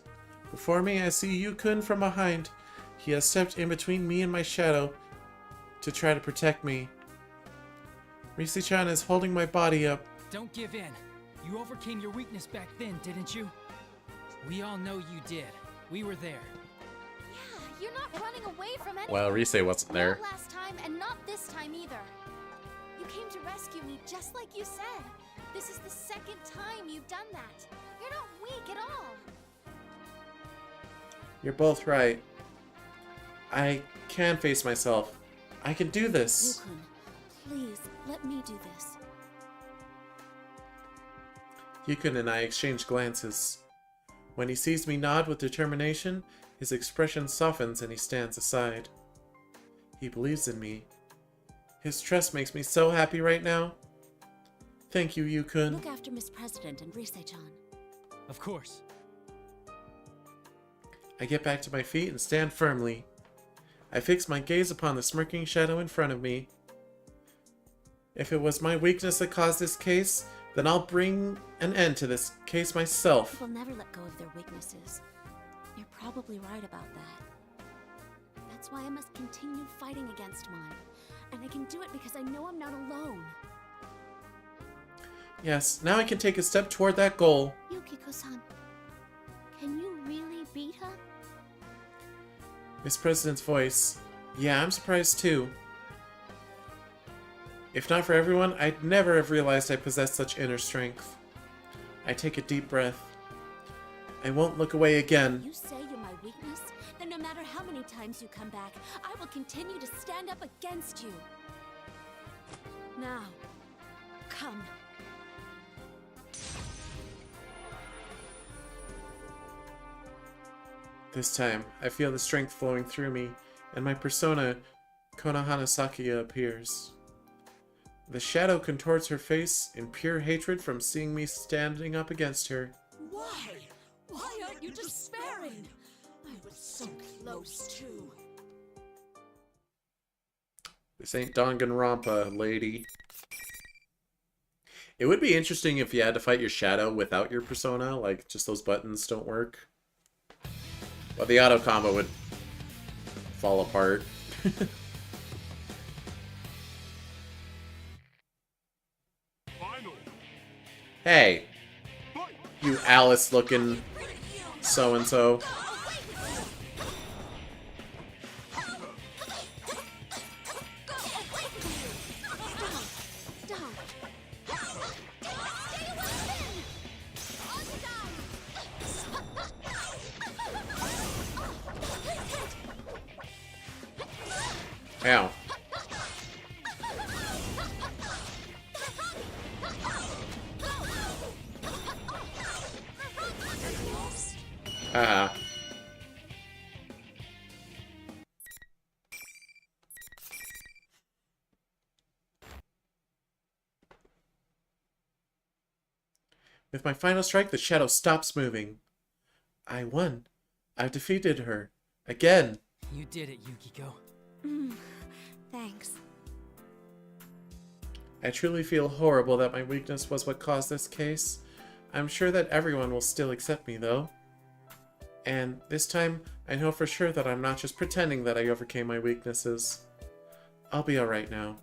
Before me, I see Yukun from behind. He has stepped in between me and my shadow to try to protect me. Risei-chan is holding my body up. Don't give in. You overcame your weakness back then, didn't you? We all know you did. We were there. Yeah, you're not running away from anything. Well, Risei wasn't there. Not last time, and not this time either. You came to rescue me just like you said. This is the second time you've done that. You're not weak at all. You're both right. I can face myself. I can do this. Yukun, please, let me do this. Yukun and I exchange glances. When he sees me nod with determination, his expression softens and he stands aside. He believes in me. His trust makes me so happy right now. Thank you, Yukun. Look after Miss President and Rise-chan. Of course. I get back to my feet and stand firmly. I fix my gaze upon the smirking shadow in front of me. If it was my weakness that caused this case, then I'll bring an end to this case myself. People never let go of their weaknesses. You're probably right about that. That's why I must continue fighting against mine. And I can do it because I know I'm not alone. Yes, now I can take a step toward that goal. Yukiko-san, can you really beat her? Miss President's voice. Yeah, I'm surprised too. If not for everyone, I'd never have realized I possessed such inner strength. I take a deep breath. I won't look away again. You say you're my weakness? Then no matter how many times you come back, I will continue to stand up against you. Now, come. This time, I feel the strength flowing through me, and my persona, Konohana Sakuya, appears. The shadow contorts her face in pure hatred from seeing me standing up against her. Why? Why aren't you despairing? I was so close to. This ain't Danganronpa, lady. It would be interesting if you had to fight your shadow without your persona, like just those buttons don't work. But the auto combo would fall apart. Hey, you Alice looking so-and-so. Ow. Haha. With my final strike, the shadow stops moving. I won. I've defeated her. Again. You did it, Yukiko. Thanks. I truly feel horrible that my weakness was what caused this case. I'm sure that everyone will still accept me, though. And this time, I know for sure that I'm not just pretending that I overcame my weaknesses. I'll be alright now.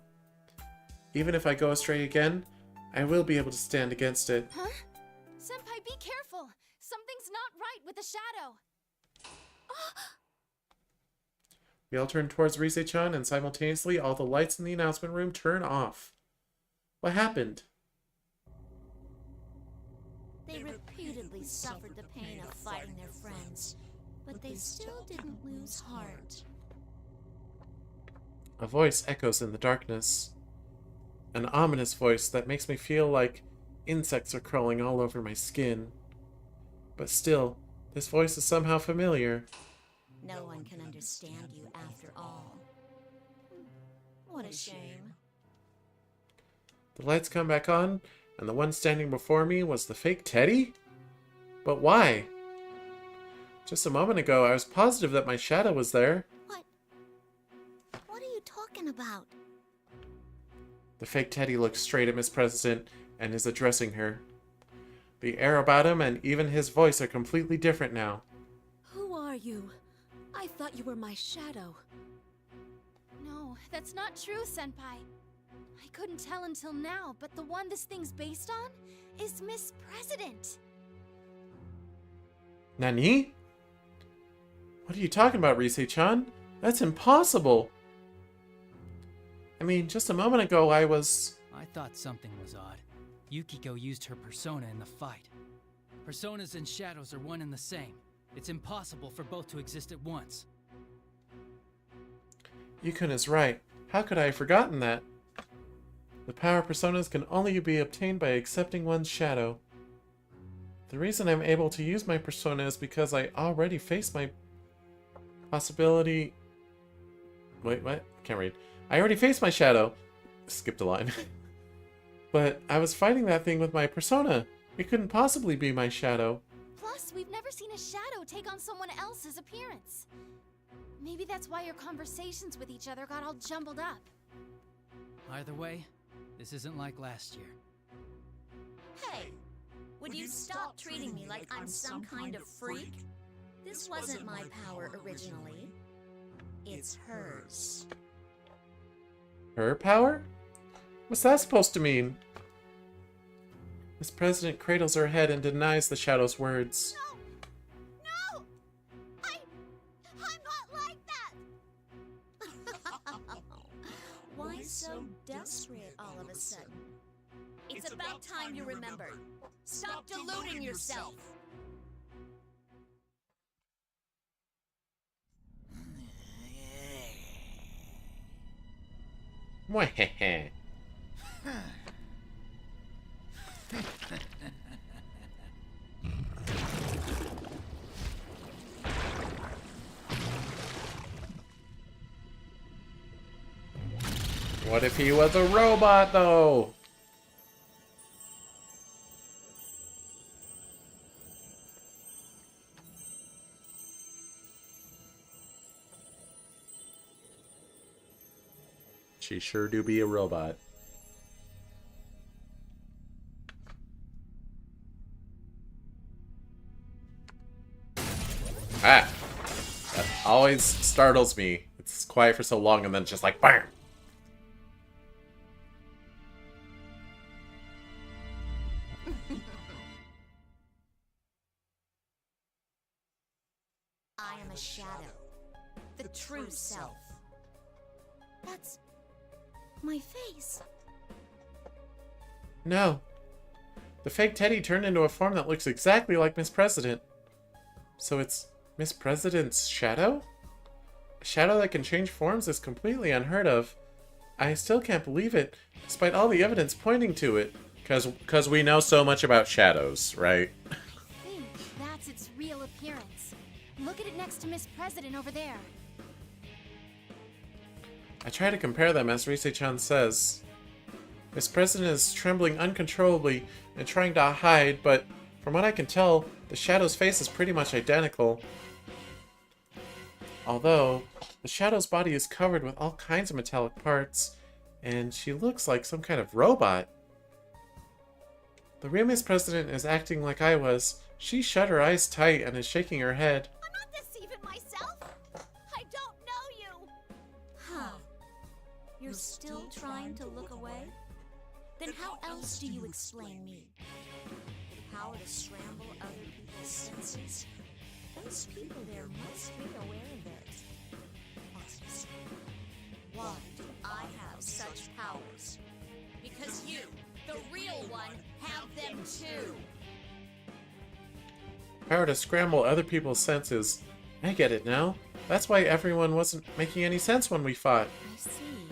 Even if I go astray again, I will be able to stand against it. Huh? Senpai, be careful! Something's not right with the shadow! We all turn towards Rise-chan, and simultaneously all the lights in the announcement room turn off. What happened? They repeatedly suffered the pain of fighting their friends, but they still didn't lose heart. A voice echoes in the darkness. An ominous voice that makes me feel like insects are crawling all over my skin. But still, this voice is somehow familiar. No one can understand you after all. What a shame. The lights come back on, and the one standing before me was the fake Teddy? But why? Just a moment ago, I was positive that my shadow was there. What are you talking about? The fake Teddy looks straight at Miss President and is addressing her. The air about him and even his voice are completely different now. Who are you? I thought you were my shadow. No, that's not true, Senpai. I couldn't tell until now, but the one this thing's based on is Miss President. Nani? What are you talking about, Rise-chan? That's impossible! I mean, just a moment ago I was... I thought something was odd. Yukiko used her persona in the fight. Personas and shadows are one and the same. It's impossible for both to exist at once. Yukun is right. How could I have forgotten that? The power personas can only be obtained by accepting one's shadow. The reason I'm able to use my persona is because I already faced my possibility... Wait, what? Can't read. I already faced my shadow. Skipped a line. But I was fighting that thing with my persona. It couldn't possibly be my shadow. Plus, we've never seen a shadow take on someone else's appearance. Maybe that's why your conversations with each other got all jumbled up. Either way, this isn't like last year. Hey, would you stop treating me like I'm some kind of freak? This wasn't my power originally. It's hers. Her power? What's that supposed to mean? Miss President cradles her head and denies the shadow's words. No! I'm not like that! Why so desperate all of a sudden? It's about time you remembered. Stop deluding yourself! Mwah. What if he was a robot, though? She sure do be a robot. Ah! That always startles me. It's quiet for so long and then just like BAM! I am a shadow. The true self. That's my face. No. The fake Teddy turned into a form that looks exactly like Miss President. So it's Miss President's shadow? A shadow that can change forms is completely unheard of. I still can't believe it, despite all the evidence pointing to it. Because we know so much about shadows, right? Think that's its real appearance. Look at it next to Miss President over there. I try to compare them as Rise-chan says. Miss President is trembling uncontrollably and trying to hide, but from what I can tell, the shadow's face is pretty much identical. Although, the shadow's body is covered with all kinds of metallic parts, and she looks like some kind of robot. The real Miss President is acting like I was. She shut her eyes tight and is shaking her head. I'm not deceiving myself. I don't know you. Huh. You're still trying to look away? Then how else do you explain me? The power to scramble other people's senses? Those people there must be aware of it. Honestly, why do I have such powers? Because you, the real one, have them too. Power to scramble other people's senses. I get it now. That's why everyone wasn't making any sense when we fought. I see.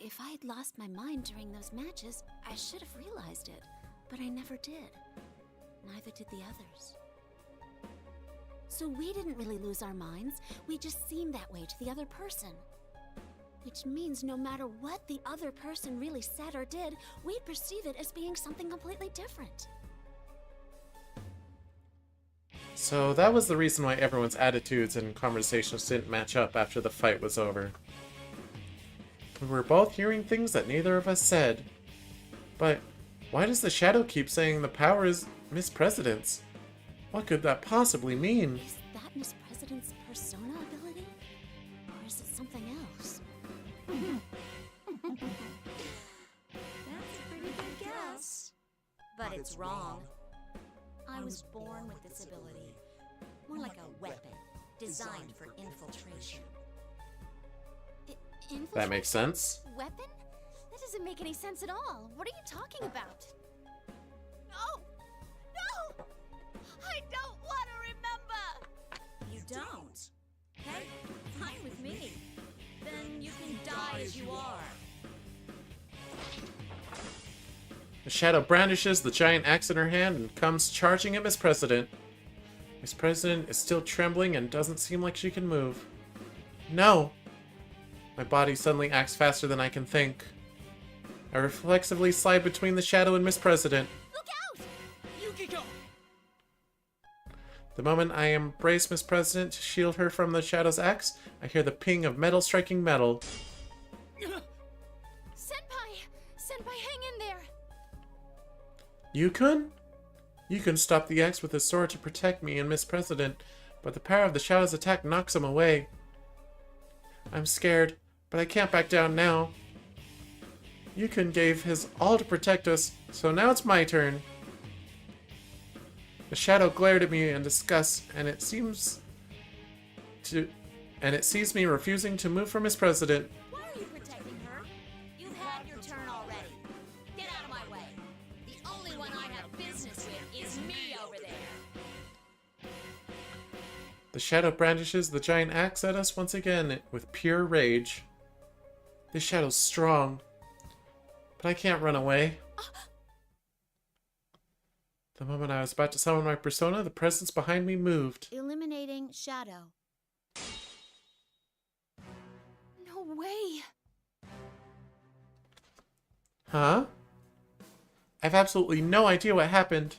If I had lost my mind during those matches, I should have realized it. But I never did. Neither did the others. So we didn't really lose our minds. We just seemed that way to the other person. Which means no matter what the other person really said or did, we'd perceive it as being something completely different. So that was the reason why everyone's attitudes and conversations didn't match up after the fight was over. We were both hearing things that neither of us said. But why does the shadow keep saying the power is Miss President's? What could that possibly mean? Is that Miss President's persona ability? Or is it something else? That's a pretty good guess. But it's wrong. I was born with this ability. More like a weapon, designed for infiltration. Infiltration? That makes sense. Weapon? That doesn't make any sense at all. What are you talking about? No! No! I don't want to remember! You don't? Hey, fine with me. Then you can shadow brandishes the giant axe in her hand and comes charging at Miss President. Miss President is still trembling and doesn't seem like she can move. No! My body suddenly acts faster than I can think. I reflexively slide between the shadow and Miss President. Look out! Yukiko! The moment I embrace Miss President to shield her from the shadow's axe, I hear the ping of metal striking metal. Senpai, hang in there. Yukun? Yukun stopped the axe with his sword to protect me and Miss President, but the power of the shadow's attack knocks him away. I'm scared, but I can't back down now. Yukun gave his all to protect us, so now it's my turn. The shadow glared at me in disgust, and it sees me refusing to move from Miss President. Why are you protecting her? You've had your turn already. Get out of my way. The only one I have business with is me over there. The shadow brandishes the giant axe at us once again with pure rage. This shadow's strong, but I can't run away. The moment I was about to summon my persona, the presence behind me moved. Eliminating shadow. No way. Huh? I have absolutely no idea what happened.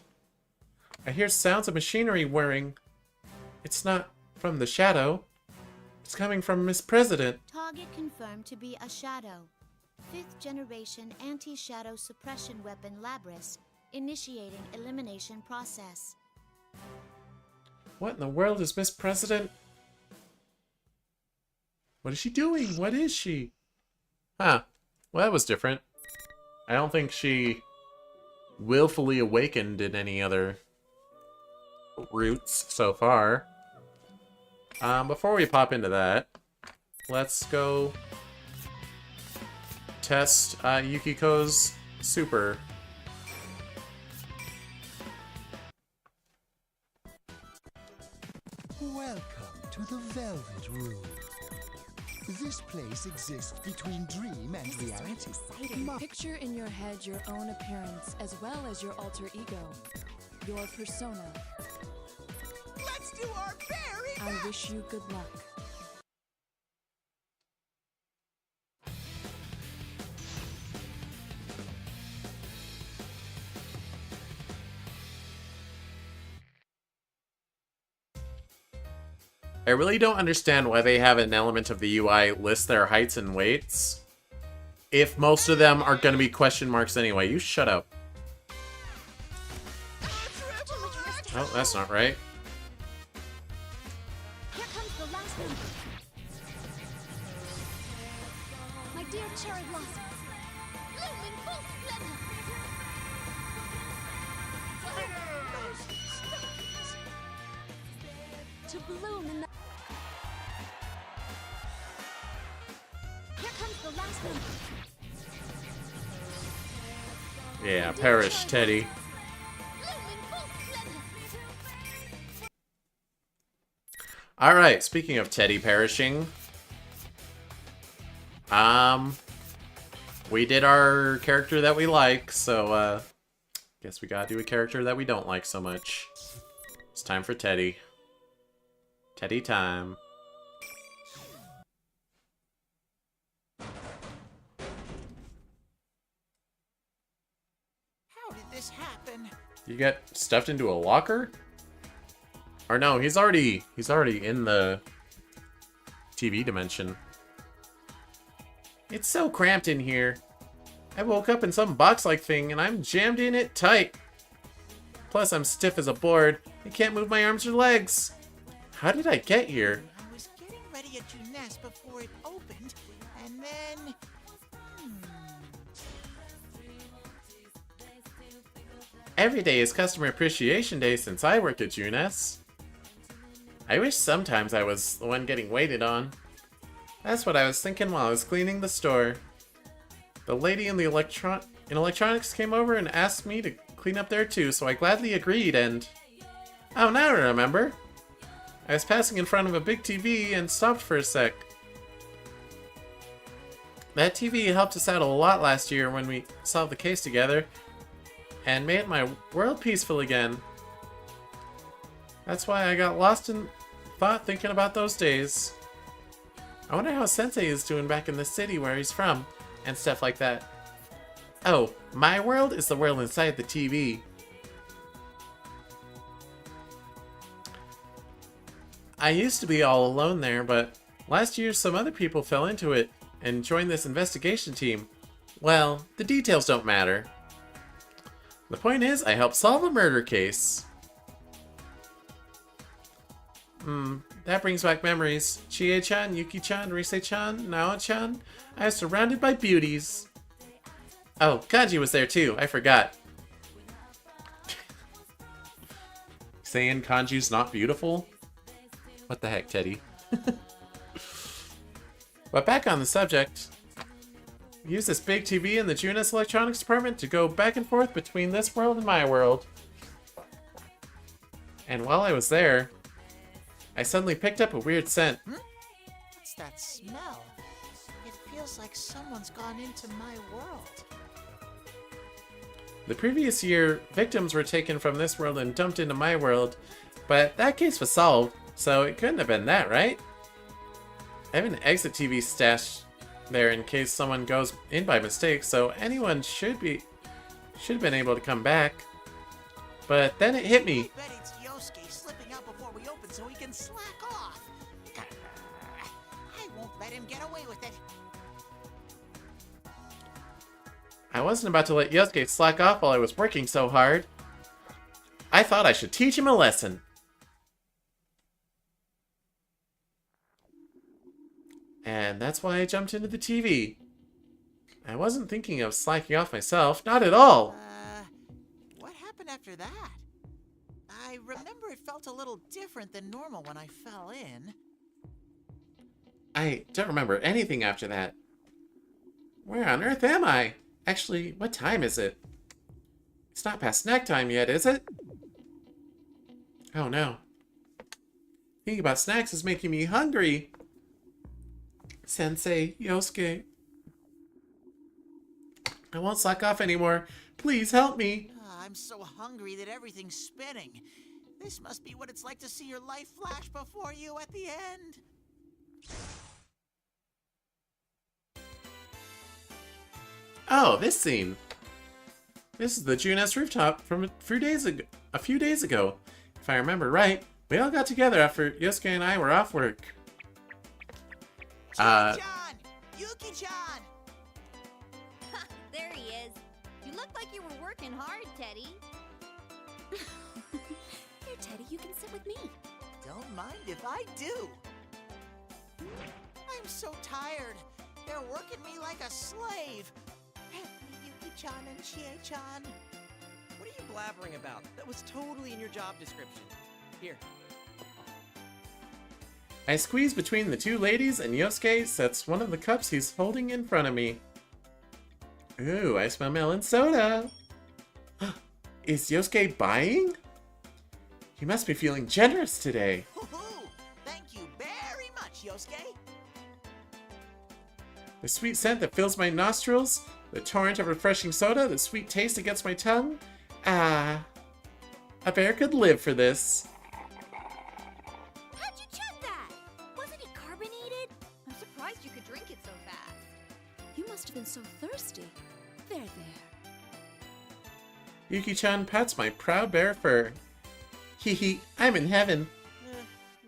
I hear sounds of machinery whirring. It's not from the shadow. It's coming from Miss President. Target confirmed to be a shadow. 5th generation anti-shadow suppression weapon Labris. Initiating elimination process. What in the world is Miss President? What is she doing? What is she? Huh. Well, that was different. I don't think she willfully awakened in any other routes so far. Before we pop into that, let's go test Yukiko's super. Welcome to the Velvet Room. This place exists between dream and reality. Picture in your head your own appearance as well as your alter ego, your persona. Let's do our very best! I wish you good luck. I really don't understand why they have an element of the UI list their heights and weights, if most of them are going to be question marks anyway. You shut up. Oh, that's not right. Here comes the last one. My dear cherry blossoms. Bloom in full splendor. To bloom in the... Here comes the last one. Yeah, perish, Teddy. Alright, speaking of Teddy perishing, we did our character that we like, so, guess we gotta do a character that we don't like so much. It's time for Teddy. Teddy time. How did this happen? You get stuffed into a locker? Or no, he's already in the TV dimension. It's so cramped in here. I woke up in some box-like thing and I'm jammed in it tight. Plus I'm stiff as a board. I can't move my arms or legs. How did I get here? I was getting ready at Jeunesse before it opened, and then... Every day is Customer Appreciation Day since I worked at Jeunesse. I wish sometimes I was the one getting waited on. That's what I was thinking while I was cleaning the store. The lady in the electronics came over and asked me to clean up there too, so I gladly agreed and... Oh, now I remember. I was passing in front of a big TV and stopped for a sec. That TV helped us out a lot last year when we solved the case together. and made my world peaceful again. That's why I got lost in thought thinking about those days. I wonder how Sensei is doing back in the city where he's from, and stuff like that. Oh, my world is the world inside the TV. I used to be all alone there, but last year some other people fell into it and joined this investigation team. Well, the details don't matter. The point is, I helped solve a murder case. That brings back memories. Chie-chan, Yuki-chan, Rise-chan, Nao-chan. I was surrounded by beauties. Oh, Kanji was there too. I forgot. Saying Kanji's not beautiful? What the heck, Teddy? But back on the subject. Use this big TV in the Junis Electronics Department to go back and forth between this world and my world. And while I was there, I suddenly picked up a weird scent. What's that smell? It feels like someone's gone into my world. The previous year, victims were taken from this world and dumped into my world, but that case was solved, so it couldn't have been that, right? I have an exit TV stashed there in case someone goes in by mistake, so anyone should have been able to come back. But then it hit me. I bet it's Yosuke slipping out before we open so he can slack off. I won't let him get away with it. I wasn't about to let Yosuke slack off while I was working so hard. I thought I should teach him a lesson. And that's why I jumped into the TV. I wasn't thinking of slacking off myself, not at all. What happened after that? I remember it felt a little different than normal when I fell in. I don't remember anything after that. Where on earth am I? Actually, what time is it? It's not past snack time yet, is it? Oh no. Thinking about snacks is making me hungry. Sensei, Yosuke. I won't slack off anymore. Please help me. I'm so hungry that everything's spinning. This must be what it's like to see your life flash before you at the end. Oh, this scene. This is the Junes rooftop from a few days ago. If I remember right, we all got together after Yosuke and I were off work. Yuki-chan! Yuki-chan! There he is. You look like you were working hard, Teddy. Here, Teddy, you can sit with me. Don't mind if I do. I'm so tired. They're working me like a slave. Help me, Yuki-chan and Chie-chan. What are you blabbering about? That was totally in your job description. Here. I squeeze between the two ladies and Yosuke sets one of the cups he's holding in front of me. Ooh, I smell melon soda. Is Yosuke buying? He must be feeling generous today. Thank you very much, Yosuke. The sweet scent that fills my nostrils, the torrent of refreshing soda, the sweet taste against my tongue. Ah, a bear could live for this. How'd you chug that? Wasn't it carbonated? I'm surprised you could drink it so fast. You must have been so thirsty. There. Yuki-chan pats my proud bear fur. Hee hee, I'm in heaven.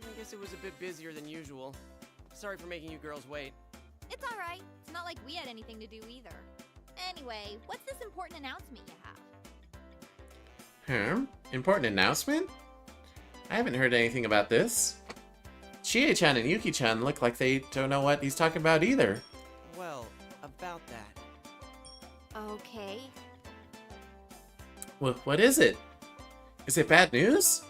I guess it was a bit busier than usual. Sorry for making you girls wait. It's alright. It's not like we had anything to do either. Anyway, what's this important announcement you have? Important announcement? I haven't heard anything about this. Chie-chan and Yuki-chan look like they don't know what he's talking about either. Well, about that. Okay. Well, what is it? Is it bad news?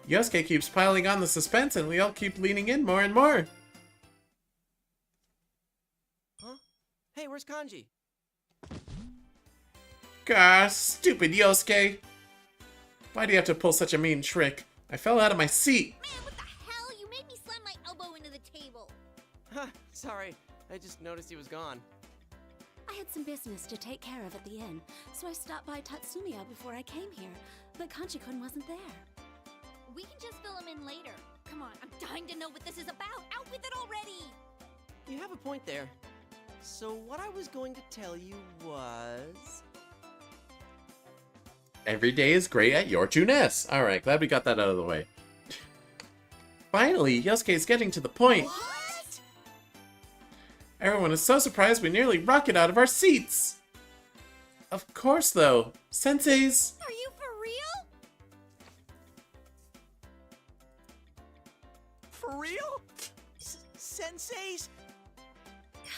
Yosuke keeps piling on the suspense and we all keep leaning in more and more. Huh? Hey, where's Kanji? Gah, stupid Yosuke. Why do you have to pull such a mean trick? I fell out of my seat. Man, what the hell? You made me slam my elbow into the table. Sorry, I just noticed he was gone. I had some business to take care of at the inn, so I stopped by Tatsumiya before I came here, but Kanji-kun wasn't there. We can just fill him in later. Come on, I'm dying to know what this is about. Out with it already! You have a point there. So what I was going to tell you was... Every day is great at your Junes. Alright, glad we got that out of the way. Finally, Yosuke's getting to the point. What? Everyone is so surprised we nearly rocket out of our seats. Of course, though. Sensei's... Are you for real? For real? Sensei's?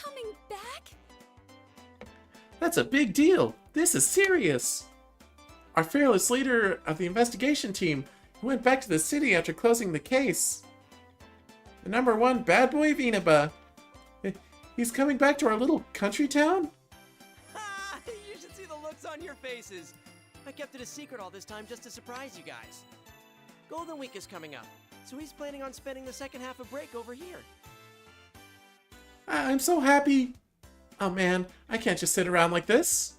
Coming back? That's a big deal. This is serious. Our fearless leader of the investigation team who went back to the city after closing the case. The #1 bad boy of Inaba. He's coming back to our little country town? Ha! You should see the looks on your faces. I kept it a secret all this time just to surprise you guys. Golden Week is coming up, so he's planning on spending the second half of break over here. I'm so happy. Oh man, I can't just sit around like this.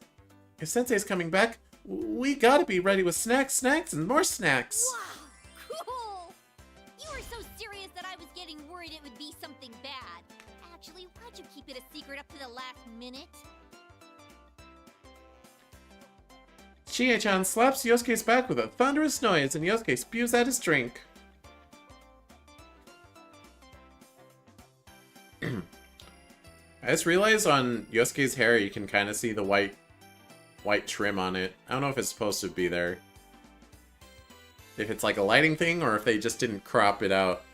If Sensei's coming back, we gotta be ready with snacks, and more snacks. Wow, cool! You were so serious that I was getting worried it would be something bad. Actually, why'd you keep it a secret up to the last minute? Chie-chan slaps Yosuke's back with a thunderous noise and Yosuke spews out his drink. I just realized on Yosuke's hair you can kind of see the white trim on it. I don't know if it's supposed to be there. If it's like a lighting thing or if they just didn't crop it out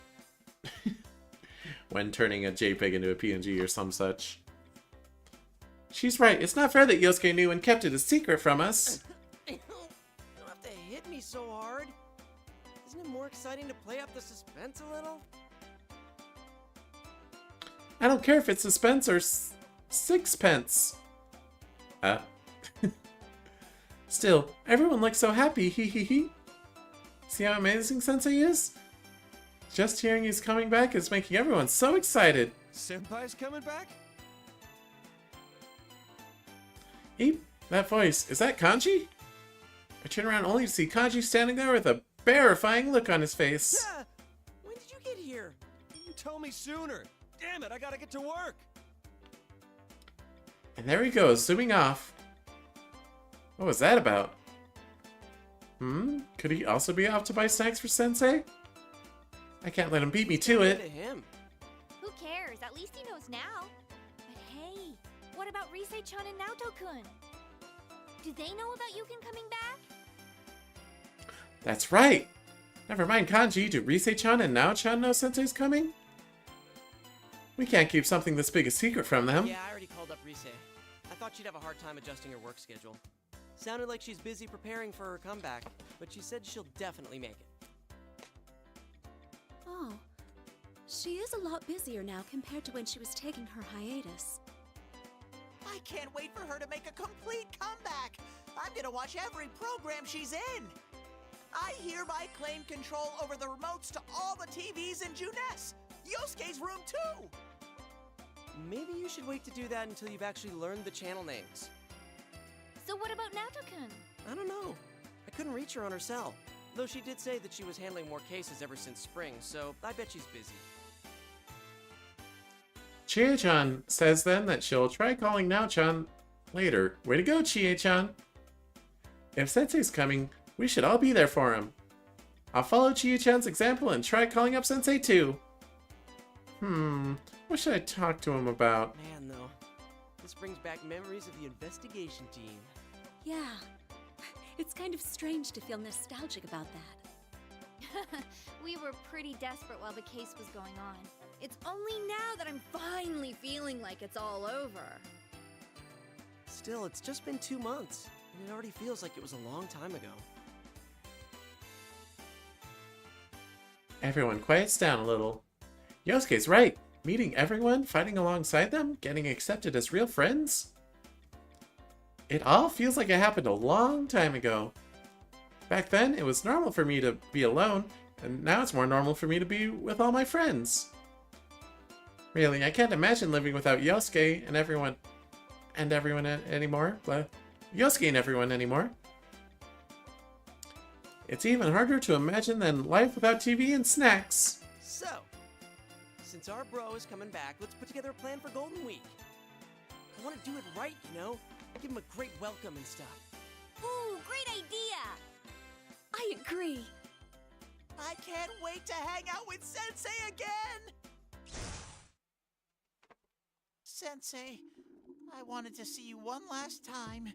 when turning a JPEG into a PNG or some such. She's right. It's not fair that Yosuke knew and kept it a secret from us. You don't have to hit me so hard. Isn't it more exciting to play up the suspense a little? I don't care if it's suspense or sixpence. Still, everyone looks so happy, hee hee hee. See how amazing Sensei is? Just hearing he's coming back is making everyone so excited. Senpai's coming back? Eep, that voice, is that Kanji? I turn around only to see Kanji standing there with a terrifying look on his face. Yeah. When did you get here? You told me sooner. Damn it, I gotta get to work. And there he goes, zooming off. What was that about? Could he also be off to buy snacks for Sensei? I can't let him beat me to it. Who cares? At least he knows now. But hey, what about Risei-chan and Naoto-kun? Do they know about Yukin coming back? That's right. Never mind Kanji, do Risei-chan and Nao-chan know Sensei's coming? We can't keep something this big a secret from them. Yeah, I already called up Risei. I thought she'd have a hard time adjusting her work schedule. Sounded like she's busy preparing for her comeback, but she said she'll definitely make it. Oh, she is a lot busier now compared to when she was taking her hiatus. I can't wait for her to make a complete comeback. I'm gonna watch every program she's in. I hereby claim control over the remotes to all the TVs in Junes. Yosuke's room too. Maybe you should wait to do that until you've actually learned the channel names. So what about Naoto-kun? I don't know. I couldn't reach her on her cell. Though she did say that she was handling more cases ever since spring, so I bet she's busy. Chie-chan says then that she'll try calling Nao-chan later. Way to go, Chie-chan. If Sensei's coming, we should all be there for him. I'll follow Chie-chan's example and try calling up Sensei too. What should I talk to him about? Man, though, this brings back memories of the investigation team. Yeah, it's kind of strange to feel nostalgic about that. We were pretty desperate while the case was going on. It's only now that I'm finally feeling like it's all over. Still, it's just been 2 months, and it already feels like it was a long time ago. Everyone quiets down a little. Yosuke's right. Meeting everyone, fighting alongside them, getting accepted as real friends. It all feels like it happened a long time ago. Back then, it was normal for me to be alone, and now it's more normal for me to be with all my friends. Really, I can't imagine living without Yosuke and and everyone anymore. Yosuke and everyone anymore. It's even harder to imagine than life without TV and snacks. So, since our bro is coming back, let's put together a plan for Golden Week. I want to do it right, you know? Give him a great welcome and stuff. Ooh, great idea! I agree. I can't wait to hang out with Sensei again! Sensei, I wanted to see you one last time.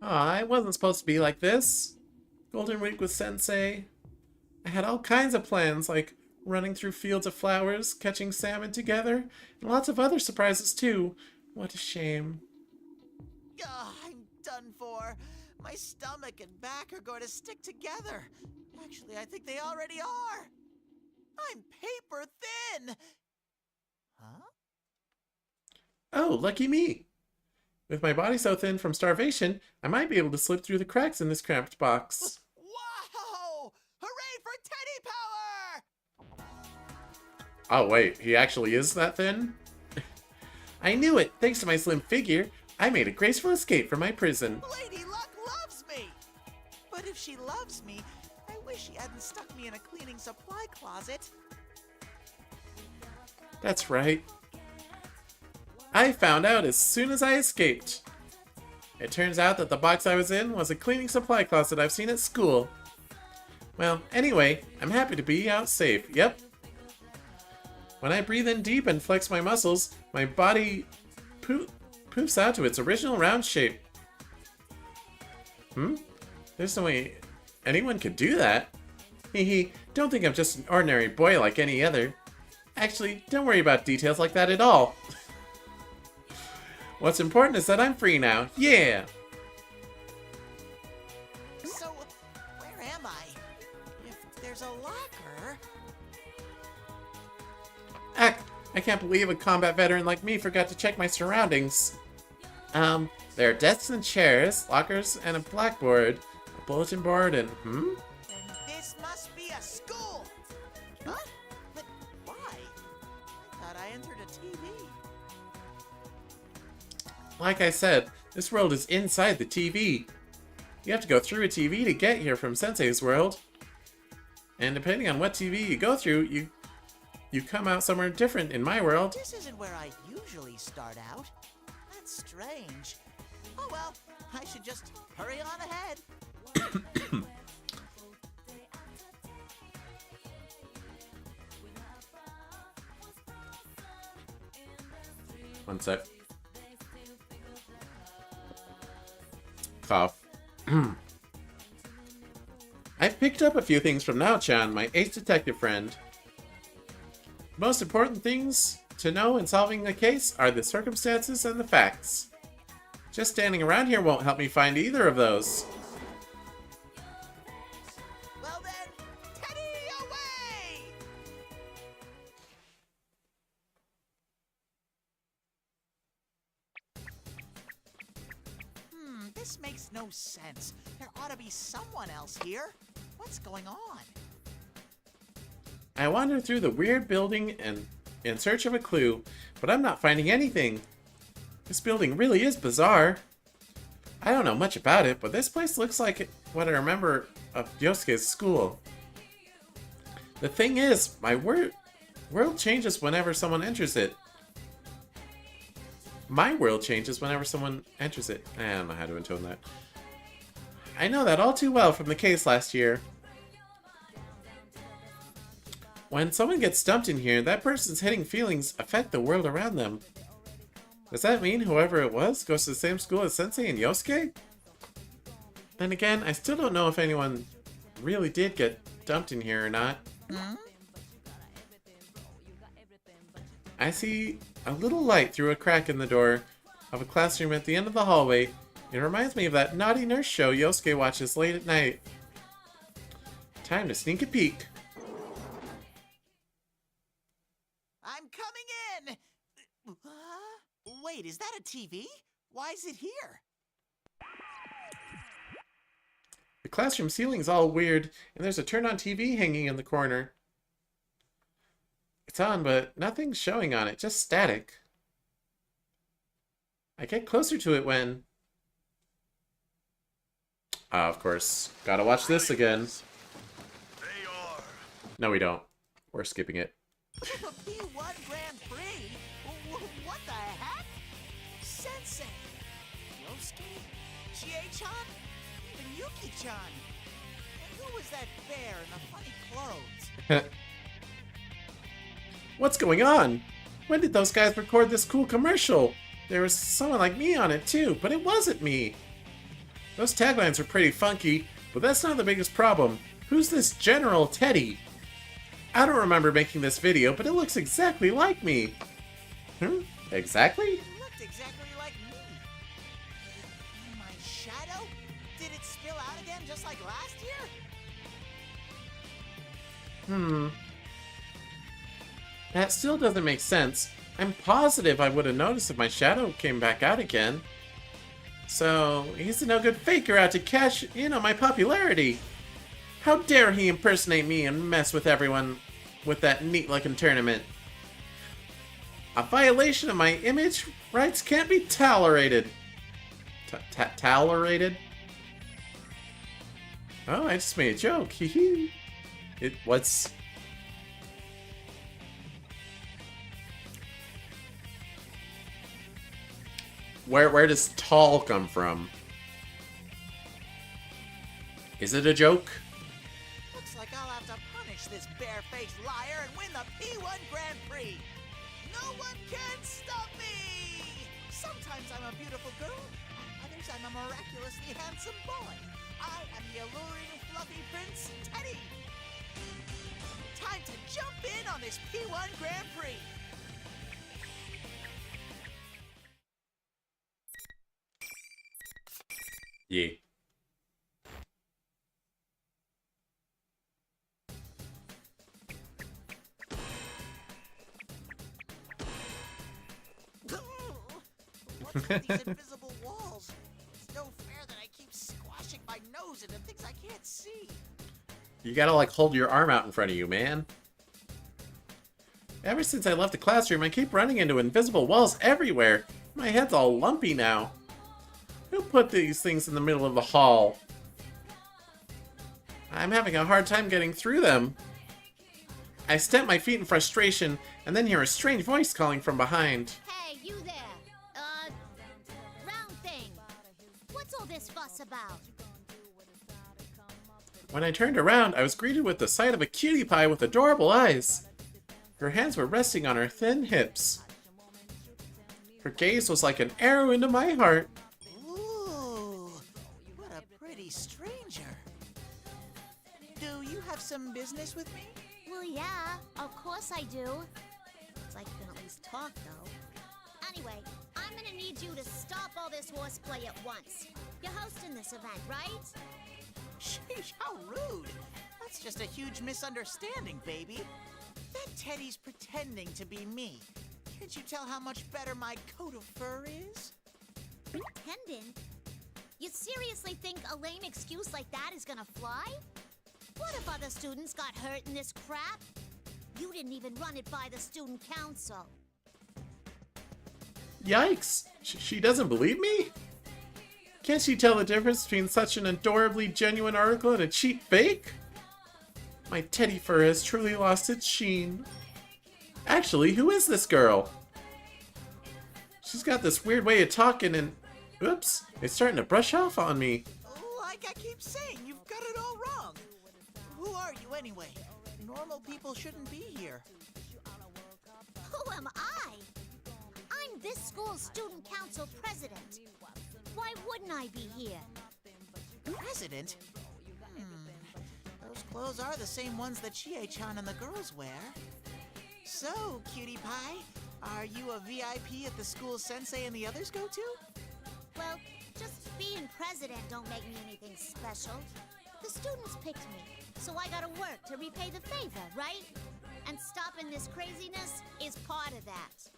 Aw, it wasn't supposed to be like this. Golden Week with Sensei. I had all kinds of plans, like running through fields of flowers, catching salmon together, and lots of other surprises too. What a shame. I'm done for. My stomach and back are going to stick together. Actually, I think they already are. I'm paper thin. Huh? Oh, lucky me. With my body so thin from starvation, I might be able to slip through the cracks in this cramped box. Whoa! Hooray for Teddy Power! Oh wait, he actually is that thin? I knew it! Thanks to my slim figure, I made a graceful escape from my prison. Lady Luck loves me! But if she loves me, I wish she hadn't stuck me in a cleaning supply closet. That's right. I found out as soon as I escaped. It turns out that the box I was in was a cleaning supply closet I've seen at school. Well, anyway, I'm happy to be out safe, yep. When I breathe in deep and flex my muscles, my body poofs out to its original round shape. There's no way anyone could do that. Hehe, don't think I'm just an ordinary boy like any other. Actually, don't worry about details like that at all. What's important is that I'm free now. Yeah! So, where am I? If there's a locker... Heck, I can't believe a combat veteran like me forgot to check my surroundings. There are desks and chairs, lockers, and a blackboard, a bulletin board, and Then this must be a school! Huh? But why? I thought I entered a TV. like I said, this world is inside the TV. You have to go through a TV to get here from Sensei's world. And depending on what TV you go through, you come out somewhere different in my world. This isn't where I usually start out. That's strange. Oh well, I should just hurry on ahead. One sec. Cough. I've picked up a few things from Nao-chan, my ace detective friend. Most important things to know in solving the case are the circumstances and the facts. Just standing around here won't help me find either of those. Well then, Teddy away! This makes no sense. There ought to be someone else here. What's going on? I wander through the weird building and in search of a clue, but I'm not finding anything. This building really is bizarre. I don't know much about it, but this place looks like what I remember of Yosuke's school. The thing is, my world changes whenever someone enters it. My world changes whenever someone enters it. I don't know how to intone that. I know that all too well from the case last year. When someone gets dumped in here, that person's hidden feelings affect the world around them. Does that mean whoever it was goes to the same school as Sensei and Yosuke? Then again, I still don't know if anyone really did get dumped in here or not. I see a little light through a crack in the door of a classroom at the end of the hallway. It reminds me of that naughty nurse show Yosuke watches late at night. Time to sneak a peek. I'm coming in! Wait, is that a TV? Why is it here? The classroom ceiling's all weird, and there's a turn-on TV hanging in the corner. It's on, but nothing's showing on it, just static. I get closer to it when... of course. Gotta watch this again. No, we don't. We're skipping it. The P1 Grand Prix? What the heck? Sensei, Yosuke, Chie-chan, even Yuki-chan. And who was that bear in the funny clothes? What's going on? When did those guys record this cool commercial? There was someone like me on it too, but it wasn't me. Those taglines are pretty funky, but that's not the biggest problem. Who's this General Teddy? I don't remember making this video, but it looks exactly like me. Exactly? You looked exactly like me. And my shadow? Did it spill out again just like last year? That still doesn't make sense. I'm positive I would have noticed if my shadow came back out again. So, he's a no-good faker out to cash in on my popularity. How dare he impersonate me and mess with everyone with that neat-looking tournament. A violation of my image rights can't be tolerated. Tolerated? Oh, I just made a joke. Hee. What's... Where does tall come from? Is it a joke? Looks like I'll have to punish this barefaced liar and win the P1 Grand Prix. No one can stop me! Sometimes I'm a beautiful girl, others I'm a miraculously handsome boy. I am the alluring, fluffy Prince Teddy. Time to jump in on this P1 Grand Prix. Yeah. What's with these invisible walls? It's no fair that I keep squashing my nose into things I can't see. You gotta, like, hold your arm out in front of you, man. Ever since I left the classroom, I keep running into invisible walls everywhere. My head's all lumpy now. Who put these things in the middle of the hall? I'm having a hard time getting through them. I stamp my feet in frustration, and then hear a strange voice calling from behind. Hey, you there. Round thing. What's all this fuss about? When I turned around, I was greeted with the sight of a cutie pie with adorable eyes. Her hands were resting on her thin hips. Her gaze was like an arrow into my heart. Ooh, what a pretty stranger. Do you have some business with me? Well, yeah, of course I do. It's like you can at least talk, though. Anyway, I'm gonna need you to stop all this horseplay at once. You're hosting this event, right? Sheesh, how rude. That's just a huge misunderstanding, baby. That Teddy's pretending to be me. Can't you tell how much better my coat of fur is? Pretending? You seriously think a lame excuse like that is gonna fly? What if other students got hurt in this crap? You didn't even run it by the student council. Yikes! She doesn't believe me? Can't she tell the difference between such an adorably genuine article and a cheap fake? My teddy fur has truly lost its sheen. Actually, who is this girl? She's got this weird way of talking and... Oops, it's starting to brush off on me. Like I keep saying, you've got it all wrong. Who are you anyway? Normal people shouldn't be here. Who am I? I'm this school's student council president. Why wouldn't I be here? President? Those clothes are the same ones that Chie-chan and the girls wear. So, cutie pie, are you a VIP at the school Sensei and the others go to? Well, just being president don't make me anything special. The students picked me, so I gotta work to repay the favor, right? And stopping this craziness is part of that.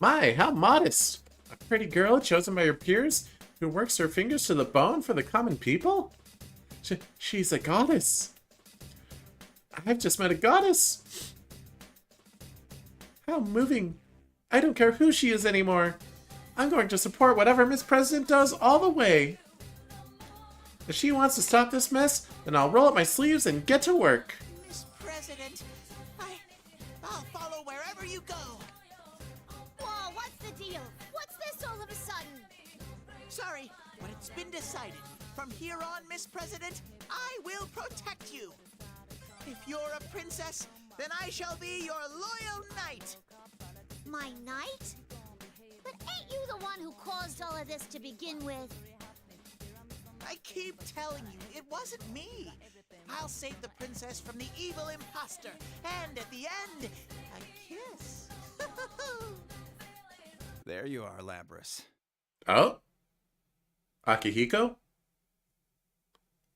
My, how modest! A pretty girl chosen by her peers who works her fingers to the bone for the common people? She's a goddess. I've just met a goddess. How moving. I don't care who she is anymore. I'm going to support whatever Miss President does all the way. If she wants to stop this mess, then I'll roll up my sleeves and get to work. Miss President, I'll follow wherever you go. Whoa, what's the deal? What's this all of a sudden? Sorry, but it's been decided. From here on, Miss President, I will protect you. If you're a princess, then I shall be your loyal knight. My knight? But ain't you the one who caused all of this to begin with? I keep telling you, it wasn't me. I'll save the princess from the evil imposter. And at the end, a kiss. There you are, Labras. Oh? Akihiko?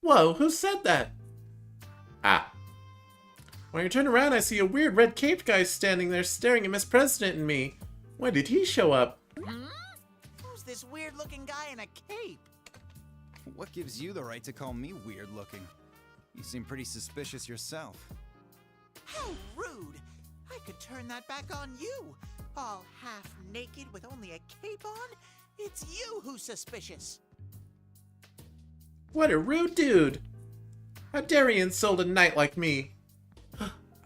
Whoa, who said that? Ah. When I turn around, I see a weird red-caped guy standing there staring at Miss President and me. When did he show up? Who's this weird-looking guy in a cape? What gives you the right to call me weird-looking? You seem pretty suspicious yourself. How rude! I could turn that back on you. All half-naked with only a cape on? It's you who's suspicious. What a rude dude! How dare he insult a knight like me?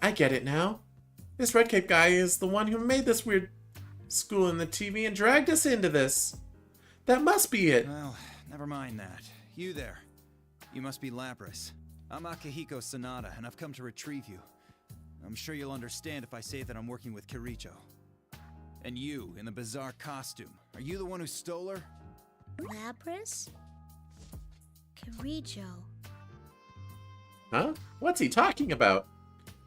I get it now. This red cape guy is the one who made this weird school in the TV and dragged us into this. That must be it. Well, never mind that. You there. You must be Lapras. I'm Akihiko Sanada, and I've come to retrieve you. I'm sure you'll understand if I say that I'm working with Kiricho. And you, in the bizarre costume, are you the one who stole her? Lapras? Kiricho. Huh? What's he talking about?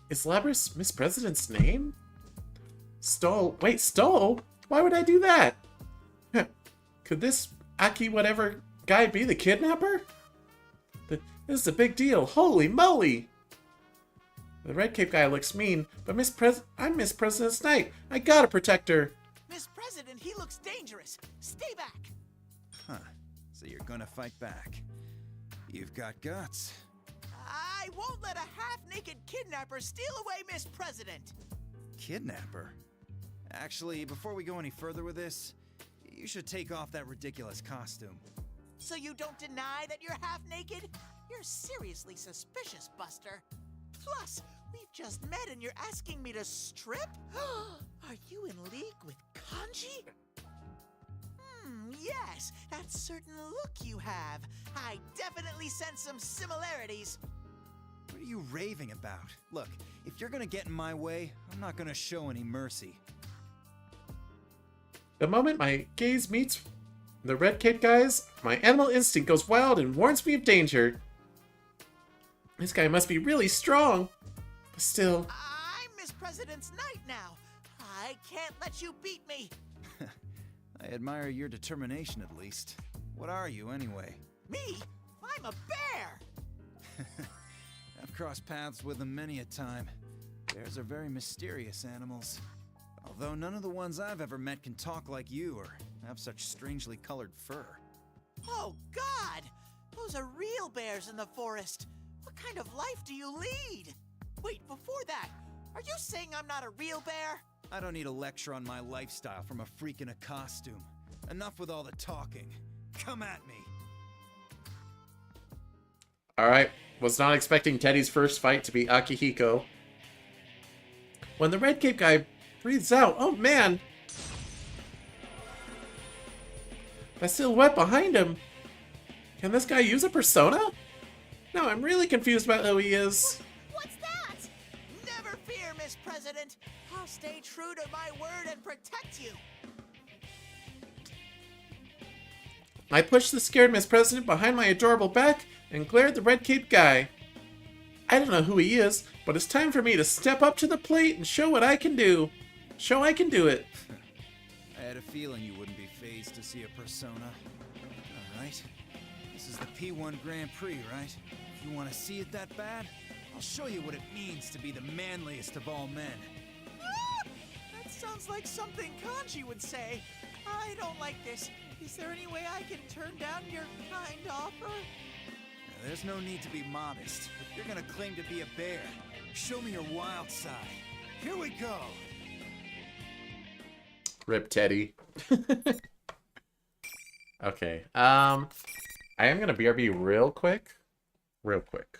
Is Lapras Miss President's name? Stole? Wait, stole? Why would I do that? Could this Aki whatever guy be the kidnapper? This is a big deal. Holy moly! The red cape guy looks mean, but I'm Miss President's knight. I gotta protect her. Miss President, he looks dangerous. Stay back. Huh. So you're gonna fight back. You've got guts. I won't let a half-naked kidnapper steal away Miss President. Kidnapper? Actually, before we go any further with this, you should take off that ridiculous costume. So you don't deny that you're half-naked? You're seriously suspicious, Buster. Plus, we've just met and you're asking me to strip? Are you in league with Kanji? Yes, that certain look you have. I definitely sense some similarities. What are you raving about? Look, if you're gonna get in my way, I'm not gonna show any mercy. The moment my gaze meets the red cape guys, my animal instinct goes wild and warns me of danger. This guy must be really strong. But still... I'm Miss President's knight now. I can't let you beat me. I admire your determination, at least. What are you, anyway? Me? I'm a bear! I've crossed paths with them many a time. Bears are very mysterious animals. Although none of the ones I've ever met can talk like you or have such strangely colored fur. Oh, God! Those are real bears in the forest. What kind of life do you lead? Wait, before that, are you saying I'm not a real bear? I don't need a lecture on my lifestyle from a freak in a costume. Enough with all the talking. Come at me. Alright, was not expecting Teddy's first fight to be Akihiko. When the red cape guy breathes out, oh man! That silhouette behind him. Can this guy use a persona? No, I'm really confused about who he is. What's that? Never fear, Miss President. I'll stay true to my word and protect you. I pushed the scared Miss President behind my adorable back and glared at the red cape guy. I don't know who he is, but it's time for me to step up to the plate and show what I can do. Show I can do it. I had a feeling you wouldn't be fazed to see a persona. Alright. This is the P1 Grand Prix, right? If you want to see it that bad, I'll show you what it means to be the manliest of all men. That sounds like something Kanji would say. I don't like this. Is there any way I can turn down your kind offer? Now, there's no need to be modest. If you're gonna claim to be a bear, show me your wild side. Here we go. Rip Teddy. Okay. I am gonna BRB real quick. Real quick.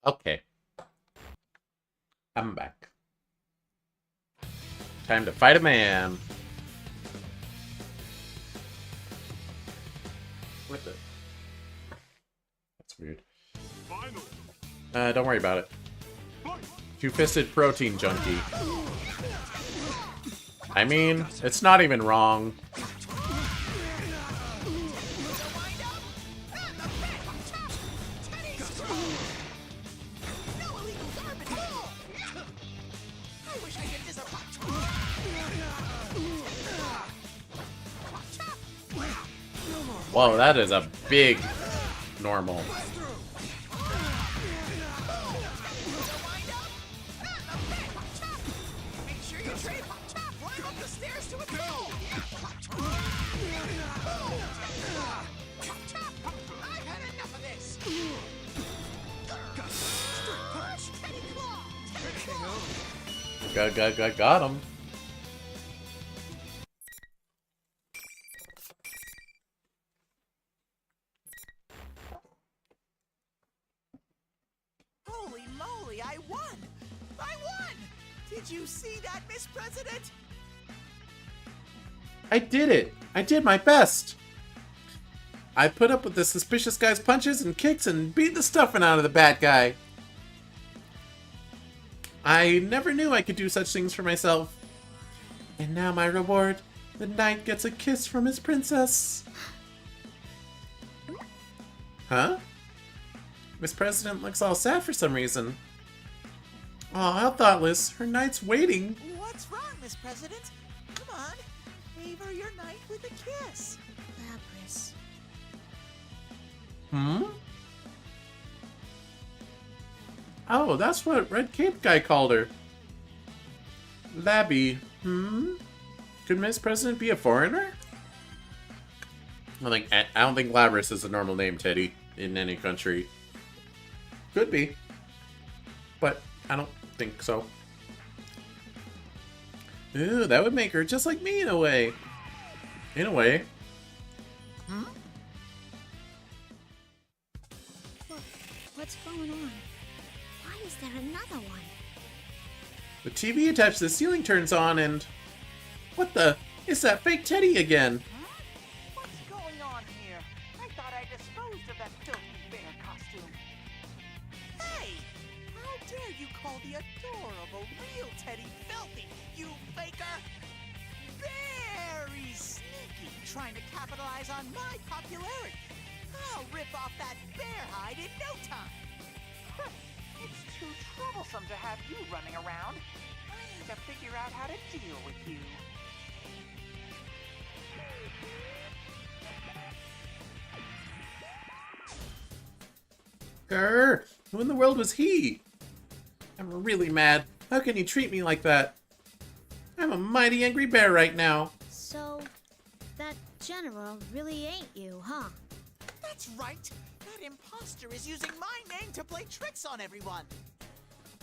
Okay. I'm back. Time to fight a man. What the? That's weird. Don't worry about it. Two-fisted protein junkie. I mean, it's not even wrong. Whoa, that is a big normal. Got him. Holy moly, I won! I won! Did you see that, Miss President? I did it! I did my best! I put up with the suspicious guy's punches and kicks and beat the stuffing out of the bad guy. I never knew I could do such things for myself. And now my reward, the knight gets a kiss from his princess. Huh? Miss President looks all sad for some reason. Aw, how thoughtless. Her knight's waiting. What's wrong, Miss President? Come on, favor your knight with a kiss. Lapras. Hmm? Oh, that's what Red Cape guy called her. Labby. Hmm? Could Miss President be a foreigner? I don't think Labras is a normal name, Teddy, in any country. Could be. But I don't think so. Ooh, that would make her just like me in a way. In a way. Huh? What's going on? Why is there another one? The TV attached to the ceiling turns on and... What the? It's that fake Teddy again. What's going on here? I thought I disposed of that filthy bear costume. Hey! How dare you call the adorable real Teddy filthy, you faker! Very sneaky, trying to capitalize on my popularity. I'll rip off that bear hide in no time. It's too troublesome to have you running around. I need to figure out how to deal with you. Grr! Who in the world was he? I'm really mad. How can you treat me like that? I'm a mighty angry bear right now. So, that general really ain't you, huh? That's right. That imposter is using my name to play tricks on everyone.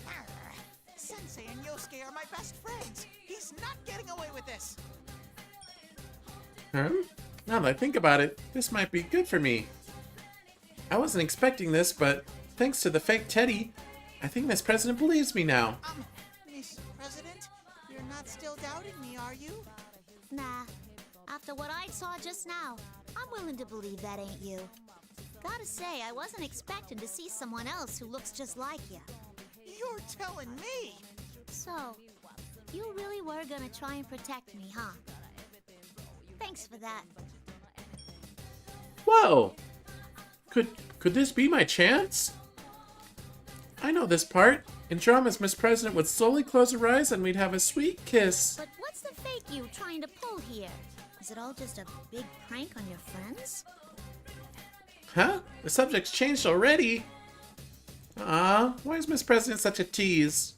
Arr, Sensei and Yosuke are my best friends. He's not getting away with this. Now that I think about it, this might be good for me. I wasn't expecting this, but thanks to the fake Teddy, I think Miss President believes me now. Miss President, you're not still doubting me, are you? Nah. After what I saw just now, I'm willing to believe that ain't you. Gotta say, I wasn't expecting to see someone else who looks just like you. You're telling me? So, you really were gonna try and protect me, huh? Thanks for that. Whoa! Could this be my chance? I know this part. In dramas, Miss President would slowly close her eyes and we'd have a sweet kiss. But what's the fake you trying to pull here? Is it all just a big prank on your friends? Huh? The subject's changed already? Ah, why is Miss President such a tease?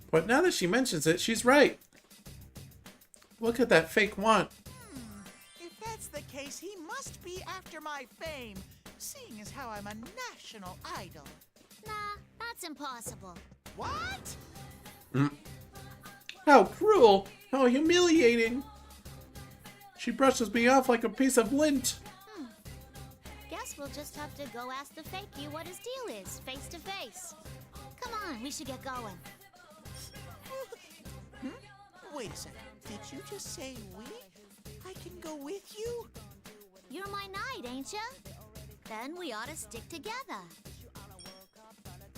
But now that she mentions it, she's right. Look at that fake want. If that's the case, he must be after my fame, seeing as how I'm a national idol. Nah, that's impossible. What? How cruel! How humiliating! She brushes me off like a piece of lint. Guess guess we'll just have to go ask the fake you what his deal is, face to face. Come on, we should get going. Wait a second. Did you just say we? I can go with you? You're my knight, ain't ya? Then we ought to stick together.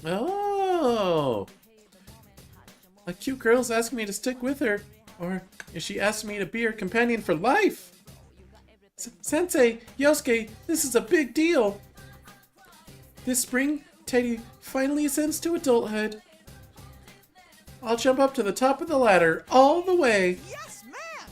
Oh! A cute girl's asking me to stick with her. Or is she asking me to be her companion for life? Sensei, Yosuke, this is a big deal. This spring, Teddy finally ascends to adulthood. I'll jump up to the top of the ladder, all the way. Yes, ma'am!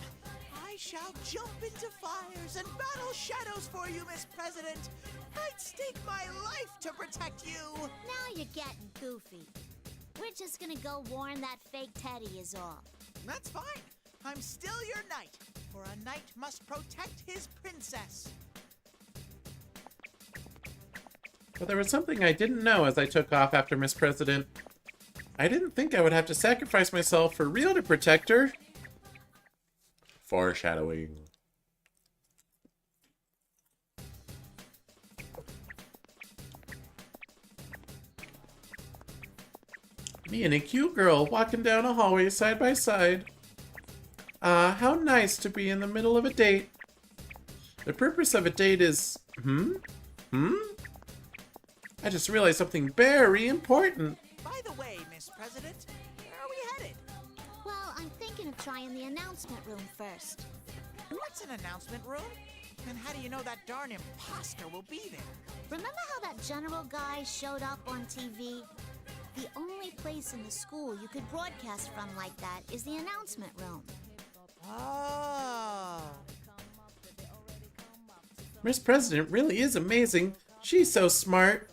I shall jump into fires and battle shadows for you, Miss President. I'd stake my life to protect you. Now you're getting goofy. We're just gonna go warn that fake Teddy is all. That's fine. I'm still your knight, for a knight must protect his princess. But there was something I didn't know as I took off after Miss President. I didn't think I would have to sacrifice myself for real to protect her. Foreshadowing. Me and a cute girl walking down a hallway side by side. Ah, how nice to be in the middle of a date. The purpose of a date is... I just realized something very important. By the way, Miss President, where are we headed? Well, I'm thinking of trying the announcement room first. What's an announcement room? And how do you know that darn imposter will be there? Remember how that general guy showed up on TV? The only place in the school you could broadcast from like that is the announcement room. Oh. Miss President really is amazing. She's so smart.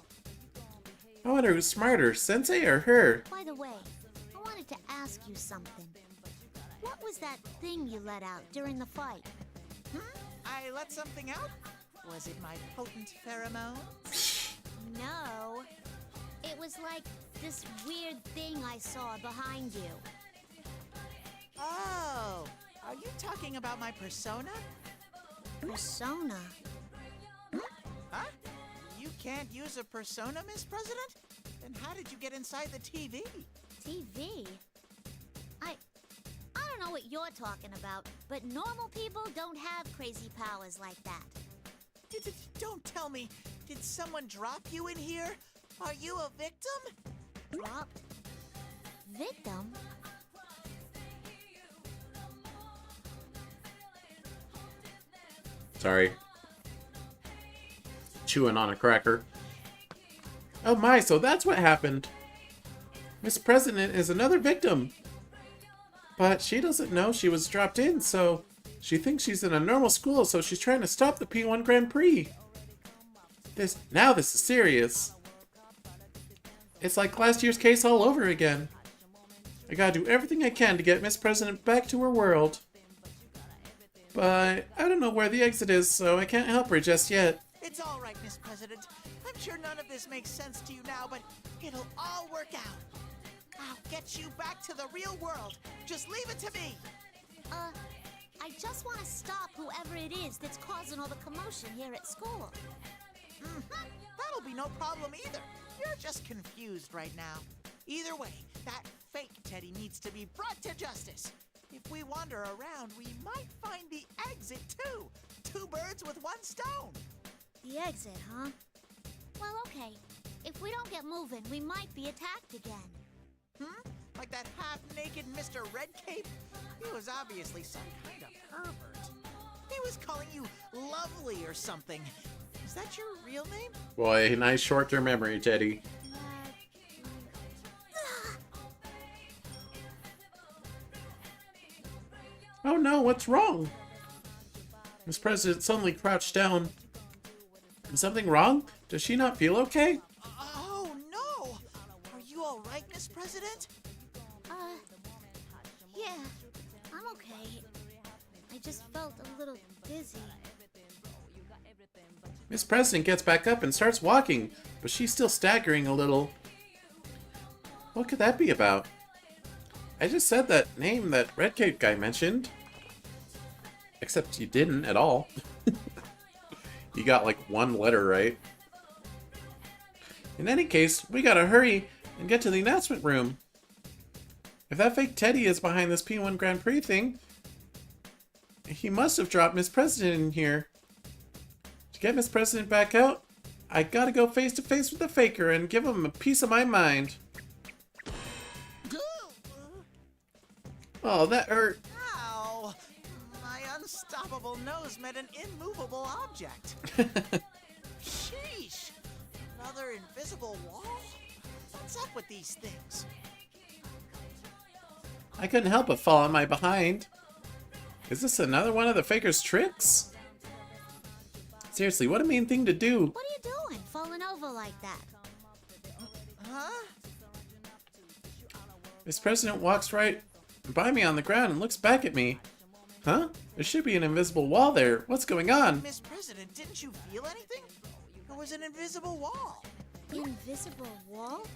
I wonder who's smarter, Sensei or her? By the way, I wanted to ask you something. What was that thing you let out during the fight? I let something out? Was it my potent pheromones? No. It was like this weird thing I saw behind you. Oh, are you talking about my persona? Persona? Huh? You can't use a persona, Miss President? Then how did you get inside the TV? TV? I don't know what you're talking about, but normal people don't have crazy powers like that. Don't tell me, did someone drop you in here? Are you a victim? Dropped? Victim? Sorry. Chewing on a cracker. Oh my, so that's what happened. Miss President is another victim. But she doesn't know she was dropped in, so she thinks she's in a normal school, so she's trying to stop the P1 Grand Prix. This is serious. It's like last year's case all over again. I gotta do everything I can to get Miss President back to her world. But I don't know where the exit is, so I can't help her just yet. It's all right, Miss President. I'm sure none of this makes sense to you now, but it'll all work out. I'll get you back to the real world. Just leave it to me. I just want to stop whoever it is that's causing all the commotion here at school. That'll be no problem either. You're just confused right now. Either way, that fake Teddy needs to be brought to justice. If we wander around, we might find the exit too. 2 birds with 1 stone. The exit, huh? Well, okay. If we don't get moving, we might be attacked again. Like that half-naked Mr. Redcape? He was obviously some kind of pervert. He was calling you lovely or something. Is that your real name? Boy, nice short-term memory, Teddy. Oh no, what's wrong? Miss President suddenly crouched down. Is something wrong? Does she not feel okay? Oh no! Are you all right, Miss President? Yeah, I'm okay. I just felt a little dizzy. Miss President gets back up and starts walking, but she's still staggering a little. What could that be about? I just said that name that Redcape guy mentioned. Except you didn't at all. You got like one letter right. In any case, we gotta hurry and get to the announcement room. If that fake Teddy is behind this P1 Grand Prix thing, he must have dropped Miss President in here. To get Miss President back out, I gotta go face to face with the faker and give him a piece of my mind. Oh, that hurt. Ow! My unstoppable nose met an immovable object. Sheesh! Another invisible wall? What's up with these things? I couldn't help but fall on my behind. Is this another one of the faker's tricks? Seriously, what a mean thing to do. What are you doing, falling over like that? Huh? Miss President walks right by me on the ground and looks back at me. Huh? There should be an invisible wall there. What's going on? Miss President, didn't you feel anything? There was an invisible wall. Invisible wall?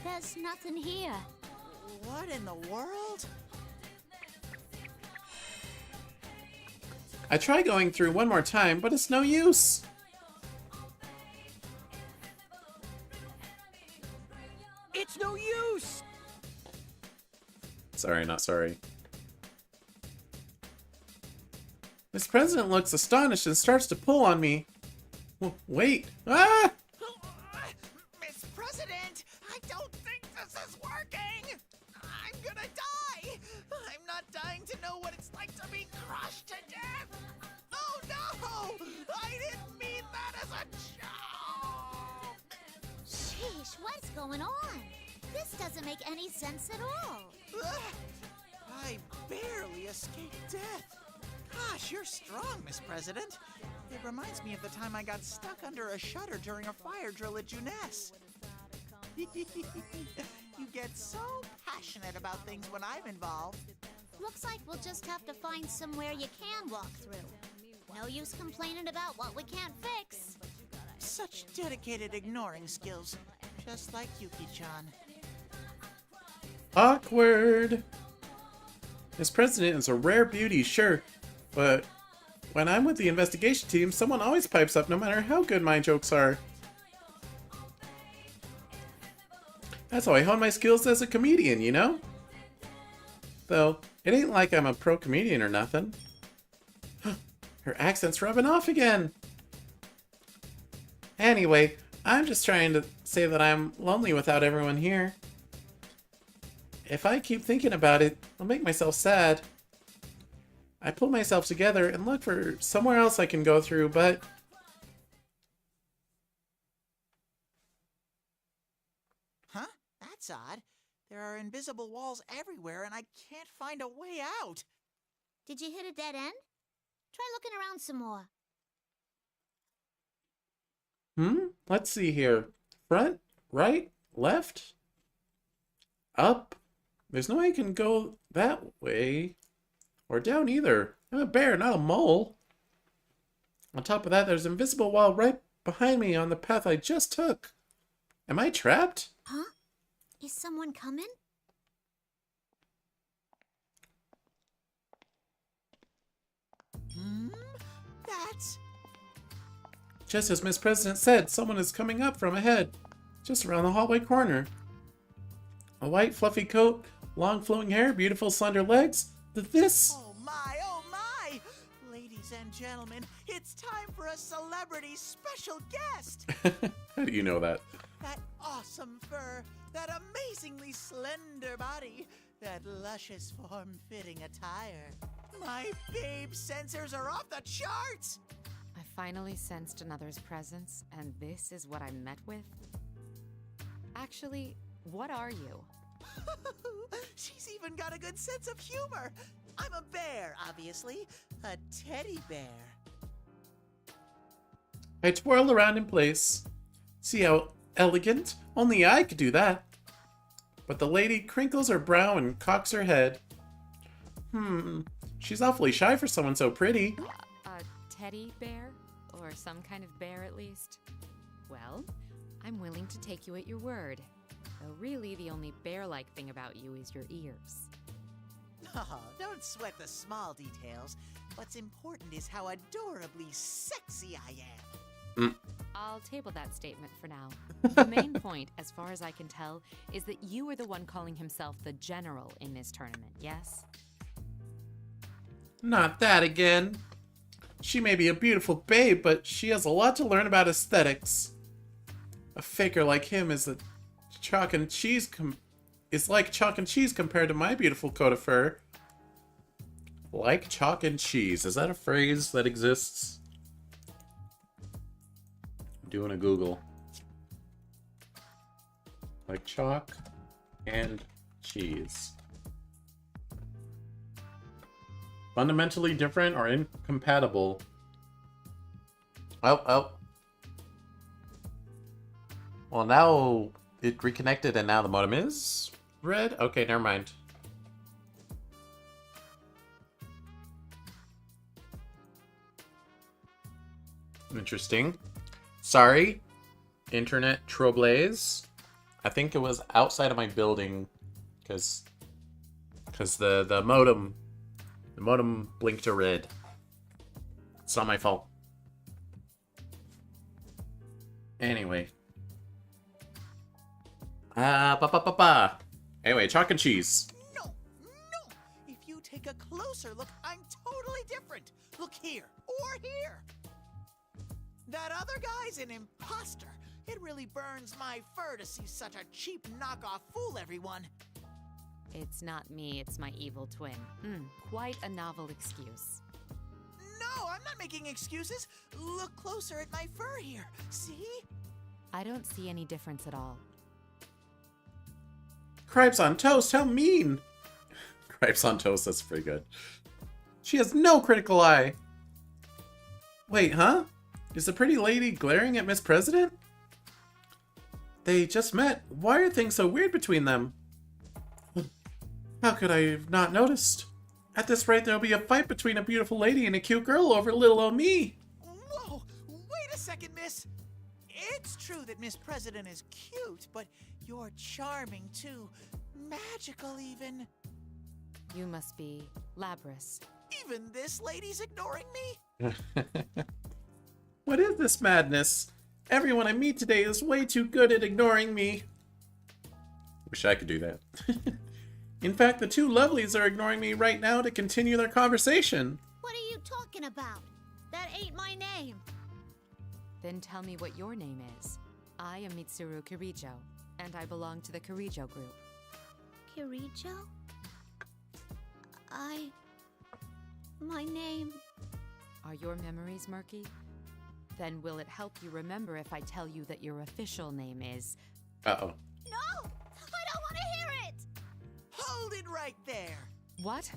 There's nothing here. What in the world? I try going through one more time, but it's no use. It's no use! Sorry, not sorry. Miss President looks astonished and starts to pull on me. Wait! Ah! Miss President, I don't think this is working! I'm gonna die! I'm not dying to know what it's like to be crushed to death! Oh no! I didn't mean that as a joke! Sheesh, what's going on? This doesn't make any sense at all. I barely escaped death. Gosh, you're strong, Miss President. It reminds me of the time I got stuck under a shutter during a fire drill at Juness. You get so passionate about things when I'm involved. Looks like we'll just have to find somewhere you can walk through. No use complaining about what we can't fix. Such dedicated ignoring skills, just like Yuki-chan. Awkward. Miss President is a rare beauty, sure, but when I'm with the investigation team, someone always pipes up no matter how good my jokes are. That's how I hone my skills as a comedian, you know? Though, it ain't like I'm a pro comedian or nothing. Her accent's rubbing off again. Anyway, I'm just trying to say that I'm lonely without everyone here. If I keep thinking about it, I'll make myself sad. I pull myself together and look for somewhere else I can go through, but... Huh? That's odd. There are invisible walls everywhere and I can't find a way out. Did you hit a dead end? Try looking around some more. Let's see here. Front, right, left, up. There's no way I can go that way. Or down either. I'm a bear, not a mole. On top of that, there's an invisible wall right behind me on the path I just took. Am I trapped? Huh? Is someone coming? That's... Just as Miss President said, someone is coming up from ahead. Just around the hallway corner. A white fluffy coat, long flowing hair, beautiful slender legs. This... Oh my! Ladies and gentlemen, it's time for a celebrity special guest! How do you know that? That awesome fur, that amazingly slender body, that luscious form-fitting attire. My babe sensors are off the charts! I finally sensed another's presence, and this is what I'm met with? Actually, what are you? She's even got a good sense of humor. I'm a bear, obviously. A teddy bear. I twirl around in place. See how elegant? Only I could do that. But the lady crinkles her brow and cocks her head. She's awfully shy for someone so pretty. A teddy bear? Or some kind of bear, at least? Well, I'm willing to take you at your word. Though really, the only bear-like thing about you is your ears. Oh, don't sweat the small details. What's important is how adorably sexy I am. I'll table that statement for now. The main point, as far as I can tell, is that you were the one calling himself the general in this tournament, yes? Not that again. She may be a beautiful babe, but she has a lot to learn about aesthetics. A faker like him is like chalk and cheese compared to my beautiful coat of fur. Like chalk and cheese. Is that a phrase that exists? I'm doing a Google. Like chalk and cheese. Fundamentally different or incompatible. Oh. Well, now it reconnected and now the modem is red? Okay, never mind. Interesting. Sorry, internet troubles. I think it was outside of my building because the modem blinked to red. It's not my fault. Anyway. Anyway, chalk and cheese. No. If you take a closer look, I'm totally different. Look here or here. That other guy's an imposter. It really burns my fur to see such a cheap knockoff fool everyone. It's not me, it's my evil twin. Quite a novel excuse. No, I'm not making excuses. Look closer at my fur here. See? I don't see any difference at all. Cripes on toast, how mean! Cripes on toast, that's pretty good. She has no critical eye. Wait, huh? Is the pretty lady glaring at Miss President? They just met. Why are things so weird between them? How could I have not noticed? At this rate, there'll be a fight between a beautiful lady and a cute girl over little old me. Whoa, wait a second, miss. It's true that Miss President is cute, but you're charming too. Magical even. You must be Labrys. Even this lady's ignoring me? What is this madness? Everyone I meet today is way too good at ignoring me. Wish I could do that. In fact, the two lovelies are ignoring me right now to continue their conversation. What are you talking about? That ain't my name. Then tell me what your name is. I am Mitsuru Kirijo, and I belong to the Kirijo group. Kirijo? My name... Are your memories murky? Then will it help you remember if I tell you that your official name is... Uh-oh. No! I don't want to hear it! Hold it right there! What?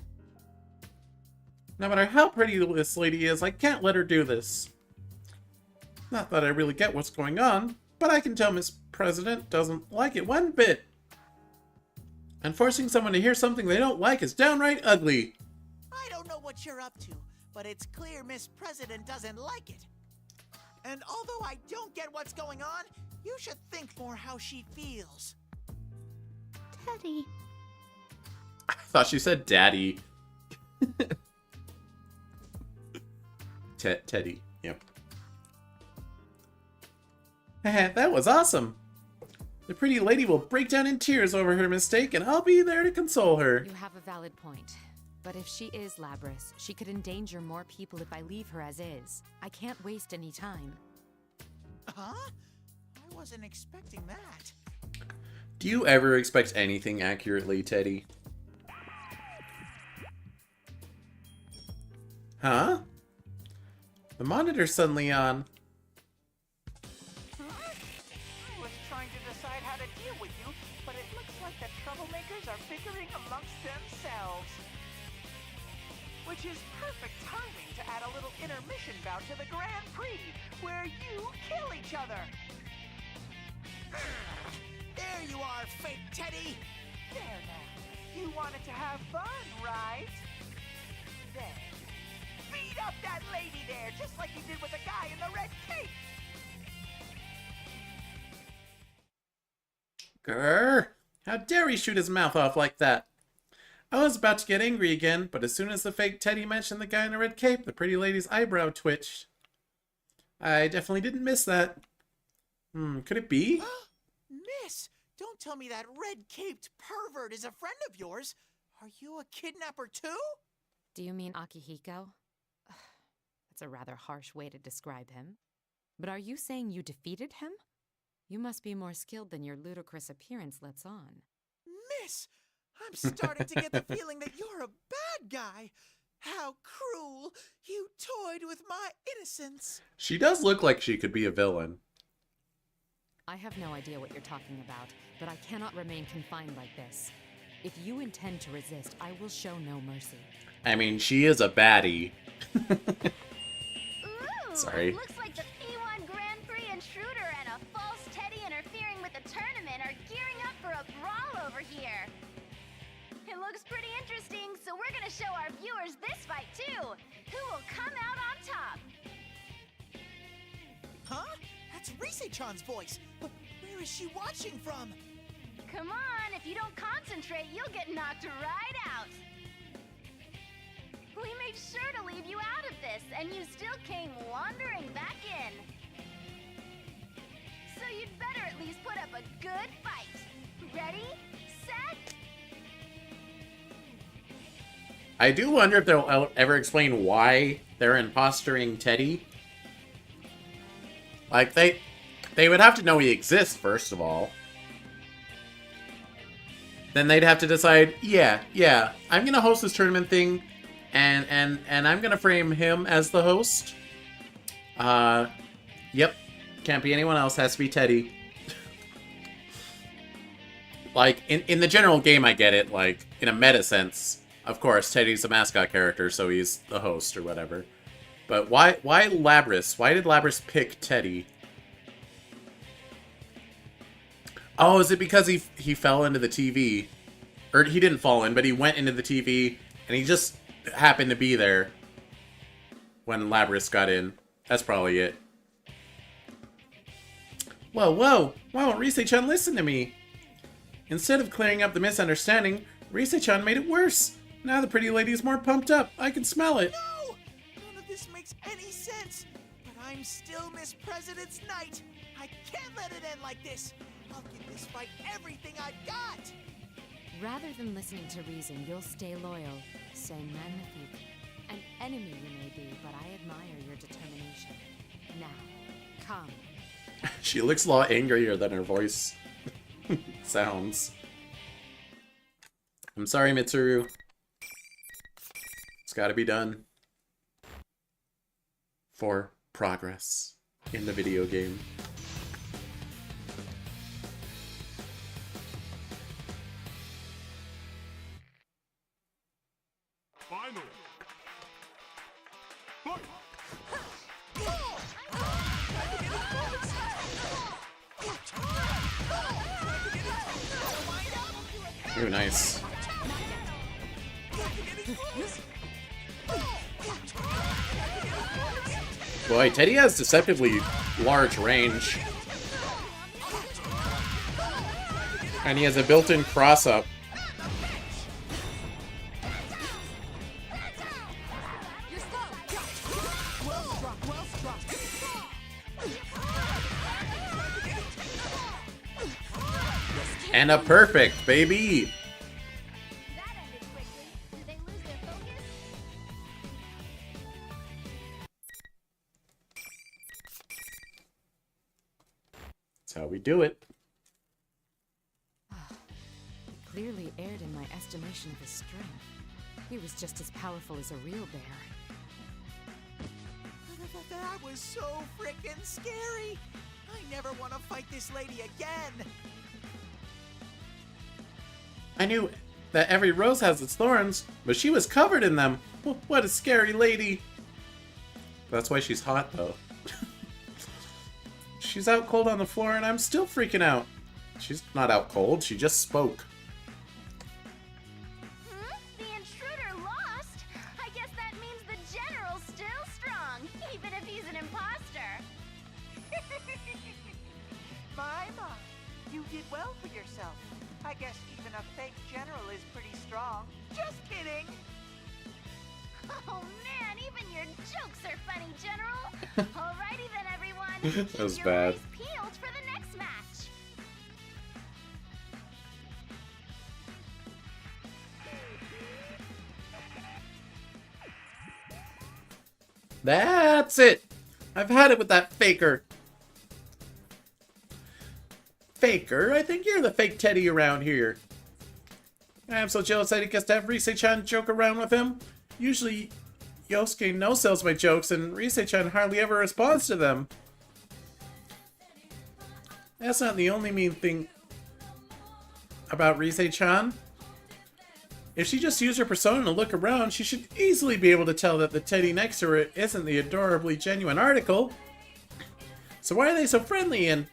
No matter how pretty this lady is, I can't let her do this. Not that I really get what's going on, but I can tell Miss President doesn't like it one bit. And forcing someone to hear something they don't like is downright ugly. I don't know what you're up to, but it's clear Miss President doesn't like it. And although I don't get what's going on, you should think more how she feels. Teddy. I thought she said daddy. Teddy, yep. That was awesome. The pretty lady will break down in tears over her mistake, and I'll be there to console her. You have a valid point. But if she is Labrys, she could endanger more people if I leave her as is. I can't waste any time. Huh? I wasn't expecting that. Do you ever expect anything accurately, Teddy? Huh? The monitor's suddenly on. I was trying to decide how to deal with you, but it looks like the troublemakers are bickering amongst themselves. Which is perfect timing to add a little intermission bout to the Grand Prix, where you kill each other. There you are, fake Teddy! There now. You wanted to have fun, right? There. Beat up that lady there, just like you did with the guy in the red cape! Grr! How dare he shoot his mouth off like that? I was about to get angry again, but as soon as the fake Teddy mentioned the guy in a red cape, the pretty lady's eyebrow twitched. I definitely didn't miss that. Could it be? Miss, don't tell me that red-caped pervert is a friend of yours. Are you a kidnapper too? Do you mean Akihiko? That's a rather harsh way to describe him. But are you saying you defeated him? You must be more skilled than your ludicrous appearance lets on. Miss, I'm starting to get the feeling that you're a bad guy. How cruel! You toyed with my innocence. She does look like she could be a villain. I have no idea what you're talking about, but I cannot remain confined like this. If you intend to resist, I will show no mercy. I mean, she is a baddie. Sorry. Looks like the P1 Grand Prix intruder and a false Teddy interfering with the tournament are gearing up for a brawl over here. It looks pretty interesting, so we're gonna show our viewers this fight too. Who will come out on top? Huh? That's Rise-chan's voice. But where is she watching from? Come on, if you don't concentrate, you'll get knocked right out. We made sure to leave you out of this, and you still came wandering back in. So you'd better at least put up a good fight. Ready? Set? I do wonder if they'll ever explain why they're impostering Teddy. Like, they would have to know he exists, first of all. Then they'd have to decide, yeah, I'm gonna host this tournament thing, and I'm gonna frame him as the host. Yep. Can't be anyone else, has to be Teddy. Like, in the general game, I get it, like, in a meta sense. Of course, Teddy's a mascot character, so he's the host or whatever. But why Labris? Why did Labris pick Teddy? Oh, is it because he fell into the TV? Or he didn't fall in, but he went into the TV, and he just happened to be there when Labris got in. That's probably it. Whoa, Rise-chan, listen to me. Instead of clearing up the misunderstanding, Rise-chan made it worse. Now the pretty lady's more pumped up. I can smell it. No! None of this makes any sense. But I'm still Miss President's Knight. I can't let it end like this. I'll give this fight everything I've got. Rather than listening to reason, you'll stay loyal. C'est magnifique. An enemy you may be, but I admire your determination. Now, come. She looks a lot angrier than her voice sounds. I'm sorry, Mitsuru. It's gotta be done. For progress in the video game. Final. Fight. Ooh, nice. Boy, Teddy has deceptively large range. And he has a built-in cross-up. And a perfect, baby! That's how we do it. Clearly erred in my estimation of his strength. He was just as powerful as a real bear. That was so frickin' scary. I never want to fight this lady again. I knew that every rose has its thorns, but she was covered in them. What a scary lady. That's why she's hot, though. She's out cold on the floor, and I'm still freaking out. She's not out cold, she just spoke. The intruder lost? I guess that means the general's still strong, even if he's an imposter. My, you did well for yourself. I guess even a fake general is pretty strong. Just kidding! Oh man, even your jokes are funny, General! Alrighty then, everyone! That was Keep bad. your eyes peeled for the next match! That's it! I've had it with that faker. Faker, I think you're the fake Teddy around here. I'm so jealous that he gets to have Rise-chan joke around with him. Usually, Yosuke no-sells my jokes, and Rise-chan hardly ever responds to them. That's not the only mean thing about Rise-chan. If she just used her persona to look around, she should easily be able to tell that the teddy next to her isn't the adorably genuine article. So why are they so friendly and...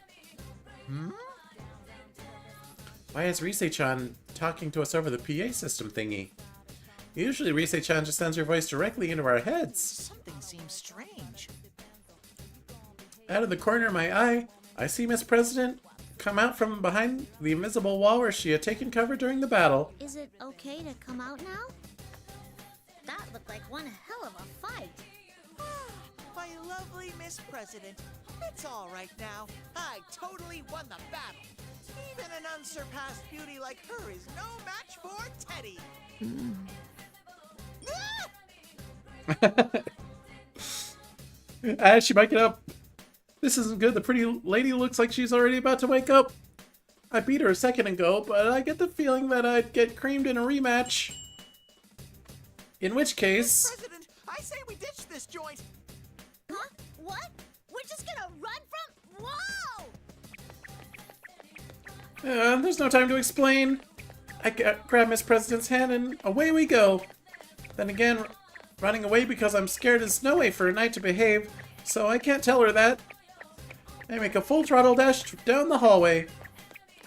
Why is Rise-chan talking to us over the PA system thingy? Usually Rise-chan just sends her voice directly into our heads. Something seems strange. Out of the corner of my eye, I see Miss President come out from behind the invisible wall where she had taken cover during the battle. Is it okay to come out now? That looked like one hell of a fight. My lovely Miss President, it's all right now. I totally won the battle. Even an unsurpassed beauty like her is no match for Teddy. She might get up. This isn't good. The pretty lady looks like she's already about to wake up. I beat her a second ago, but I get the feeling that I'd get creamed in a rematch. In which case... President, I say we ditch this joint. Huh? What? We're just gonna run from... Whoa! There's no time to explain. I grab Miss President's hand and away we go. Then again, running away because I'm scared is no way for a knight to behave, so I can't tell her that. I make a full throttle dash down the hallway.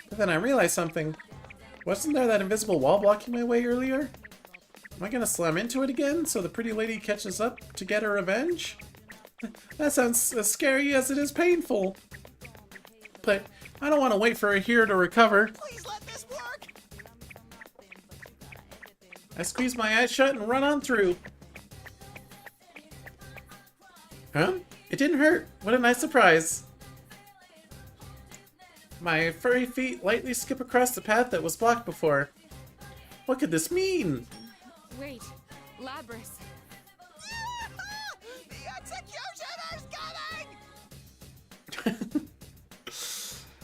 But then I realize something. Wasn't there that invisible wall blocking my way earlier? Am I gonna slam into it again so the pretty lady catches up to get her revenge? That sounds as scary as it is painful. But I don't want to wait for her here to recover. Please let this work. I squeeze my eyes shut and run on through. Huh? It didn't hurt. What a nice surprise. My furry feet lightly skip across the path that was blocked before. What could this mean? Wait, Labrys. The executioner's coming!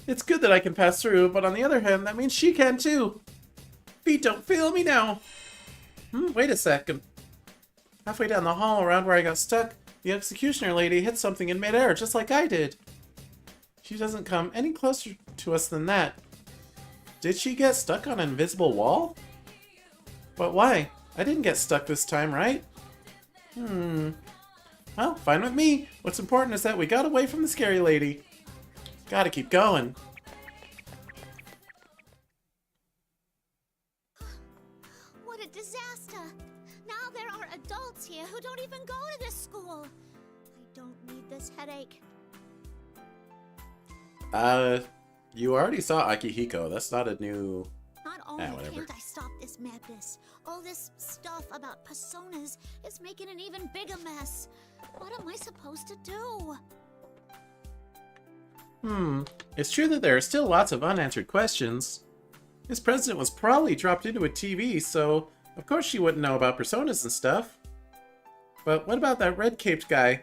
It's good that I can pass through, but on the other hand, that means she can too. Feet don't fail me now. Wait a second. Halfway down the hall around where I got stuck, the executioner lady hit something in midair just like I did. She doesn't come any closer to us than that. Did she get stuck on an invisible wall? But why? I didn't get stuck this time, right? Well, fine with me. What's important is that we got away from the scary lady. Gotta keep going. What a disaster! Now there are adults here who don't even go to this school. I don't need this headache. You already saw Akihiko. That's not a new... Not only whatever. can't I stop this madness, all this stuff about personas is making an even bigger mess. What am I supposed to do? It's true that there are still lots of unanswered questions. This president was probably dropped into a TV, so of course she wouldn't know about personas and stuff. But what about that red-caped guy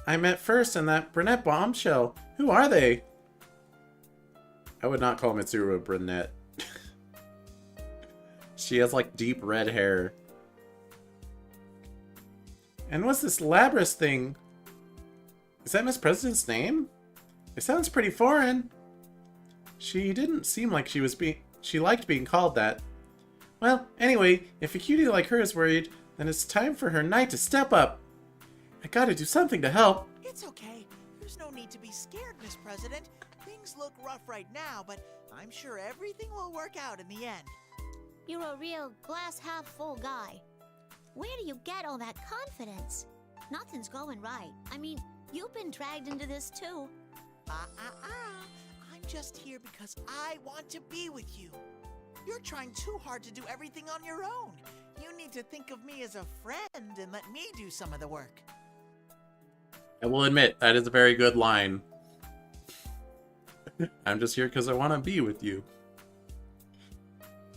I met first and that brunette bombshell? Who are they? I would not call Mitsuru a brunette. She has like deep red hair. And what's this Labrys thing? Is that Miss President's name? It sounds pretty foreign. She didn't seem like she liked being called that. Well, anyway, if a cutie like her is worried, then it's time for her knight to step up. I gotta do something to help. It's okay. There's no need to be scared, Miss President. Things look rough right now, but I'm sure everything will work out in the end. You're a real glass-half-full guy. Where do you get all that confidence? Nothing's going right. I mean, you've been dragged into this too. I'm just here because I want to be with you. You're trying too hard to do everything on your own. You need to think of me as a friend and let me do some of the work. I will admit, that is a very good line. I'm just here because I want to be with you.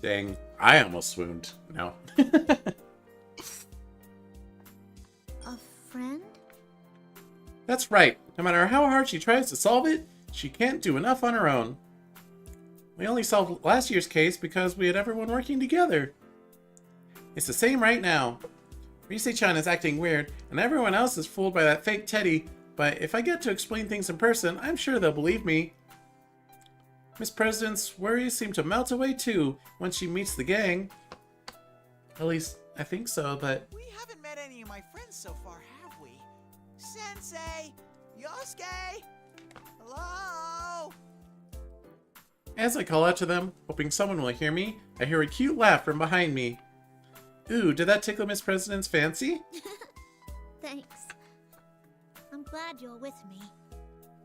Dang, I almost swooned. No. A friend? That's right. No matter how hard she tries to solve it, she can't do enough on her own. We only solved last year's case because we had everyone working together. It's the same right now. Rise-chan is acting weird, and everyone else is fooled by that fake teddy, but if I get to explain things in person, I'm sure they'll believe me. Miss President's worries seem to melt away too when she meets the gang. At least, I think so, but... We haven't met any of my friends so far, have we? Sensei! Yosuke! Hello? As I call out to them, hoping someone will hear me, I hear a cute laugh from behind me. Ooh, did that tickle Miss President's fancy? Thanks. I'm glad you're with me.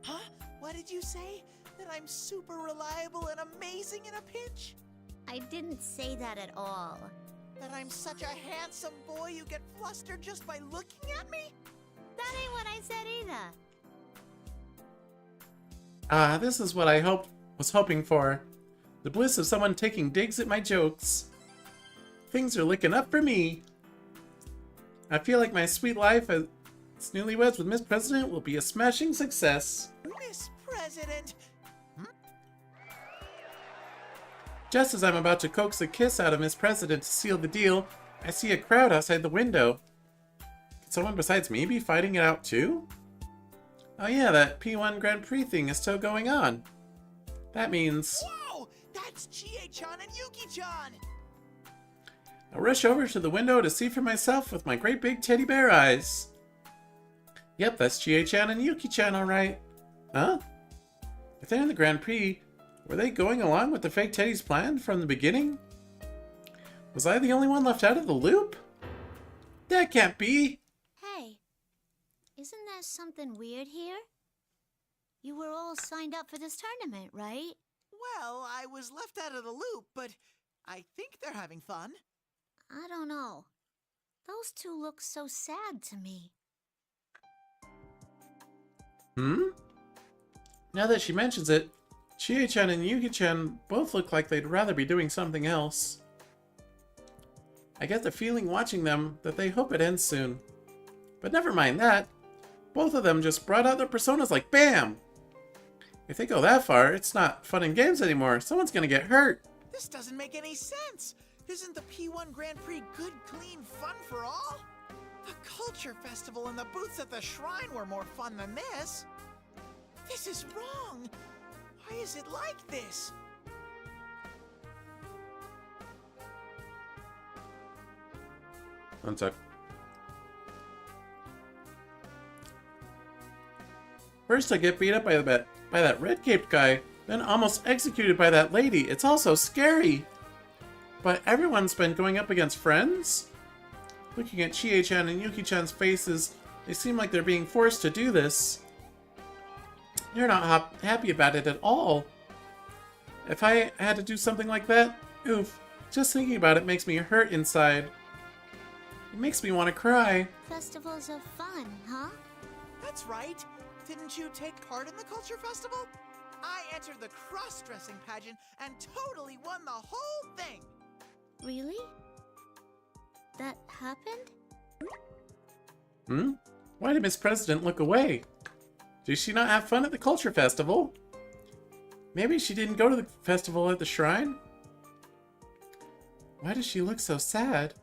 Huh? What did you say? That I'm super reliable and amazing in a pinch? I didn't say that at all. That I'm such a handsome boy you get flustered just by looking at me? That ain't what I said either. Ah, this is what I was hoping for. The bliss of someone taking digs at my jokes. Things are looking up for me. I feel like my sweet life as newlyweds with Miss President will be a smashing success. Miss President! Just as I'm about to coax a kiss out of Miss President to seal the deal, I see a crowd outside the window. Could someone besides me be fighting it out too? Oh yeah, that P1 Grand Prix thing is still going on. That means... Whoa! That's Chie-chan and Yuki-chan! I rush over to the window to see for myself with my great big teddy bear eyes. Yep, that's Chie-chan and Yuki-chan, alright. Huh? If they're in the Grand Prix, were they going along with the fake Teddy's plan from the beginning? Was I the only one left out of the loop? That can't be! Hey, isn't there something weird here? You were all signed up for this tournament, right? Well, I was left out of the loop, but I think they're having fun. I don't know. Those two look so sad to me. Now that she mentions it, Chie-chan and Yuki-chan both look like they'd rather be doing something else. I get the feeling watching them that they hope it ends soon. But never mind that. Both of them just brought out their personas like BAM! If they go that far, it's not fun and games anymore. Someone's gonna get hurt. This doesn't make any sense. Isn't the P1 Grand Prix good, clean fun for all? The Culture Festival and the booths at the shrine were more fun than this. This is wrong. Why is it like this? One sec. First I get beat up by that red-caped guy, then almost executed by that lady. It's all so scary. But everyone's been going up against friends? Looking at Chie-chan and Yuki-chan's faces, they seem like they're being forced to do this. They're not happy about it at all. If I had to do something like that, oof, just thinking about it makes me hurt inside. It makes me want to cry. Festivals are fun, huh? That's right. Didn't you take part in the Culture Festival? I entered the cross-dressing pageant and totally won the whole thing. Really? That happened? Why did Miss President look away? Did she not have fun at the Culture Festival? Maybe she didn't go to the festival at the shrine? Why does she look so sad?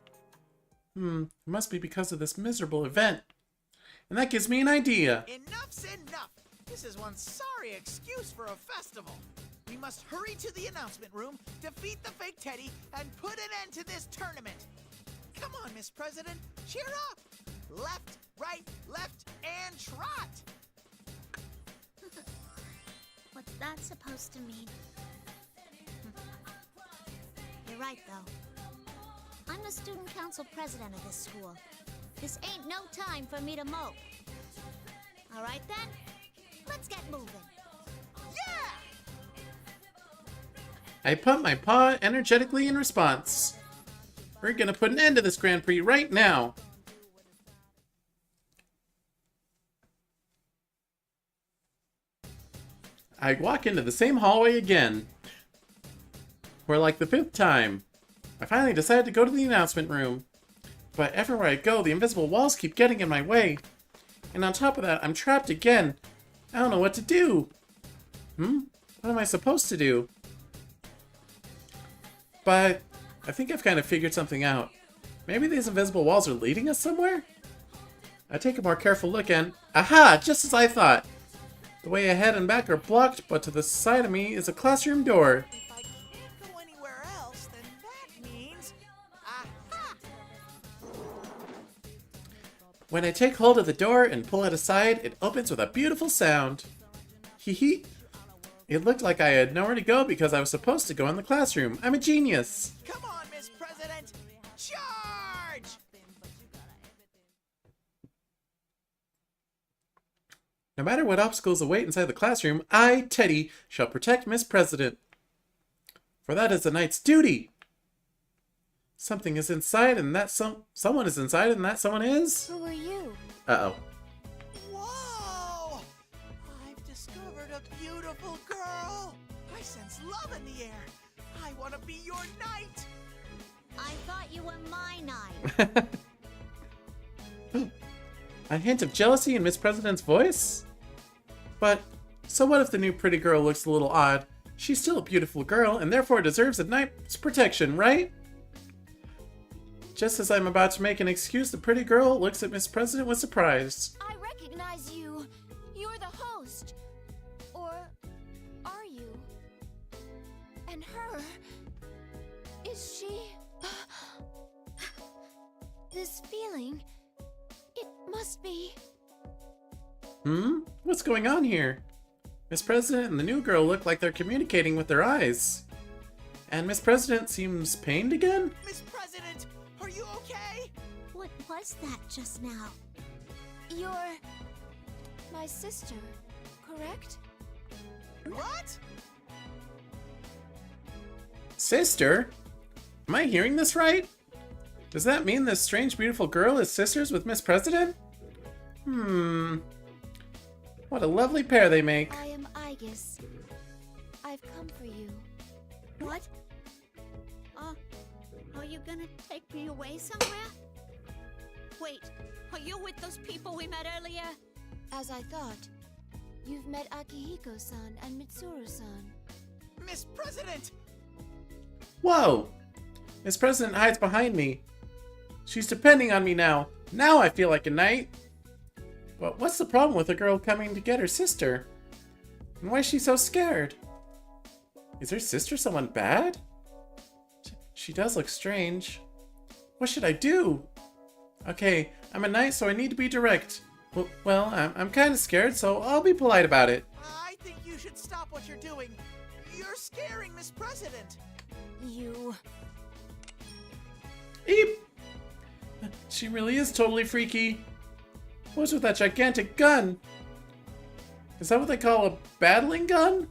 It must be because of this miserable event. And that gives me an idea. Enough's enough. This is one sorry excuse for a festival. We must hurry to the announcement room, defeat the fake Teddy, and put an end to this tournament. Come on, Miss President, cheer up. Left, right, left, and trot. What's that supposed to mean? You're right, though. I'm the student council president of this school. This ain't no time for me to mope. All right, then? Let's get moving. Yeah! I pump my paw energetically in response. We're gonna put an end to this Grand Prix right now. I walk into the same hallway again. For like the 5th time. I finally decide to go to the announcement room. But everywhere I go, the invisible walls keep getting in my way. And on top of that, I'm trapped again. I don't know what to do. What am I supposed to do? But I think I've kind of figured something out. Maybe these invisible walls are leading us somewhere? I take a more careful look and... Aha! Just as I thought! The way ahead and back are blocked, but to the side of me is a classroom door. If I can't go anywhere else, then that means... Aha! When I take hold of the door and pull it aside, it opens with a beautiful sound. Hee hee. It looked like I had nowhere to go because I was supposed to go in the classroom. I'm a genius. Come on, Miss President! Charge! No matter what obstacles await inside the classroom, I, Teddy, shall protect Miss President. For that is the knight's duty. Something is inside and that someone is inside and that someone is? Who are you? Uh-oh. Whoa! I've discovered a beautiful girl! I sense love in the air! I want to be your knight! I thought you were my knight. A hint of jealousy in Miss President's voice? But, so what if the new pretty girl looks a little odd? She's still a beautiful girl and therefore deserves a knight's protection, right? Just as I'm about to make an excuse, the pretty girl looks at Miss President with surprise. I recognize you. You're the host. Or are you? And her... Is she... This feeling... It must be... What's going on here? Miss President and the new girl look like they're communicating with their eyes. And Miss President seems pained again? Miss President, are you okay? What was that just now? You're... my sister, correct? What? Sister? Am I hearing this right? Does that mean this strange, beautiful girl is sisters with Miss President? What a lovely pair they make. I am Aegis. I've come for you. What? Are you gonna take me away somewhere? Wait, are you with those people we met earlier? As I thought. You've met Akihiko-san and Mitsuru-san. Miss President! Whoa! Miss President hides behind me. She's depending on me now. Now I feel like a knight. But what's the problem with a girl coming to get her sister? And why is she so scared? Is her sister someone bad? She does look strange. What should I do? Okay, I'm a knight, so I need to be direct. Well, I'm kind of scared, so I'll be polite about it. I think you should stop what you're doing. You're scaring Miss President. You... Eep! She really is totally freaky. What's with that gigantic gun? Is that what they call a battling gun?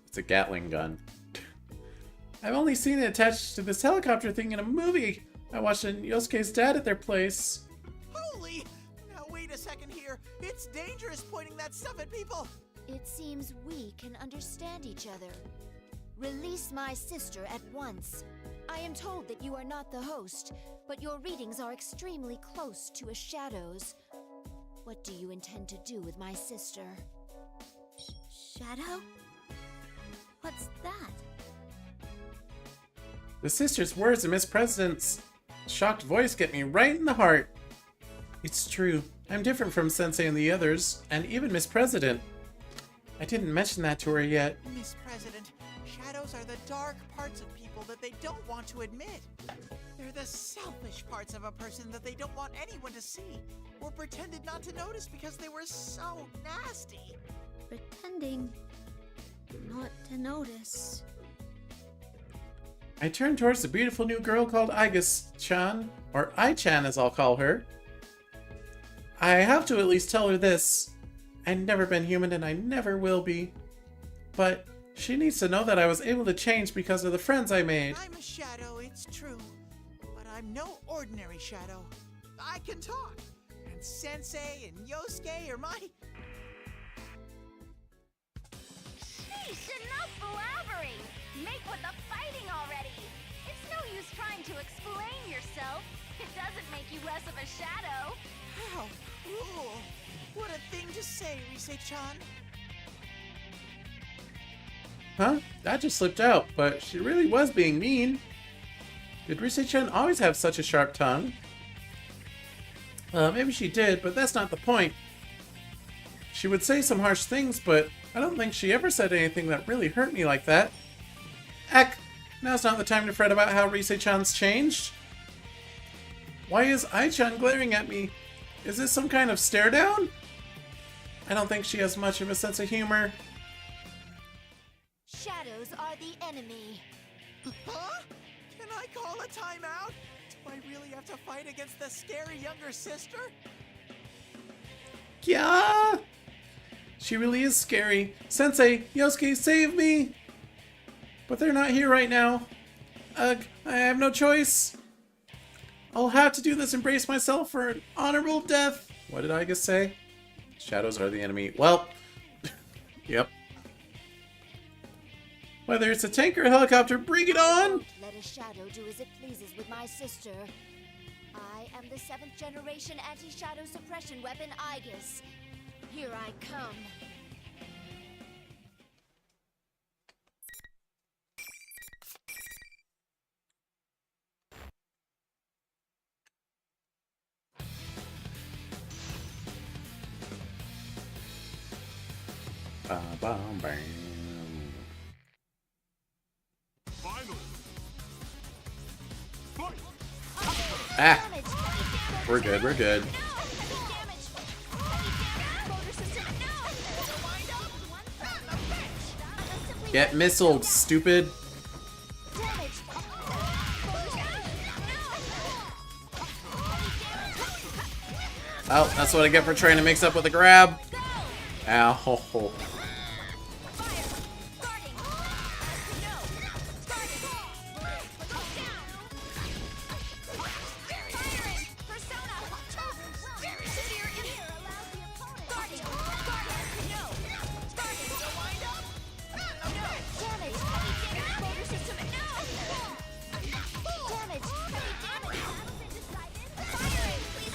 It's a Gatling gun. I've only seen it attached to this helicopter thing in a movie I watched in Yosuke's dad at their place. Holy! Now wait a second here. It's dangerous pointing that stuff at people. It seems we can understand each other. Release my sister at once. I am told that you are not the host, but your readings are extremely close to a shadow's. What do you intend to do with my sister? Shadow? What's that? The sister's words and Miss President's shocked voice get me right in the heart. It's true. I'm different from Sensei and the others, and even Miss President. I didn't mention that to her yet. Miss President, shadows are the dark parts of people that they don't want to admit. They're the selfish parts of a person that they don't want anyone to see, or pretended not to notice because they were so nasty. Pretending not to notice. I turn towards the beautiful new girl called Aegis-chan, or Ai-chan as I'll call her. I have to at least tell her this. I've never been human and I never will be. But She needs to know that I was able to change because of the friends I made. I'm a shadow, it's true. But I'm no ordinary shadow. I can talk. And Sensei and Yosuke are my... Sheesh, enough blabbering! Make with the fighting already! It's no use trying to explain yourself. It doesn't make you less of a shadow. How cruel. What a thing to say, Rise-chan. Huh? That just slipped out, but she really was being mean. Did Rise-chan always have such a sharp tongue? Maybe she did, but that's not the point. She would say some harsh things, but I don't think she ever said anything that really hurt me like that. Eck! Now's not the time to fret about how Rise-chan's changed. Why is Ai-chan glaring at me? Is this some kind of stare down? I don't think she has much of a sense of humor. Shadows are the enemy. Huh? Can I call a timeout? Do I really have to fight against the scary younger sister? Yeah! She really is scary. Sensei, Yosuke, save me! But they're not here right now. Ugh, I have no choice. I'll have to do this and brace myself for an honorable death. What did I just say? Shadows are the enemy. Well, yep. Whether it's a tank or a helicopter, bring it on! Let a shadow do as it pleases with my sister. I am the 7th generation anti-shadow suppression weapon, Aegis. Here I come. Bam, bam. Ah! We're good, we're good. Get missiled, stupid. Oh, that's what I get for trying to mix up with a grab. Ow. Ho, ho.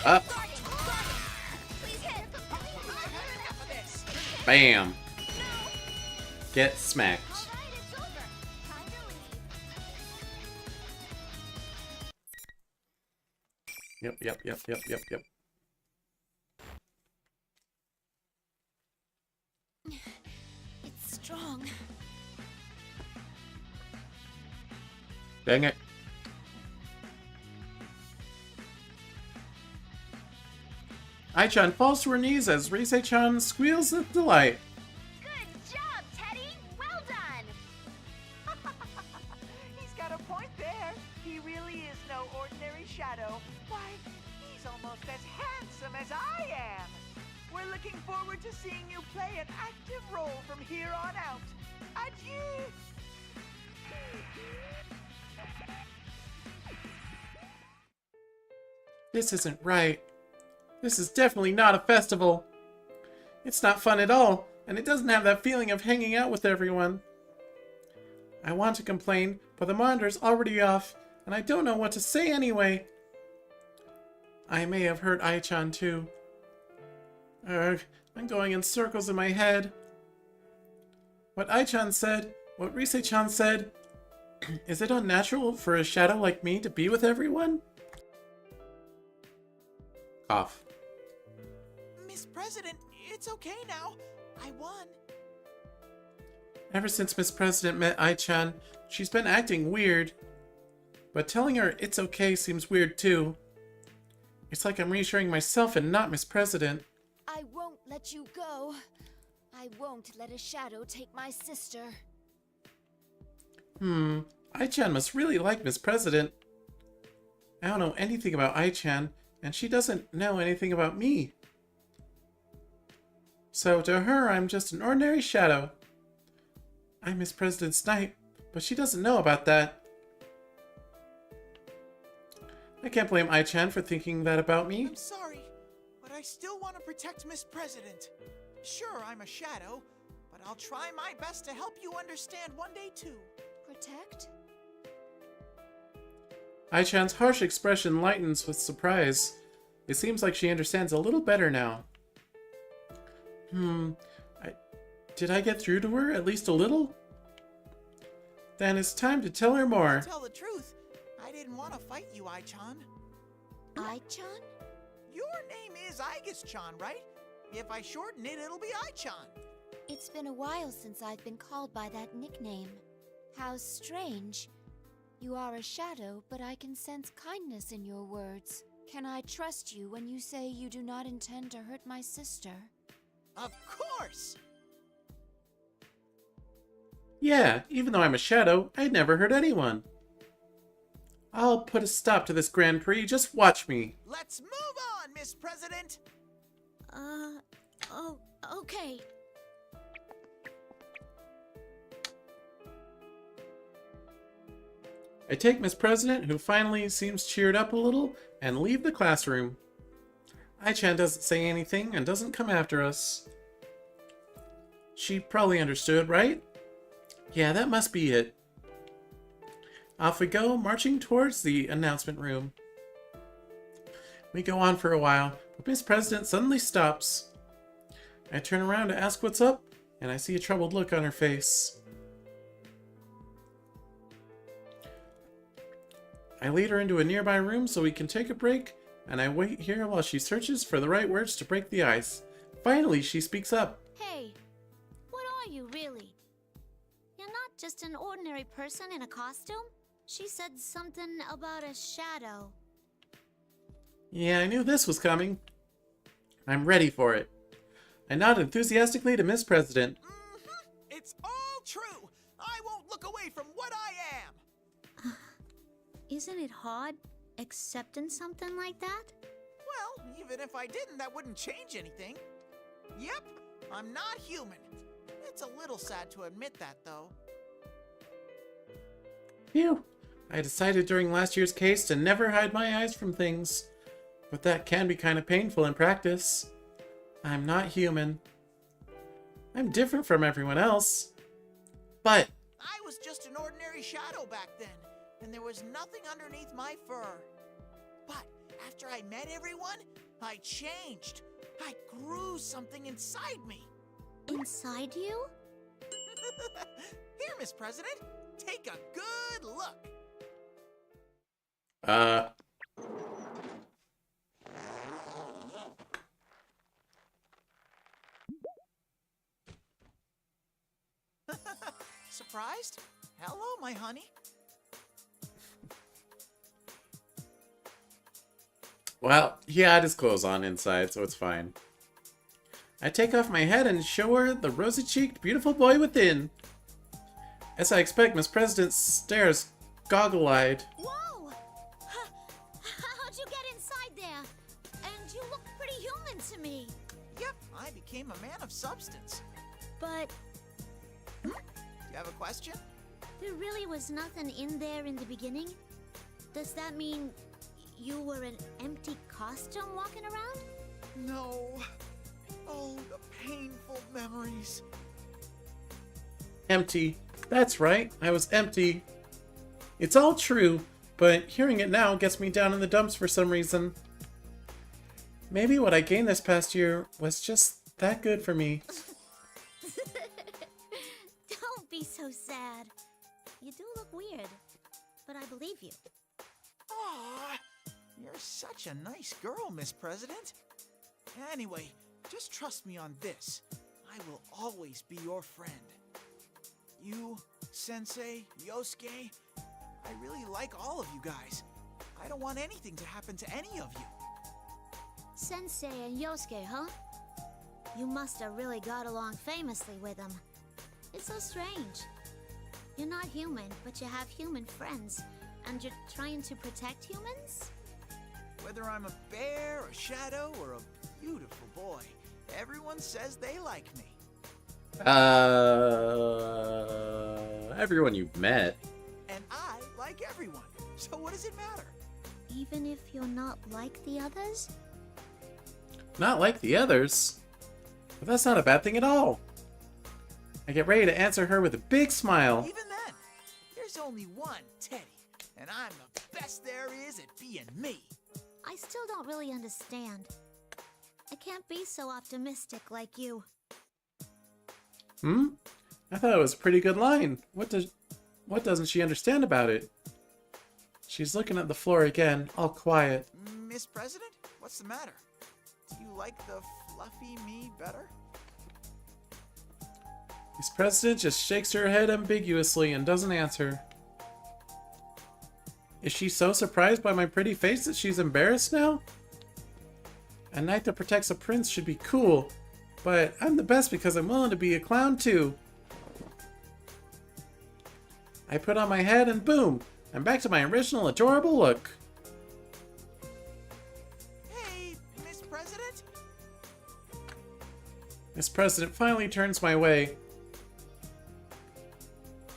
Up. Bam. Get smacked. Yep. It's strong. Dang it. Ai-chan falls to her knees as Rise-chan squeals with delight. Good job, Teddy! Well done! He's got a point there. He really is no ordinary shadow. Why, he's almost as handsome as I am. We're looking forward to seeing you play an active role from here on out. Adieu! This isn't right. This is definitely not a festival. It's not fun at all, and it doesn't have that feeling of hanging out with everyone. I want to complain, but the monitor's already off, and I don't know what to say anyway. I may have hurt Ai-chan too. Ugh, I'm going in circles in my head. What Ai-chan said, what Rise-chan said, is it unnatural for a shadow like me to be with everyone? Cough. Miss President, it's okay now. I won. Ever since Miss President met Ai-chan, she's been acting weird. But telling her it's okay seems weird too. It's like I'm reassuring myself and not Miss President. I won't let you go. I won't let a shadow take my sister. Ai-chan must really like Miss President. I don't know anything about Ai-chan, and she doesn't know anything about me. So to her, I'm just an ordinary shadow. I'm Miss President Snipe, but she doesn't know about that. I can't blame Ai-chan for thinking that about me. I'm sorry, but I still want to protect Miss President. Sure, I'm a shadow, but I'll try my best to help you understand one day too. Protect? Ai-chan's harsh expression lightens with surprise. It seems like she understands a little better now. Did I get through to her at least a little? Then it's time to tell her more. To tell the truth, I didn't want to fight you, Ai-chan. Ai-chan? Your name is Aigis-chan, right? If I shorten it, it'll be Ai-chan. It's been a while since I've been called by that nickname. How strange. You are a shadow, but I can sense kindness in your words. Can I trust you when you say you do not intend to hurt my sister? Of course! Yeah, even though I'm a shadow, I'd never hurt anyone. I'll put a stop to this Grand Prix, just watch me. Let's move on, Miss President! Oh, okay. I take Miss President, who finally seems cheered up a little, and leave the classroom. Ai-chan doesn't say anything and doesn't come after us. She probably understood, right? Yeah, that must be it. Off we go, marching towards the announcement room. We go on for a while, but Miss President suddenly stops. I turn around to ask what's up, and I see a troubled look on her face. I lead her into a nearby room so we can take a break, and I wait here while she searches for the right words to break the ice. Finally, she speaks up. Hey, what are you really? You're not just an ordinary person in a costume? She said something about a shadow. Yeah, I knew this was coming. I'm ready for it. I nod enthusiastically to Miss President. It's all true! I won't look away from what I am! Isn't it hard accepting something like that? Well, even if I didn't, that wouldn't change anything. Yep, I'm not human. It's a little sad to admit that, though. Phew. I decided during last year's case to never hide my eyes from things. But that can be kind of painful in practice. I'm not human. I'm different from everyone else. But I was just an ordinary shadow back then, and there was nothing underneath my fur. But after I met everyone, I changed. I grew something inside me. Inside you? Here, Miss President, take a good look. Surprised? Hello, my honey. Well, he had his clothes on inside, so it's fine. I take off my head and show her the rosy-cheeked, beautiful boy within. As I expect, Miss President stares goggle-eyed. Whoa! How'd you get inside there? And you look pretty human to me. Yep, I became a man of substance. But You have a question? there really was nothing in there in the beginning? Does that mean you were an empty costume walking around? No. Oh, the painful memories. Empty. That's right, I was empty. It's all true, but hearing it now gets me down in the dumps for some reason. Maybe what I gained this past year was just that good for me. Don't be so sad. You do look weird, but I believe you. Aw, you're such a nice girl, Miss President. Anyway, just trust me on this. I will always be your friend. You, Sensei, Yosuke, I really like all of you guys. I don't want anything to happen to any of you. Sensei and Yosuke, huh? You must have really got along famously with them. It's so strange. You're not human, but you have human friends, and you're trying to protect humans? Whether I'm a bear, a shadow, or a beautiful boy, everyone says they like me. everyone you've met. And I like everyone. So what does it matter? Even if you're not like the others? Not like the others. But that's not a bad thing at all. I get ready to answer her with a big smile. Even then, there's only one Teddy, and I'm the best there is at being me. I still don't really understand. I can't be so optimistic like you. I thought it was a pretty good line. What doesn't she understand about it? She's looking at the floor again, all quiet. Miss President, what's the matter? Do you like the fluffy me better? Miss President just shakes her head ambiguously and doesn't answer. Is she so surprised by my pretty face that she's embarrassed now? A knight that protects a prince should be cool, but I'm the best because I'm willing to be a clown too. I put on my head and boom, I'm back to my original adorable look. Hey, Miss President? Miss President finally turns my way.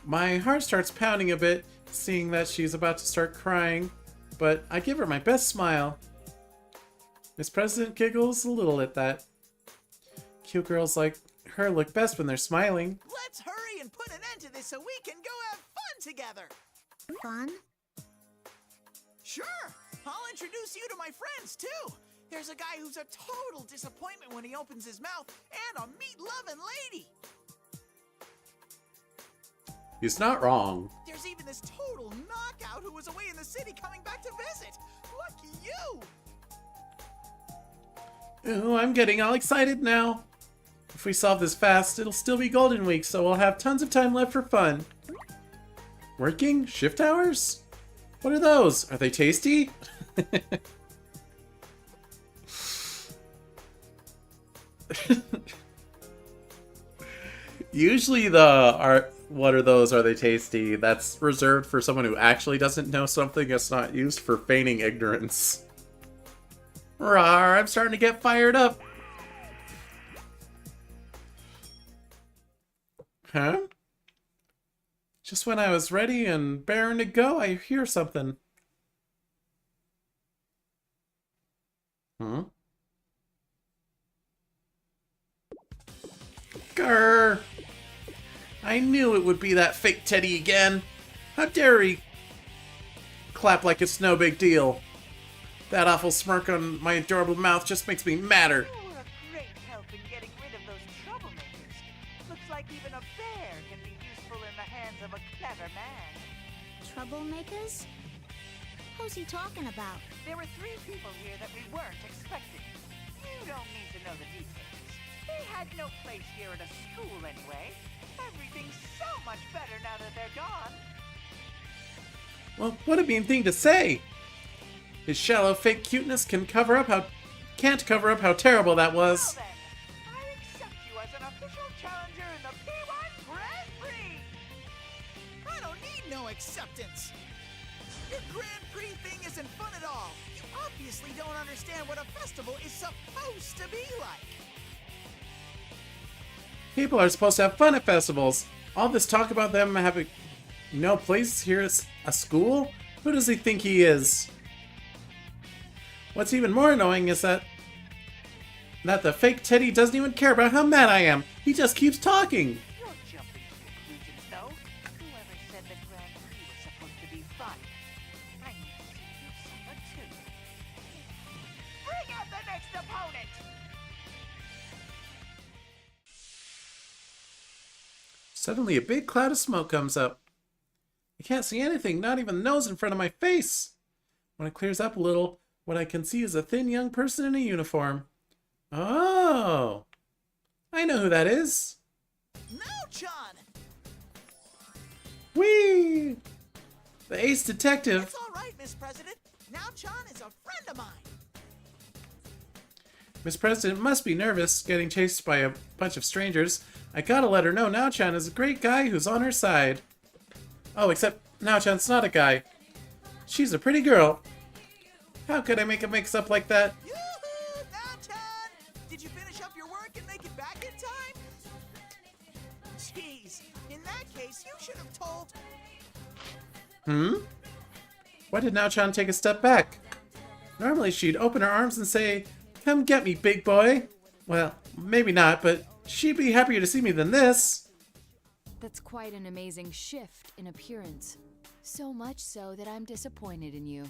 My heart starts pounding a bit, seeing that she's about to start crying, but I give her my best smile. Miss President giggles a little at that. Cute girls like her look best when they're smiling. Let's hurry and put an end to this so we can go have fun together. Fun? Sure. I'll introduce you to my friends, too. There's a guy who's a total disappointment when he opens his mouth, and a meat-loving lady. He's not wrong. There's even this total knockout who was away in the city coming back to visit. Lucky you! Ooh, I'm getting all excited now. If we solve this fast, it'll still be Golden Week, so we'll have tons of time left for fun. Working? Shift hours? What are those? Are they tasty? Usually what are those? Are they tasty? That's reserved for someone who actually doesn't know something. It's not used for feigning ignorance. Rawr, I'm starting to get fired up. Huh? Just when I was ready and bearing to go, I hear something. Grr! I knew it would be that fake Teddy again. How dare he clap like it's no big deal. That awful smirk on my adorable mouth just makes me madder. You were a great help in getting rid of those troublemakers. Looks like even a bear can be useful in the hands of a clever man. Troublemakers? Who's he talking about? There were 3 people here that we weren't expecting. You don't need to know the details. They had no place here at a school anyway. Everything's so much better now that they're gone. Well, what a mean thing to say! His shallow fake cuteness can't cover up how terrible that was. Well then, I accept you as an official challenger in the P1 Grand Prix! I don't need no acceptance. Your Grand Prix thing isn't fun at all. You obviously don't understand what a festival is supposed to be like. People are supposed to have fun at festivals. All this talk about them having no place here at a school? Who does he think he is? What's even more annoying is that the fake Teddy doesn't even care about how mad I am. He just keeps talking. You're jumping to conclusions, though. Whoever said the Grand Prix was supposed to be fun? I need to see you suffer too. Bring out the next opponent! Suddenly a big cloud of smoke comes up. I can't see anything, not even the nose in front of my face. When it clears up a little, what I can see is a thin young person in a uniform. Oh! I know who that is. Now-chan! Whee! The ace detective. It's all right, Miss President. Now-chan is a friend of mine. Miss President must be nervous getting chased by a bunch of strangers. I gotta let her know Now-chan is a great guy who's on her side. Oh, except Now-chan's not a guy. She's a pretty girl. How could I make a mix-up like that? Yoo-hoo! Now-chan! Did you finish up your work and make it back in time? Jeez, in that case, you should have told... Why did Now-chan take a step back? Normally she'd open her arms and say, "Come get me, big boy." Well, maybe not, but she'd be happier to see me than this. That's quite an amazing shift in appearance. So much so that I'm disappointed in you.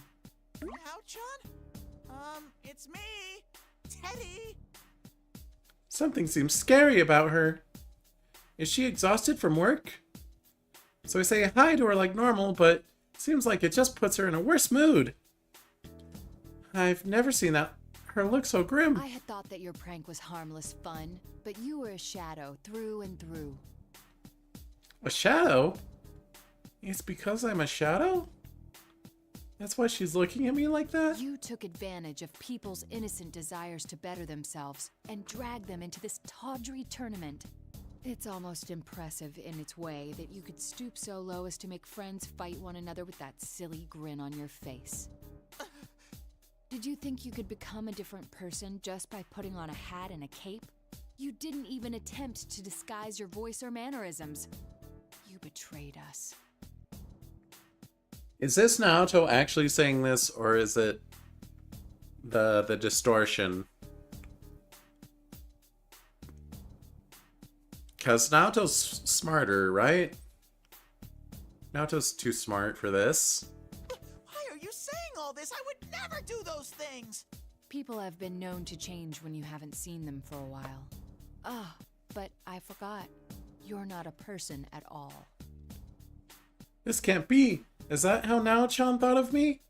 Now-chan? It's me, Teddy. Something seems scary about her. Is she exhausted from work? So I say hi to her like normal, but seems like it just puts her in a worse mood. I've never seen her look so grim. I had thought that your prank was harmless fun, but you were a shadow through and through. A shadow? It's because I'm a shadow? That's why she's looking at me like that? You took advantage of people's innocent desires to better themselves and dragged them into this tawdry tournament. It's almost impressive in its way that you could stoop so low as to make friends fight one another with that silly grin on your face. Did you think you could become a different person just by putting on a hat and a cape? You didn't even attempt to disguise your voice or mannerisms. You betrayed us. Is this Naoto actually saying this, or is it the distortion? Because Naoto's smarter, right? Naoto's too smart for this. Why are you saying all this? I would never do those things. People have been known to change when you haven't seen them for a while. Ah, but I forgot. You're not a person at all. This can't be. Is that how Nao-chan thought of me?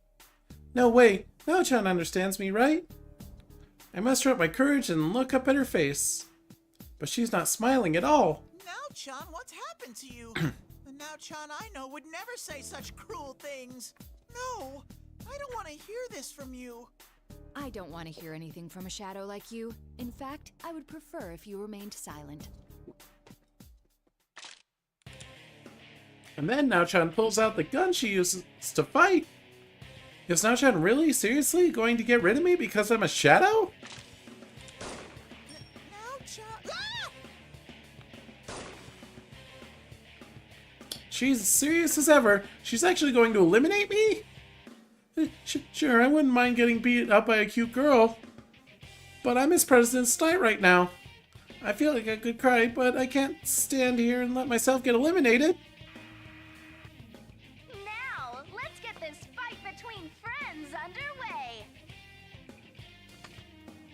No way. Nao-chan understands me, right? I muster up my courage and look up at her face. But she's not smiling at all. Now-chan, what's happened to you? The Now-chan I know would never say such cruel things. No, I don't want to hear this from you. I don't want to hear anything from a shadow like you. In fact, I would prefer if you remained silent. And then Now-chan pulls out the gun she uses to fight. Is Now-chan really, seriously going to get rid of me because I'm a shadow? She's as serious as ever. She's actually going to eliminate me? Sure, I wouldn't mind getting beat up by a cute girl. But I'm his president's knight right now. I feel like I could cry, but I can't stand here and let myself get eliminated. Now, let's get this fight between friends underway.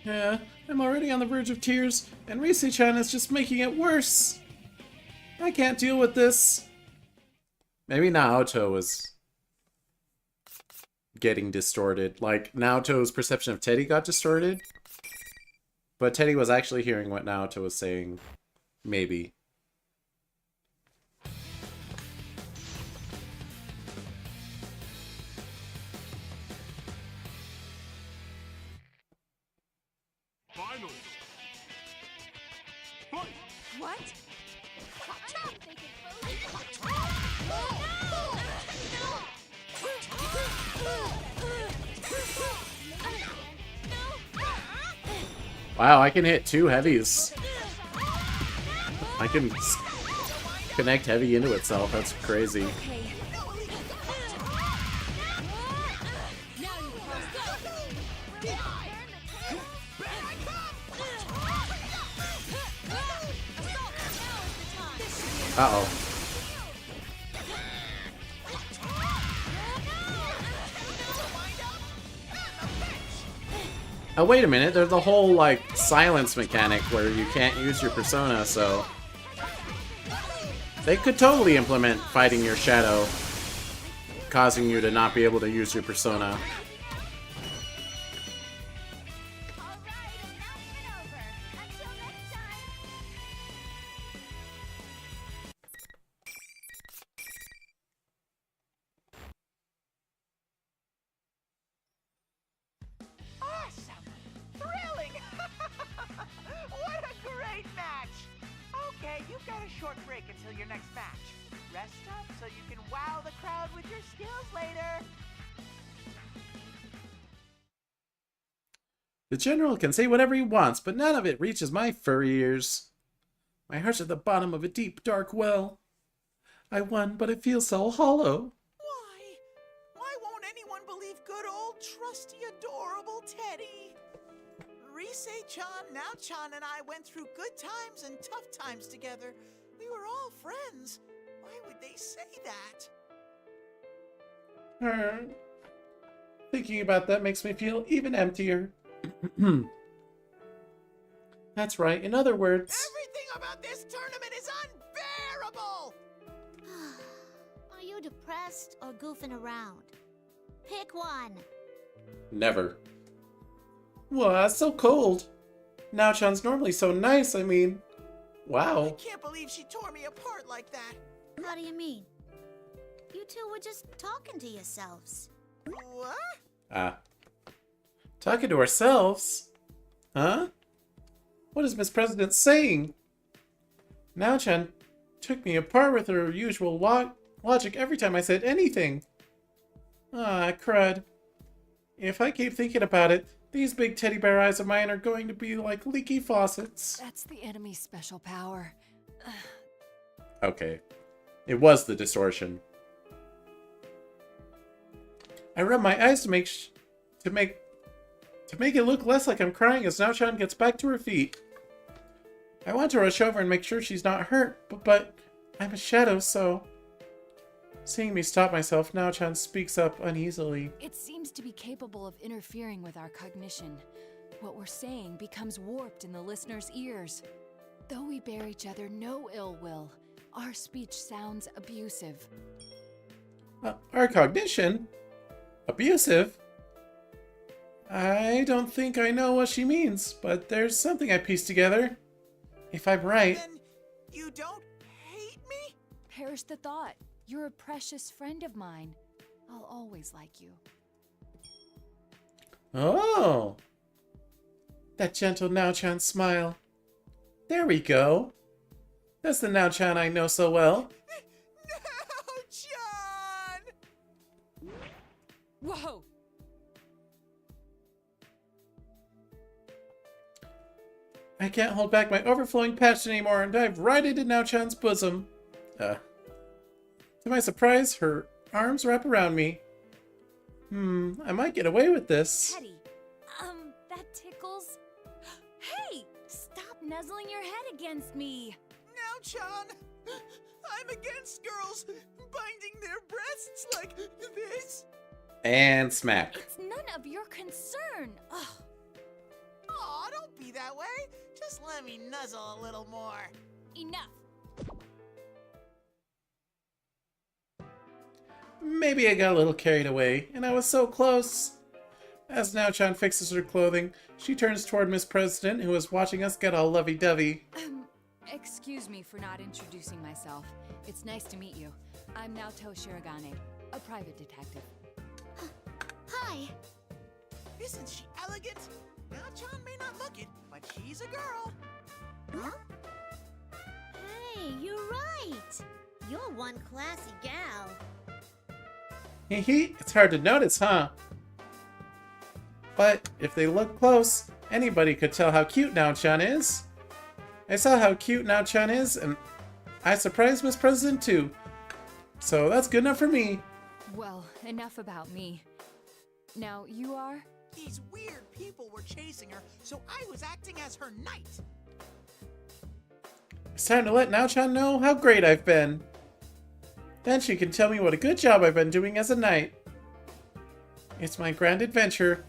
Yeah, I'm already on the verge of tears, and Rise-chan is just making it worse. I can't deal with this. Maybe Naoto was getting distorted. Like, Naoto's perception of Teddy got distorted. But Teddy was actually hearing what Naoto was saying. Maybe. Finals. Fight. What? Wow, I can hit 2 heavies. I can connect heavy into itself. That's crazy. Uh-oh. Oh, wait a minute. There's a whole, like, silence mechanic where you can't use your persona, so... They could totally implement fighting your shadow, causing you to not be able to use your persona. Awesome! Thrilling! What a great match! Okay, you've got a short break until your next match. Rest up so you can wow the crowd with your skills later. The general can say whatever he wants, but none of it reaches my furry ears. My heart's at the bottom of a deep, dark well. I won, but it feels so hollow. Why won't anyone believe good old, trusty, adorable Teddy? Rise-chan, Now-chan, and I went through good times and tough times together. We were all friends. Why would they say that? Thinking about that makes me feel even emptier. That's right. In other words... Everything about this tournament is unbearable! Are you depressed or goofing around? Pick one. Never. Well, that's so cold. Now-chan's normally so nice, I mean... Wow. I can't believe she tore me apart like that. How do you mean? You two were just talking to yourselves. What? Talking to ourselves? Huh? What is Miss President saying? Now-chan took me apart with her usual logic every time I said anything. Ah, crud. If I keep thinking about it, these big teddy bear eyes of mine are going to be like leaky faucets. That's the enemy's special power. Okay. It was the distortion. I rub my eyes to make it look less like I'm crying as Now-chan gets back to her feet. I want to rush over and make sure she's not hurt, but I'm a shadow, so... Seeing me stop myself, Now-chan speaks up uneasily. It seems to be capable of interfering with our cognition. What we're saying becomes warped in the listener's ears. Though we bear each other no ill will, our speech sounds abusive. Our cognition? Abusive? I don't think I know what she means, but there's something I pieced together. If I'm right... Then you don't hate me? Perish the thought. You're a precious friend of mine. I'll always like you. Oh! That gentle Now-chan smile. There we go. That's the Now-chan I know so well. Now-chan! Whoa! I can't hold back my overflowing passion anymore and dive right into Now-chan's bosom. To my surprise, her arms wrap around me. I might get away with this. Teddy, that tickles. Hey! Stop nuzzling your head against me! Now-chan! I'm against girls binding their breasts like this. And smack. It's none of your concern. Ugh. Aw, don't be that way. Just let me nuzzle a little more. Enough. Maybe I got a little carried away, and I was so close. As Now-chan fixes her clothing, she turns toward Miss President, who is watching us get all lovey-dovey. Excuse me for not introducing myself. It's nice to meet you. I'm Naoto Shiragane, a private detective. Hi. Isn't she elegant? Now-chan may not look it, but she's a girl. Huh? Hey, you're right. You're one classy gal. It's hard to notice, huh? But if they look close, anybody could tell how cute Now-chan is. I saw how cute Now-chan is, and I surprised Miss President too. So that's good enough for me. Well, enough about me. Now, you are? These weird people were chasing her, so I was acting as her knight. It's time to let Now-chan know how great I've been. Then she can tell me what a good job I've been doing as a knight. It's my grand adventure,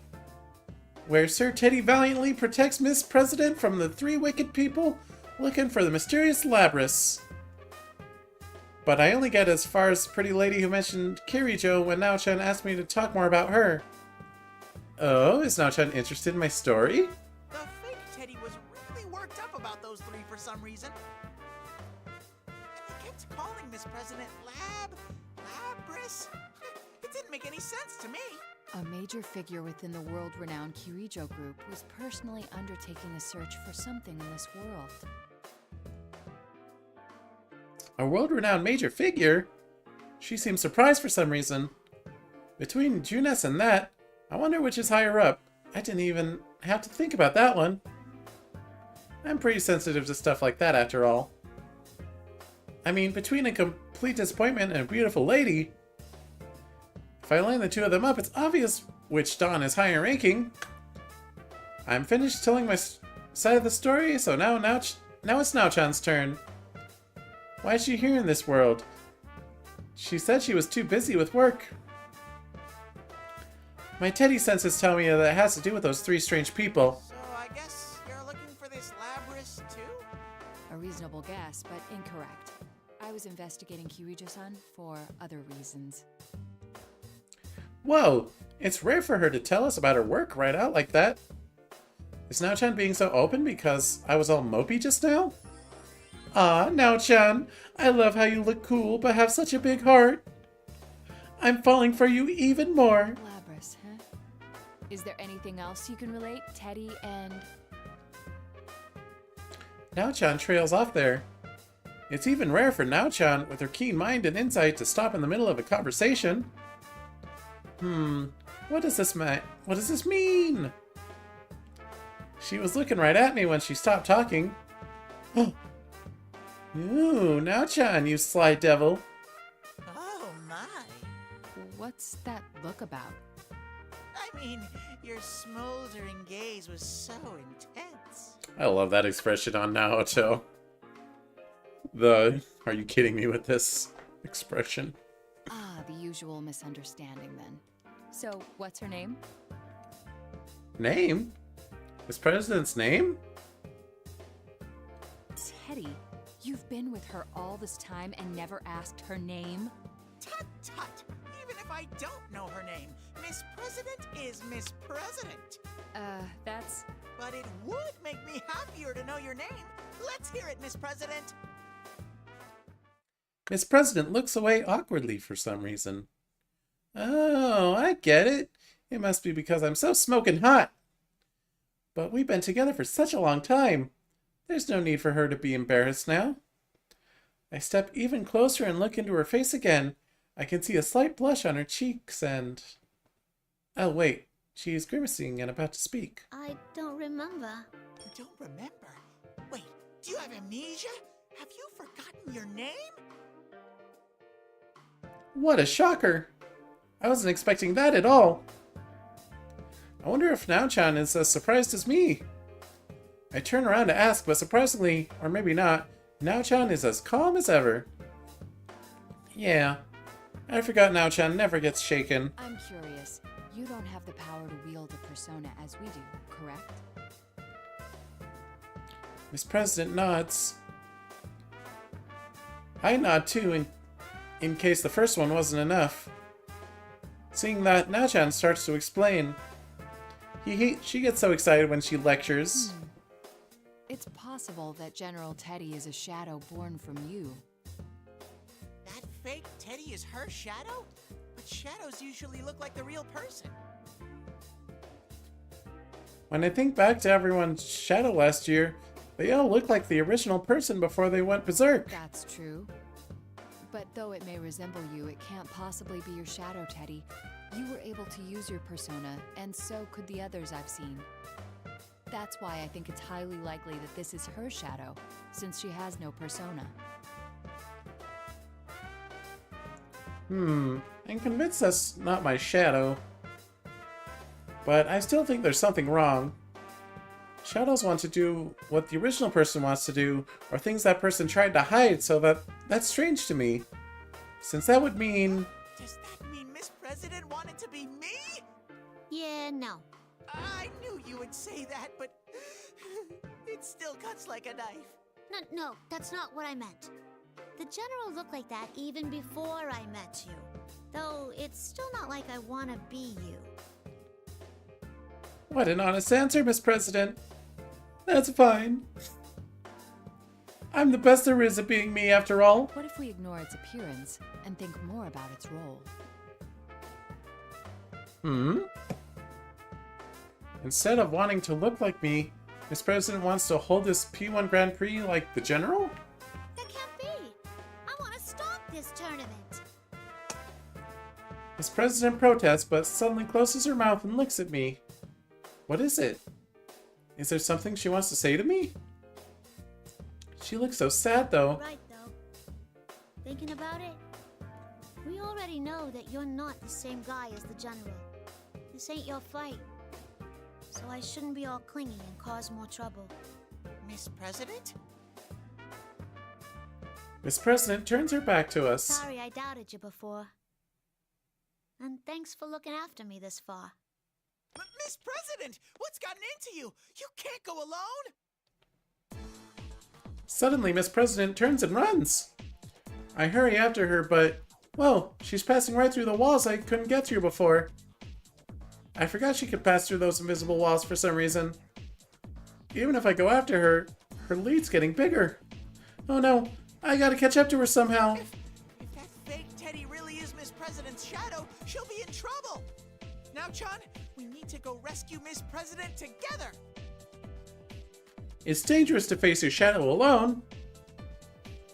where Sir Teddy valiantly protects Miss President from the three wicked people looking for the mysterious Labrys. But I only get as far as the pretty lady who mentioned Kirijo when Now-chan asked me to talk more about her. Oh, is Now-chan interested in my story? The fake Teddy was really worked up about those three for some reason. And they kept calling Miss President Labrys. It didn't make any sense to me. A major figure within the world-renowned Kirijo group was personally undertaking a search for something in this world. A world-renowned major figure? She seems surprised for some reason. Between Junes and that, I wonder which is higher up. I didn't even have to think about that one. I'm pretty sensitive to stuff like that after all. I mean, between a complete disappointment and a beautiful lady, if I line the two of them up, it's obvious which Dawn is higher ranking. I'm finished telling my side of the story, so now it's Now-chan's turn. Why is she here in this world? She said she was too busy with work. My teddy senses tell me that it has to do with those three strange people. So I guess you're looking for this Labrys too? A reasonable guess, but incorrect. I was investigating Kirito-san for other reasons. Whoa! It's rare for her to tell us about her work right out like that. Is Now-chan being so open because I was all mopey just now? Ah, Now-chan, I love how you look cool but have such a big heart. I'm falling for you even more. Labrys, huh? Is there anything else you can relate, Teddy and... Now-chan trails off there. It's even rare for Now-chan, with her keen mind and insight, to stop in the middle of a conversation. What does this mean? She was looking right at me when she stopped talking. Oh. Ooh, Now-chan, you sly devil. Oh my. What's that look about? I mean, your smoldering gaze was so intense. I love that expression on Naoto. Are you kidding me with this expression? Ah, the usual misunderstanding then. So, what's her name? Name? This president's name? Teddy, you've been with her all this time and never asked her name? Tut tut! Even if I don't know her name, Miss President is Miss President. That's... But it would make me happier to know your name. Let's hear it, Miss President. Miss President looks away awkwardly for some reason. Oh, I get it. It must be because I'm so smoking hot. But we've been together for such a long time. There's no need for her to be embarrassed now. I step even closer and look into her face again. I can see a slight blush on her cheeks and... Oh, wait. She is grimacing and about to speak. I don't remember. You don't remember? Wait, do you have amnesia? Have you forgotten your name? What a shocker! I wasn't expecting that at all. I wonder if Now-chan is as surprised as me. I turn around to ask, but surprisingly, or maybe not, Now-chan is as calm as ever. Yeah, I forgot Now-chan never gets shaken. I'm curious. You don't have the power to wield a persona as we do, correct? Miss President nods. I nod too, in case the first one wasn't enough. Seeing that, Now-chan starts to explain. She gets so excited when she lectures. It's possible that General Teddy is a shadow born from you. That fake Teddy is her shadow? But shadows usually look like the real person. When I think back to everyone's shadow last year, they all look like the original person before they went berserk. That's true. But though it may resemble you, it can't possibly be your shadow, Teddy. You were able to use your persona, and so could the others I've seen. That's why I think it's highly likely that this is her shadow, since she has no persona. I'm convinced that's not my shadow. But I still think there's something wrong. Shadows want to do what the original person wants to do, or things that person tried to hide, so that's strange to me. Since that would mean... Does that mean Miss President wanted to be me? Yeah, no. I knew you would say that, but it still cuts like a knife. No, that's not what I meant. The General looked like that even before I met you. Though it's still not like I want to be you. What an honest answer, Miss President. That's fine. I'm the best there is at being me, after all. What if we ignore its appearance and think more about its role? Instead of wanting to look like me, Miss President wants to hold this P1 Grand Prix like the General? That can't be. I want to stop this tournament. Miss President protests, but suddenly closes her mouth and looks at me. What is it? Is there something she wants to say to me? She looks so sad, though. Right, though. thinking about it, we already know that you're not the same guy as the General. This ain't your fight. So I shouldn't be all clingy and cause more trouble. Miss President? Miss President turns her back to us. Sorry I doubted you before. And thanks for looking after me this far. Miss President, what's gotten into you? You can't go alone! Suddenly, Miss President turns and runs. I hurry after her, but, well, she's passing right through the walls I couldn't get through before. I forgot she could pass through those invisible walls for some reason. Even if I go after her, her lead's getting bigger. Oh no, I gotta catch up to her somehow. If that fake Teddy really is Miss President's shadow, she'll be in trouble! Now, Chan, we need to go rescue Miss President together! It's dangerous to face your shadow alone.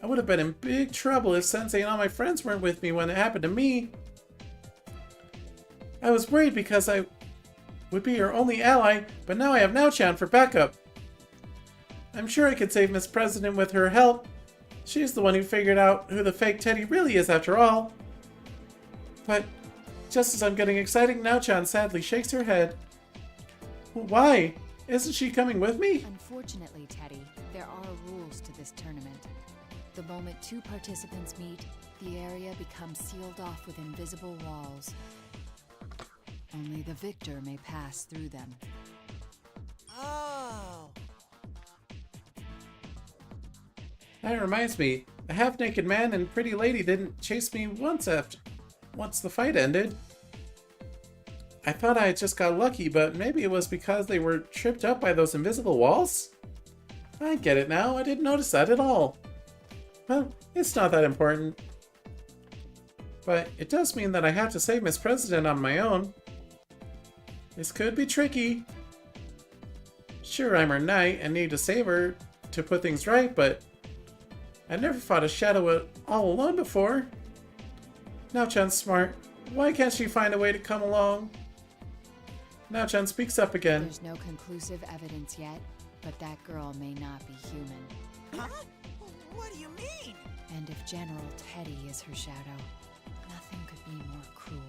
I would have been in big trouble if Sensei and all my friends weren't with me when it happened to me. I was worried because I would be your only ally, but now I have Now-chan for backup. I'm sure I could save Miss President with her help. She's the one who figured out who the fake Teddy really is after all. But just as I'm getting excited, Now-chan sadly shakes her head. Why? Isn't she coming with me? Unfortunately, Teddy, there are rules to this tournament. The moment two participants meet, the area becomes sealed off with invisible walls. Only the victor may pass through them. Oh. That reminds me, the half-naked man and pretty lady didn't chase me once the fight ended. I thought I had just got lucky, but maybe it was because they were tripped up by those invisible walls? I get it now, I didn't notice that at all. Well, it's not that important. But it does mean that I have to save Miss President on my own. This could be tricky. Sure, I'm her knight and need to save her to put things right, but I've never fought a shadow all alone before. Now-chan's smart. Why can't she find a way to come along? Now-chan speaks up again. There's no conclusive evidence yet, but that girl may not be human. Huh? What do you mean? And if General Teddy is her shadow, nothing could be more cruel.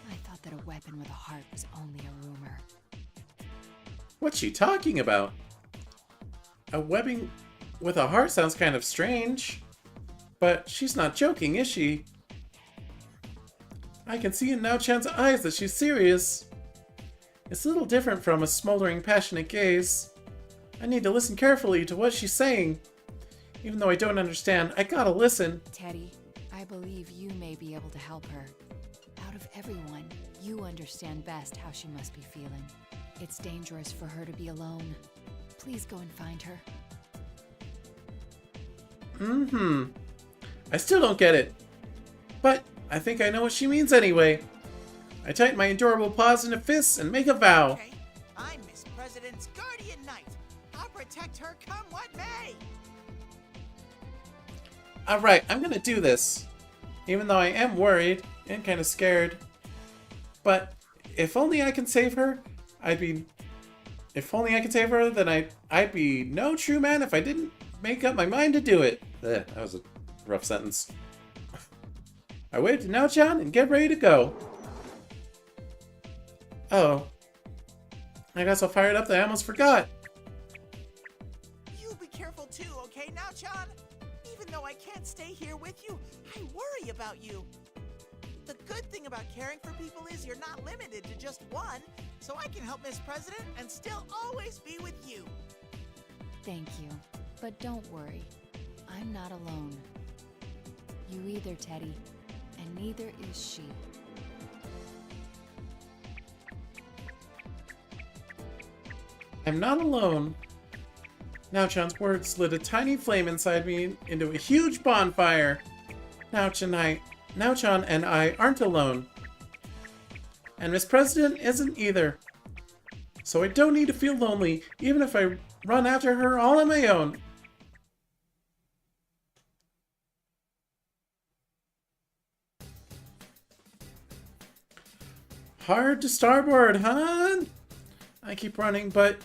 I thought that a weapon with a heart was only a rumor. What's she talking about? A webbing with a heart sounds kind of strange. But she's not joking, is she? I can see in Now-chan's eyes that she's serious. It's a little different from a smoldering, passionate gaze. I need to listen carefully to what she's saying. Even though I don't understand, I gotta listen. Teddy, I believe you may be able to help her. Out of everyone, you understand best how she must be feeling. It's dangerous for her to be alone. Please go and find her. I still don't get it. But I think I know what she means anyway. I tighten my adorable paws into fists and make a vow. Okay, I'm Miss President's guardian knight. I'll protect her come what may. Alright, I'm gonna do this. Even though I am worried and kind of scared. But if only I can save her, if only I can save her, then I'd be no true man if I didn't make up my mind to do it. That was a rough sentence. I wave to Now-chan and get ready to go. Oh. I got so fired up that I almost forgot. You be careful too, okay now, Chan? Even though I can't stay here with you, I worry about you. The good thing about caring for people is you're not limited to just one, so I can help Miss President and still always be with you. Thank you, but don't worry. I'm not alone. You either, Teddy, and neither is she. I'm not alone. Now-chan's words lit a tiny flame inside me into a huge bonfire. Now-chan and I aren't alone. And Miss President isn't either. So I don't need to feel lonely, even if I run after her all on my own. Hard to starboard, huh? I keep running, but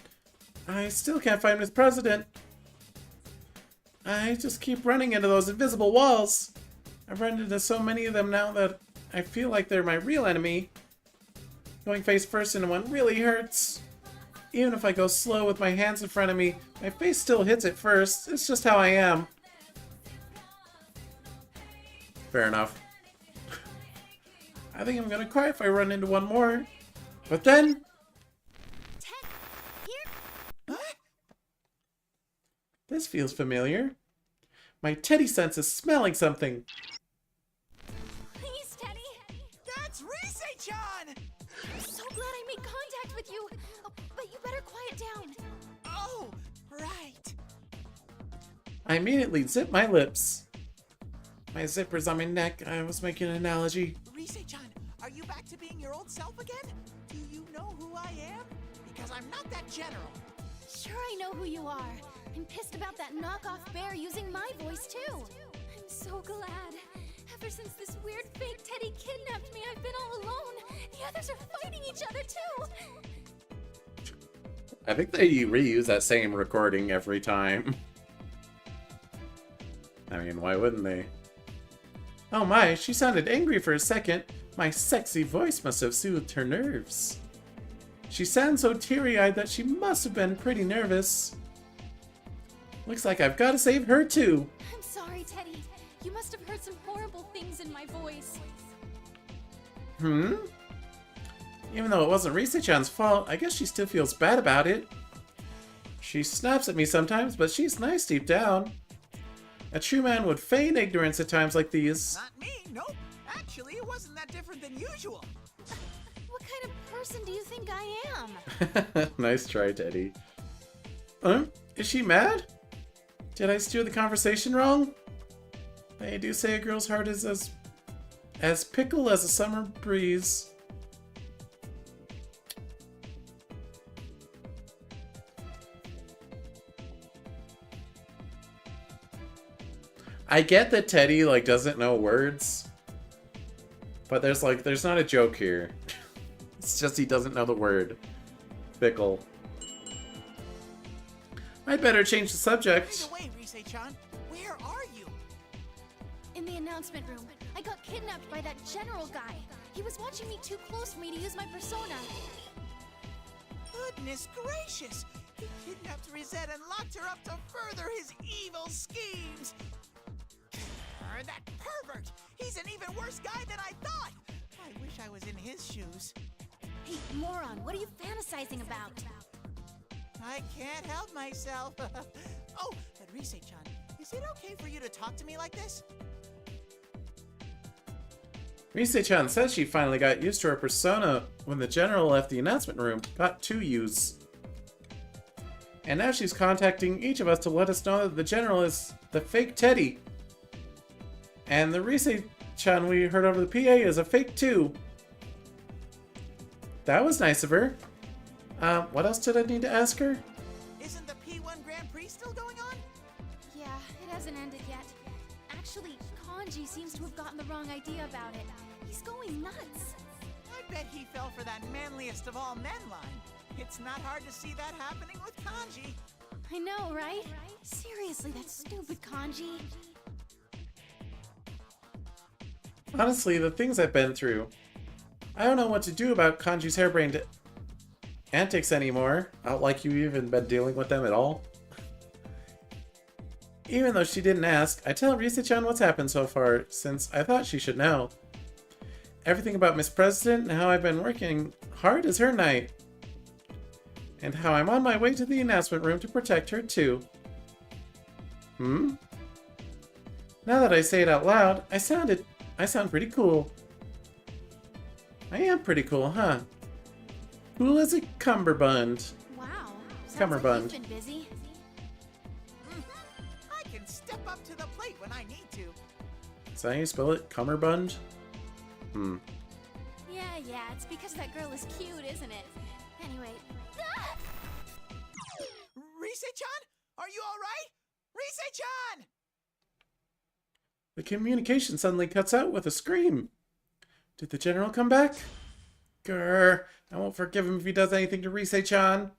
I still can't find Miss President. I just keep running into those invisible walls. I've run into so many of them now that I feel like they're my real enemy. Going face first into one really hurts. Even if I go slow with my hands in front of me, my face still hits it first. It's just how I am. Fair enough. I think I'm gonna cry if I run into one more. But then... This feels familiar. My Teddy sense is smelling something. Please, Teddy! That's Risei-chan! I'm so glad I made contact with you. Oh, but you better quiet down. Oh, right. I immediately zip my lips. My zipper's on my neck. I was making an analogy. Risei-chan, are you back to being your old self again? Do you know who I am? Because I'm not that general. Sure, I know who you are. I'm pissed about that knockoff bear using my voice, too. I'm so glad. Ever since this weird fake Teddy kidnapped me, I've been all alone. The others are fighting each other, too. I think they reuse that same recording every time. I mean, why wouldn't they? Oh my, she sounded angry for a second. My sexy voice must have soothed her nerves. She sounds so teary-eyed that she must have been pretty nervous. Looks like I've got to save her too. I'm sorry, Teddy. You must have heard some horrible things in my voice. Even though it wasn't Risei-chan's fault, I guess she still feels bad about it. She snaps at me sometimes, but she's nice deep down. A true man would feign ignorance at times like these. Not me, nope. Actually, it wasn't that different than usual. What kind of person do you think I am? Nice try, Teddy. Is she mad? Did I steer the conversation wrong? They do say a girl's heart is as pickle as a summer breeze. I get that Teddy like doesn't know words, but there's not a joke here. It's just he doesn't know the word. Pickle. I'd better change the subject. By the way, Risei-chan, where are you? In the announcement room. I got kidnapped by that general guy. He was watching me too close for me to use my persona. Goodness gracious! He kidnapped Risette and locked her up to further his evil schemes! That pervert! He's an even worse guy than I thought! I wish I was in his shoes. Hey, moron, what are you fantasizing about? I can't help myself. Oh, but Risei-chan, is it okay for you to talk to me like this? Risei-chan says she finally got used to her persona when the general left the announcement room, got to use. And now she's contacting each of us to let us know that the general is the fake Teddy. And the Risei-chan we heard over the PA is a fake too. That was nice of her. What else did I need to ask her? Isn't the P1 Grand Prix still going on? Yeah, it hasn't ended yet. Actually, Kanji seems to have gotten the wrong idea about it. He's going nuts. I bet he fell for that manliest of all men line. It's not hard to see that happening with Kanji. I know, right? Seriously, that stupid Kanji. Honestly, the things I've been through, I don't know what to do about Kanji's harebrained antics anymore. Not like you even been dealing with them at all. Even though she didn't ask, I tell Risei-chan what's happened so far, since I thought she should know. Everything about Miss President and how I've been working hard as her night. And how I'm on my way to the announcement room to protect her too. Now that I say it out loud, I sound pretty cool. I am pretty cool, huh? Cool as a cummerbund. Wow. Cummerbund. Like you've been busy. I can step up to the plate when I need to. Is that how you spell it? Cummerbund? Yeah, it's because that girl is cute, isn't it? Anyway. Risei-chan? Are you alright? Risei-chan! The communication suddenly cuts out with a scream. Did the general come back? Grr, I won't forgive him if he does anything to Risei-chan.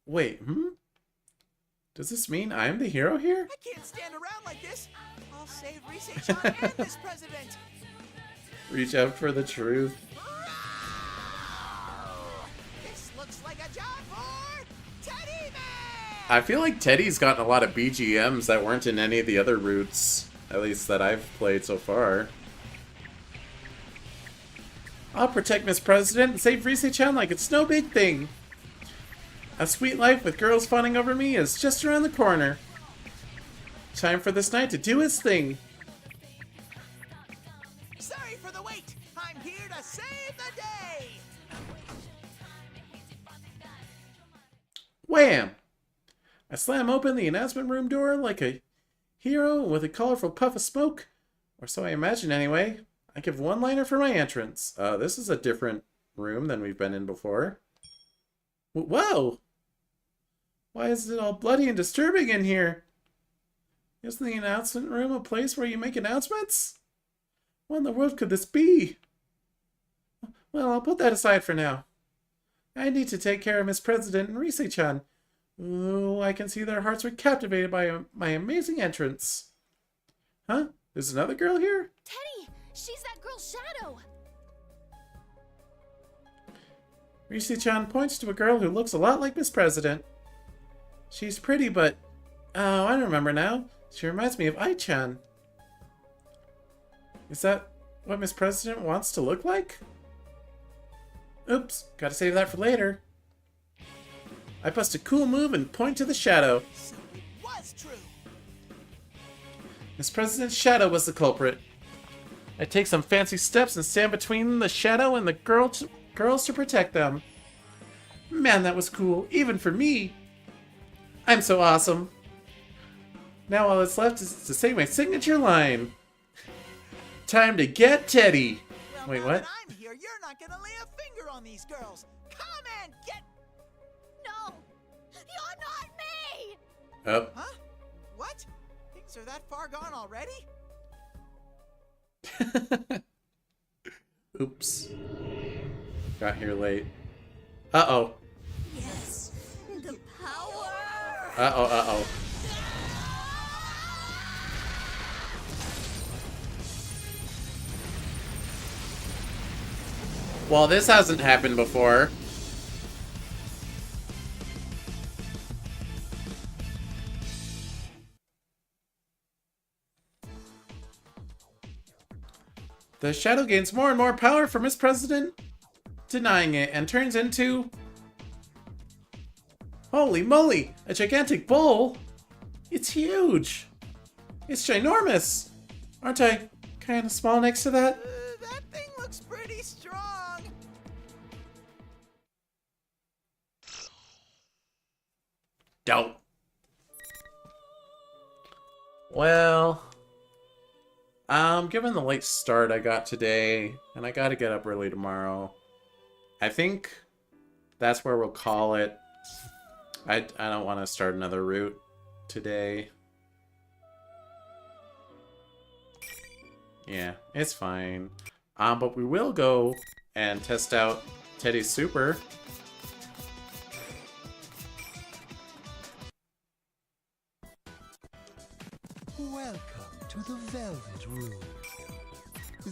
Wait, Does this mean I'm the hero here? I can't stand around like this. I'll save Risei-chan and this president. Reach out for the truth. This looks like a job for Teddy Man! I feel like Teddy's gotten a lot of BGMs that weren't in any of the other routes, at least that I've played so far. I'll protect Miss President and save Risei-chan like it's no big thing. A sweet life with girls fawning over me is just around the corner. Time for this knight to do his thing. Sorry for the wait. I'm here to save the day. Wham! I slam open the announcement room door like a hero with a colorful puff of smoke. Or so I imagine anyway. I give one-liner for my entrance. This is a different room than we've been in before. Whoa! Why is it all bloody and disturbing in here? Isn't the announcement room a place where you make announcements? What in the world could this be? Well, I'll put that aside for now. I need to take care of Miss President and Risei-chan. Ooh, I can see their hearts were captivated by my amazing entrance. Huh? There's another girl here? Teddy! She's that girl Shadow! Risei-chan points to a girl who looks a lot like Miss President. She's pretty, but... Oh, I remember now. She reminds me of Ai-chan. Is that what Miss President wants to look like? Oops, gotta save that for later. I bust a cool move and point to the shadow. So it was true. Miss President's shadow was the culprit. I take some fancy steps and stand between the shadow and the girls to protect them. Man, that was cool, even for me. I'm so awesome. Now all that's left is to say my signature line. Time to get Teddy. Well, Wait, now what? that I'm here, you're not gonna lay a finger on these girls. Come and get... No! You're not me! Oh. Huh? What? Things are that far gone already? Oops. Got here late. Uh-oh. Yes! The power! Uh-oh, uh-oh. Well, this hasn't happened before. The shadow gains more and more power from Miss President, denying it, and turns into... Holy moly! A gigantic bowl! It's huge! It's ginormous! Aren't I kind of small next to that? That thing looks pretty strong. Don't. Well... given the late start I got today, and I gotta get up early tomorrow, I think that's where we'll call it. I don't want to start another route today. Yeah, it's fine. But we will go and test out Teddy's Super. Welcome to the Velvet Room.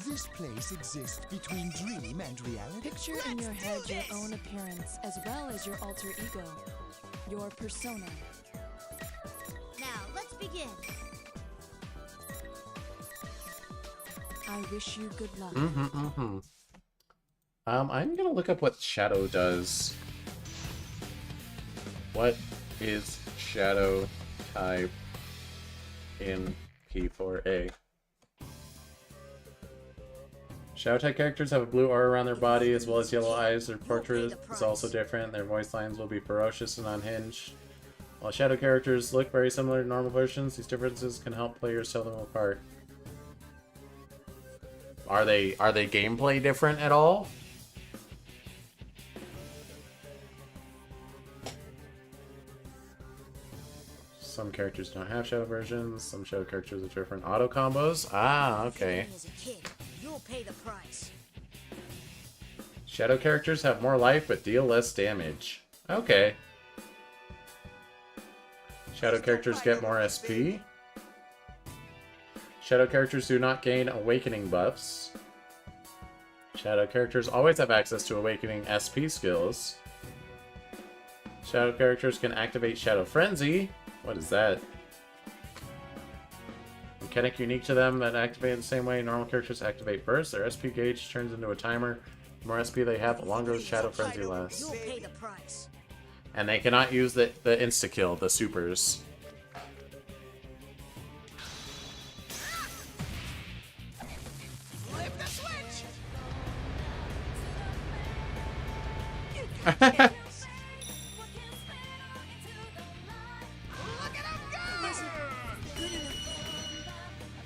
This place exists between dream and reality. Picture in your head your own appearance as well as your alter ego, your persona. Now, let's begin. I wish you good luck. I'm gonna look up what Shadow does. What is Shadow type in P4A? Shadow type characters have a blue aura around their body as well as yellow eyes. Their portrait is also different. Their voice lines will be ferocious and unhinged. While Shadow characters look very similar to normal versions, these differences can help players tell them apart. Are they gameplay different at all? Some characters don't have Shadow versions. Some Shadow characters have different auto combos. Ah, okay. As a kid, you'll pay the price. Shadow characters have more life but deal less damage. Okay. Shadow characters get more SP. Shadow characters do not gain awakening buffs. Shadow characters always have access to awakening SP skills. Shadow characters can activate Shadow Frenzy. What is that? Mechanic unique to them that activate the same way normal characters activate burst. Their SP gauge turns into a timer. The more SP they have, the longer the Shadow Frenzy lasts. You'll pay the price. And they cannot use the insta-kill, the supers. Flip the switch.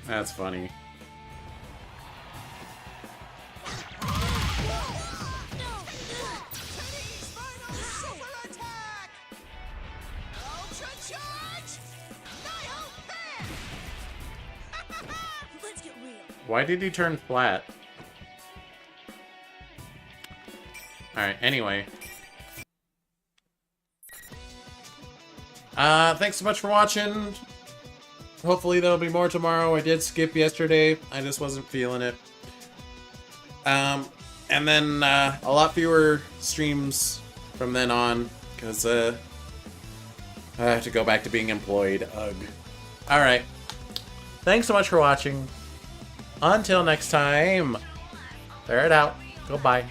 That's funny. Why did he turn flat? Alright, anyway. Thanks so much for watching. Hopefully there'll be more tomorrow. I did skip yesterday. I just wasn't feeling it. And then a lot fewer streams from then on, because I have to go back to being employed. Ugh. Alright. Thanks so much for watching. Until next time, Ferret out. Goodbye.